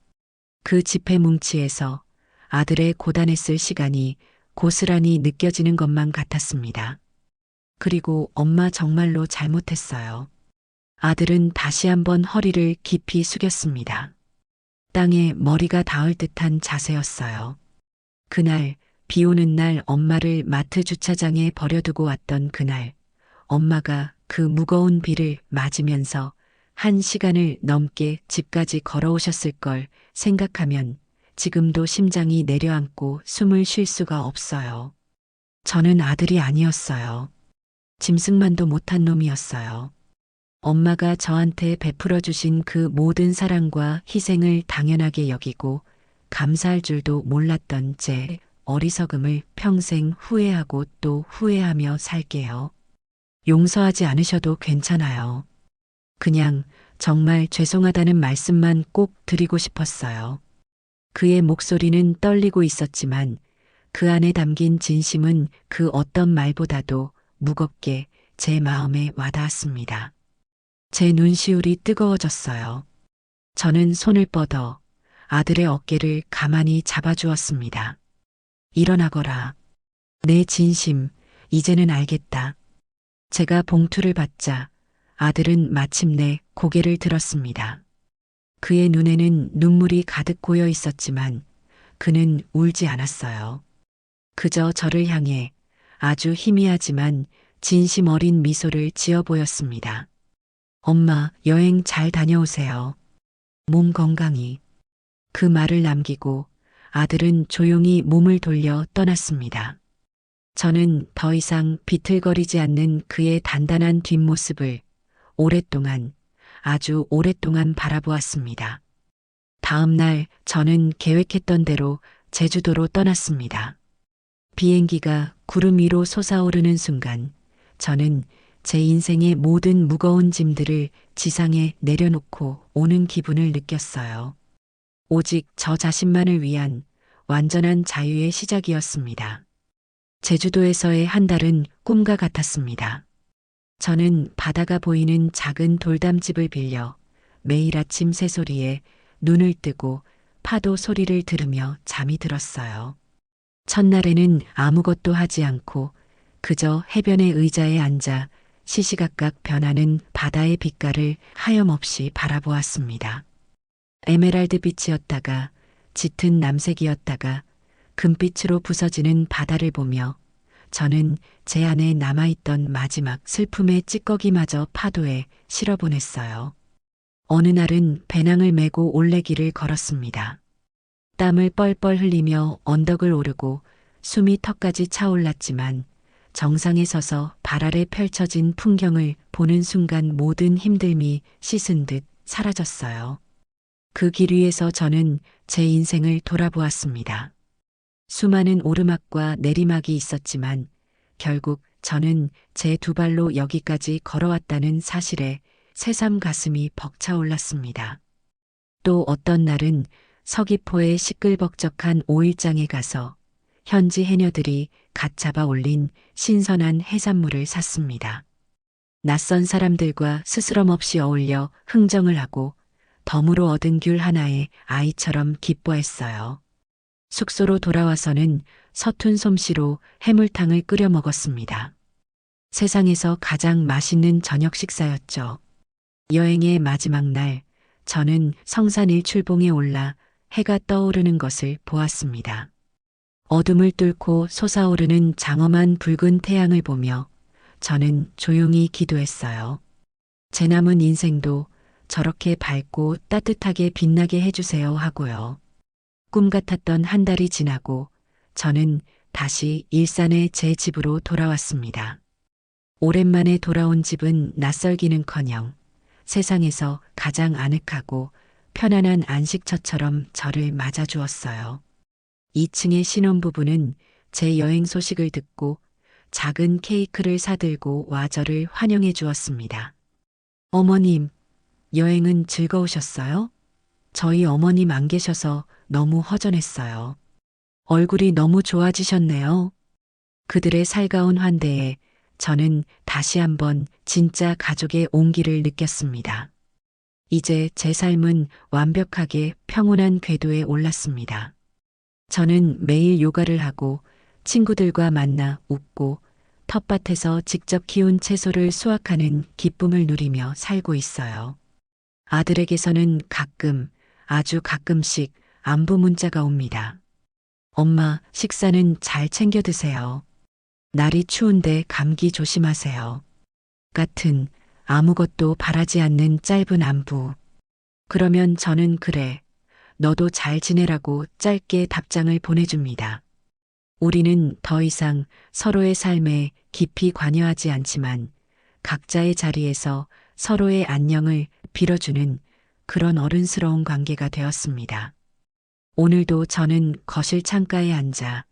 그 지폐 뭉치에서 아들의 고단했을 시간이 고스란히 느껴지는 것만 같았습니다. 그리고 엄마 정말로 잘못했어요. 아들은 다시 한번 허리를 깊이 숙였습니다. 땅에 머리가 닿을 듯한 자세였어요. 그날, 비 오는 날 엄마를 마트 주차장에 버려두고 왔던 그날, 엄마가 그 무거운 비를 맞으면서 1시간을 넘게 집까지 걸어오셨을 걸 생각하면 지금도 심장이 내려앉고 숨을 쉴 수가 없어요. 저는 아들이 아니었어요. 짐승만도 못한 놈이었어요. 엄마가 저한테 베풀어 주신 그 모든 사랑과 희생을 당연하게 여기고 감사할 줄도 몰랐던 제 어리석음을 평생 후회하고 또 후회하며 살게요. 용서하지 않으셔도 괜찮아요. 그냥 정말 죄송하다는 말씀만 꼭 드리고 싶었어요. 그의 목소리는 떨리고 있었지만 그 안에 담긴 진심은 그 어떤 말보다도 무겁게 제 마음에 와닿았습니다. 제 눈시울이 뜨거워졌어요. 저는 손을 뻗어 아들의 어깨를 가만히 잡아주었습니다. 일어나거라. 내 진심, 이제는 알겠다. 제가 봉투를 받자 아들은 마침내 고개를 들었습니다. 그의 눈에는 눈물이 가득 고여 있었지만 그는 울지 않았어요. 그저 저를 향해 아주 희미하지만 진심 어린 미소를 지어 보였습니다. 엄마, 여행 잘 다녀오세요. 몸 건강히. 그 말을 남기고 아들은 조용히 몸을 돌려 떠났습니다. 저는 더 이상 비틀거리지 않는 그의 단단한 뒷모습을 오랫동안, 아주 오랫동안 바라보았습니다. 다음 날 저는 계획했던 대로 제주도로 떠났습니다. 비행기가 구름 위로 솟아오르는 순간 저는 제 인생의 모든 무거운 짐들을 지상에 내려놓고 오는 기분을 느꼈어요. 오직 저 자신만을 위한 완전한 자유의 시작이었습니다. 제주도에서의 한 달은 꿈과 같았습니다. 저는 바다가 보이는 작은 돌담집을 빌려 매일 아침 새소리에 눈을 뜨고 파도 소리를 들으며 잠이 들었어요. 첫날에는 아무것도 하지 않고 그저 해변의 의자에 앉아 시시각각 변하는 바다의 빛깔을 하염없이 바라보았습니다. 에메랄드 빛이었다가 짙은 남색이었다가 금빛으로 부서지는 바다를 보며 저는 제 안에 남아있던 마지막 슬픔의 찌꺼기마저 파도에 실어보냈어요. 어느 날은 배낭을 메고 올레길을 걸었습니다. 땀을 뻘뻘 흘리며 언덕을 오르고 숨이 턱까지 차올랐지만 정상에 서서 발 아래 펼쳐진 풍경을 보는 순간 모든 힘듦이 씻은 듯 사라졌어요. 그 길 위에서 저는 제 인생을 돌아보았습니다. 수많은 오르막과 내리막이 있었지만 결국 저는 제 두 발로 여기까지 걸어왔다는 사실에 새삼 가슴이 벅차올랐습니다. 또 어떤 날은 서귀포의 시끌벅적한 오일장에 가서 현지 해녀들이 갓 잡아 올린 신선한 해산물을 샀습니다. 낯선 사람들과 스스럼 없이 어울려 흥정을 하고 덤으로 얻은 귤 하나에 아이처럼 기뻐했어요. 숙소로 돌아와서는 서툰 솜씨로 해물탕을 끓여 먹었습니다. 세상에서 가장 맛있는 저녁 식사였죠. 여행의 마지막 날, 저는 성산 일출봉에 올라 해가 떠오르는 것을 보았습니다. 어둠을 뚫고 솟아오르는 장엄한 붉은 태양을 보며 저는 조용히 기도했어요. 제 남은 인생도 저렇게 밝고 따뜻하게 빛나게 해주세요 하고요. 꿈 같았던 한 달이 지나고 저는 다시 일산의 제 집으로 돌아왔습니다. 오랜만에 돌아온 집은 낯설기는커녕 세상에서 가장 아늑하고 편안한 안식처처럼 저를 맞아주었어요. 2층의 신혼부부는 제 여행 소식을 듣고 작은 케이크를 사들고 와 저를 환영해 주었습니다. 어머님, 여행은 즐거우셨어요? 저희 어머님 안 계셔서 너무 허전했어요. 얼굴이 너무 좋아지셨네요. 그들의 살가운 환대에 저는 다시 한번 진짜 가족의 온기를 느꼈습니다. 이제 제 삶은 완벽하게 평온한 궤도에 올랐습니다. 저는 매일 요가를 하고 친구들과 만나 웃고 텃밭에서 직접 키운 채소를 수확하는 기쁨을 누리며 살고 있어요. 아들에게서는 가끔, 아주 가끔씩 안부 문자가 옵니다. 엄마, 식사는 잘 챙겨 드세요. 날이 추운데 감기 조심하세요. 같은 아무것도 바라지 않는 짧은 안부. 그러면 저는 그래, 너도 잘 지내라고 짧게 답장을 보내줍니다. 우리는 더 이상 서로의 삶에 깊이 관여하지 않지만 각자의 자리에서 서로의 안녕을 빌어주는 그런 어른스러운 관계가 되었습니다. 오늘도 저는 거실 창가에 앉아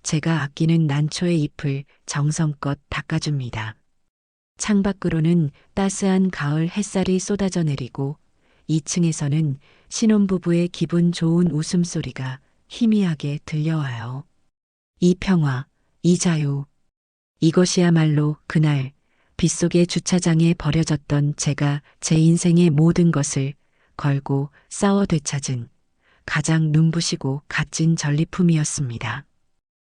제가 아끼는 난초의 잎을 정성껏 닦아줍니다. 창밖으로는 따스한 가을 햇살이 쏟아져 내리고 2층에서는 신혼부부의 기분 좋은 웃음소리가 희미하게 들려와요. 이 평화, 이 자유. 이것이야말로 그날 빗속의 주차장에 버려졌던 제가 제 인생의 모든 것을 걸고 싸워 되찾은 가장 눈부시고 값진 전리품이었습니다.